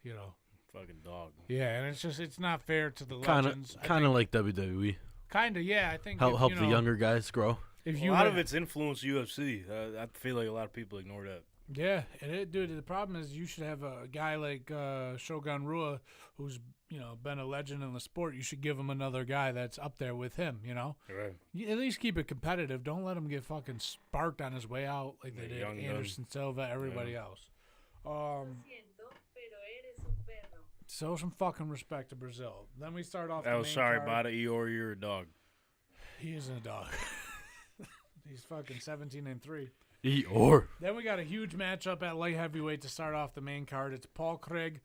you know. Fucking dog. Yeah, and it's not fair to the Kind legends. of like WWE. Kind of, yeah. I think Help you the know, younger guys grow. If A you lot had- of it's influenced UFC. I feel like a lot of people ignore that. Yeah, dude. The problem is you should have a guy like Shogun Rua, who's been a legend in the sport. You should give him another guy that's up there with him. You know, Right. you at least keep it competitive. Don't let him get fucking sparked on his way out like they Yeah, did young gun. Anderson Silva, everybody else. Show some fucking respect to Brazil. Then we start off. I the was main sorry card. about it, Eeyore. You're a dog. He isn't a dog. He's fucking 17-3. Or Then we got a huge matchup at light heavyweight to start off the main card. It's Paul Craig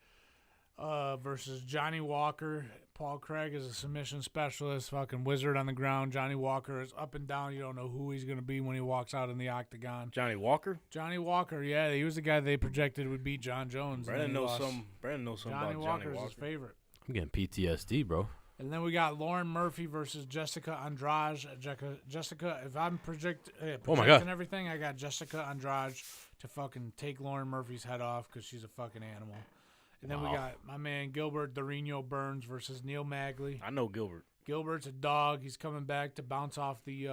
versus Johnny Walker. Paul Craig is a submission specialist, fucking wizard on the ground. Johnny Walker is up and down. You don't know who he's going to be when he walks out in the octagon. Johnny Walker? Johnny Walker, yeah, he was the guy they projected would beat John Jones. Brandon knows lost. something about Johnny Johnny Walker's Walker. his favorite. I'm getting PTSD, bro. And then we got Lauren Murphy versus Jessica Andrade. Jessica, if I'm projecting everything, I got Jessica Andrade to fucking take Lauren Murphy's head off because she's a fucking animal. And then we got my man Gilbert Dorino Burns versus Neil Magley. I know Gilbert. Gilbert's a dog. He's coming back to bounce off the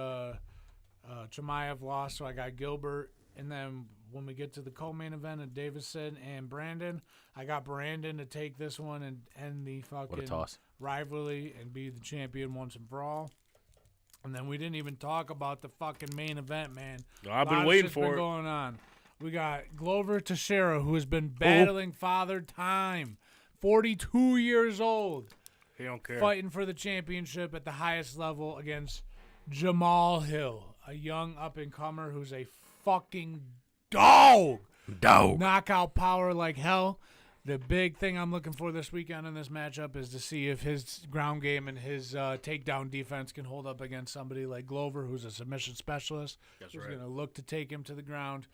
Chimaev loss, so I got Gilbert. And then when we get to the co-main event of Davison and Brandon, I got Brandon to take this one and end the What a fucking toss. rivalry and be the champion once and for all. And then we didn't even talk about the fucking main event, man. I've A lot been of waiting shit's for been it. going on. We got Glover Teixeira, who has been battling Father Time, 42 years old, He don't care. fighting for the championship at the highest level against Jamal Hill, a young up-and-comer who's a fucking dog. Knockout power like hell. The big thing I'm looking for this weekend in this matchup is to see if his ground game and his takedown defense can hold up against somebody like Glover, who's a submission specialist, That's who's right. going to look to take him to the ground,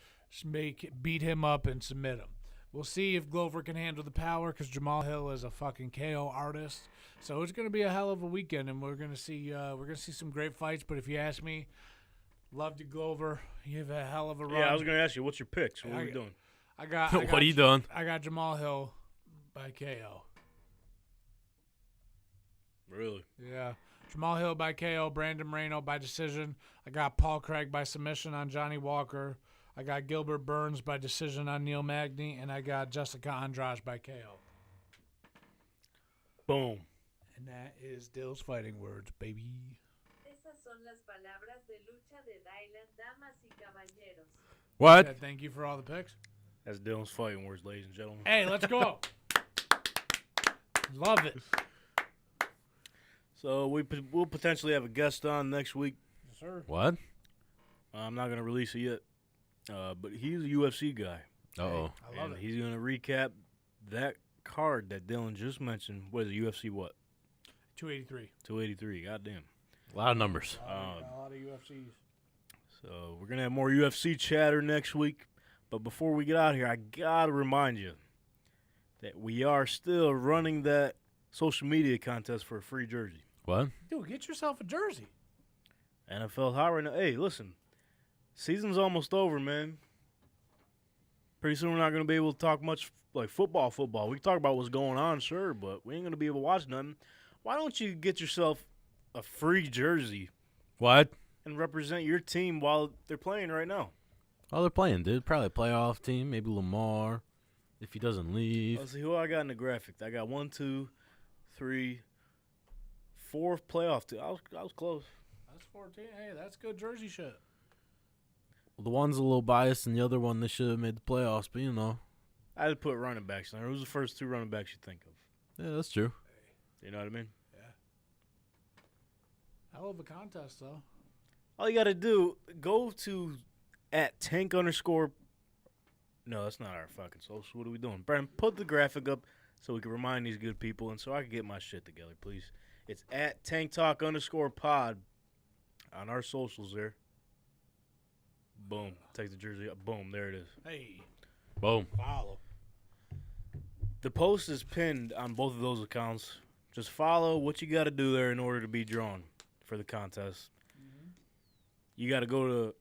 beat him up, and submit him. We'll see if Glover can handle the power because Jamal Hill is a fucking KO artist. So it's going to be a hell of a weekend, and we're going to see some great fights. But if you ask me, love to Glover. You have a hell of a run. Yeah, I was going to ask you, what's your picks? What I are we got- doing? I got What are you doing? I got Jamal Hill by KO. Really? Yeah. Jamal Hill by KO, Brandon Moreno by decision. I got Paul Craig by submission on Johnny Walker. I got Gilbert Burns by decision on Neil Magny. And I got Jessica Andrade by KO. Boom. And that is Dill's fighting words, baby. Esas son las palabras de lucha de Dylan, damas y caballeros. What? Yeah, thank you for all the picks. That's Dylan's fighting words, ladies and gentlemen. Hey, let's go. Love it. So we'll potentially have a guest on next week. Yes, sir. What? I'm not going to release it yet. But he's a UFC guy. Uh-oh. I love And it. he's going to recap that card that Dylan just mentioned. What is it, UFC what? 283. 283. Goddamn. A lot of numbers. A lot of UFCs. So we're going to have more UFC chatter next week. But before we get out of here, I got to remind you that we are still running that social media contest for a free jersey. What? Dude, get yourself a jersey. NFL hot right now. Hey, listen. Season's almost over, man. Pretty soon we're not going to be able to talk much like football. We can talk about what's going on, sure, but we ain't going to be able to watch nothing. Why don't you get yourself a free jersey What? and represent your team while they're playing right now? Oh, they're playing, dude. Probably a playoff team. Maybe Lamar, if he doesn't leave. Let's see who I got in the graphic. I got 1, 2, 3, 4 playoff team. I was close. That's 14. Hey, that's good jersey shit. The one's a little biased, and the other one, they should have made the playoffs, but you know. I had to put running backs in there. Who's the first 2 running backs you think of? Yeah, that's true. You know what I mean? Hell of a contest, though. All you got to do, go to @tank_. No, that's not our fucking social. What are we doing? Brandon, put the graphic up so we can remind these good people and so I can get my shit together, please. It's @tanktalk_pod on our socials there. Boom. Take the jersey up. Boom. There it is. Hey, Boom. follow. The post is pinned on both of those accounts. Just follow what you got to do there in order to be drawn for the contest. You got to go to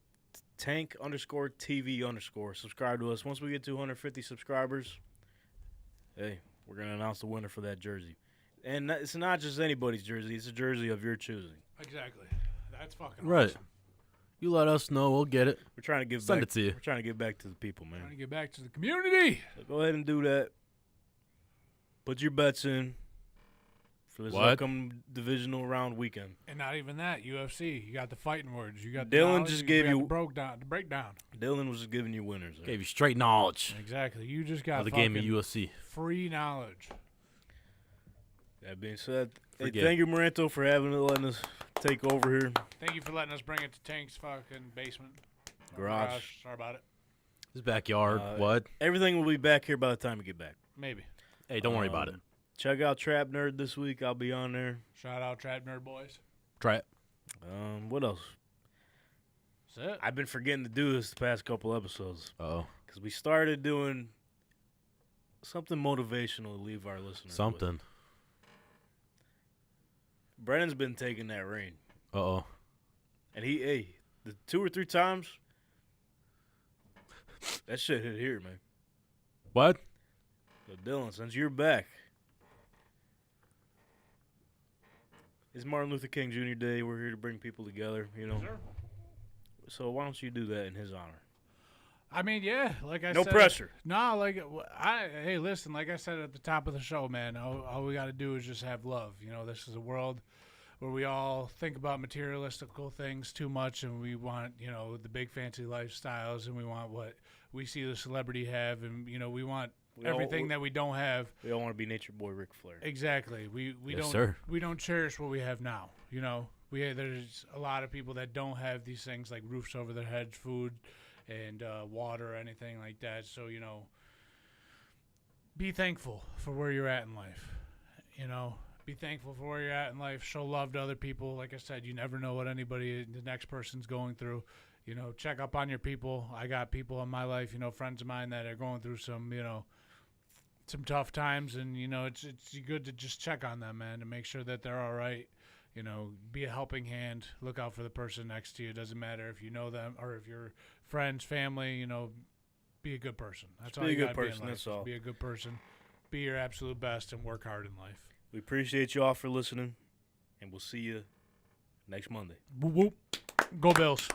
tank_TV_. Subscribe to us. Once we get 250 subscribers, hey, we're going to announce the winner for that jersey. And it's not just anybody's jersey. It's a jersey of your choosing. Exactly. That's fucking Right. awesome. You let us know. We'll get it. We're trying to give Send back. it to you. We're trying to give back to the people, Trying to man. get back to the community. So go ahead and do that. Put your bets in. for this What? upcoming divisional round weekend. And not even that, UFC. You got the fighting words. You got Dylan the knowledge, just you gave got you- the breakdown. Dylan was just giving you winners. There. Gave you straight knowledge Exactly. You just got of the game of fucking UFC. free knowledge. That being said, hey, Forget. thank you, Moranto, for letting us take over here. Thank you for letting us bring it to Tank's fucking basement. Or Garage. Sorry about it. His backyard. Uh, What? Everything will be back here by the time we get back. Maybe. Hey, don't worry about it. Check out Trap Nerd this week. I'll be on there. Shout out Trap Nerd Boys. Try it. What else? That's it. I've been forgetting to do this the past couple episodes Uh-oh. because we started doing something motivational to leave our listeners with. Something. Brennan's been taking that reign, Uh-oh. and the 2 or 3 times that shit hit here, man. What? So Dylan, since you're back, it's Martin Luther King Jr. Day. We're here to bring people together, you know. Sure. So why don't you do that in his honor? I mean, yeah, like I No said. pressure. No, hey, listen, like I said at the top of the show, man, all we got to do is just have love. You know, this is a world where we all think about materialistical things too much, and we want, you know, the big fancy lifestyles, and we want what we see the celebrity have, and, you know, we want everything that we don't have. We all want to be Nature Boy Ric Flair. Exactly. We Yes, don't sir. we don't cherish what we have now. You know, there's a lot of people that don't have these things like roofs over their heads, food, and water or anything like that. So, you know, be thankful for where you're at in life. You know, be thankful for where you're at in life. Show love to other people. Like I said, you never know what the next person's going through. You know, check up on your people. I got people in my life, you know, friends of mine that are going through some, you know, some tough times, and, you know, it's good to just check on them, man, to make sure that they're all right. You know, be a helping hand. Look out for the person next to you. It doesn't matter if you know them or if you're friends, family, you know, be a good person. That's all be a you good gotta be in person, life. that's all. Be a good person. Be your absolute best and work hard in life. We appreciate you all for listening, and we'll see you next Monday. Whoop, whoop. Go Bills.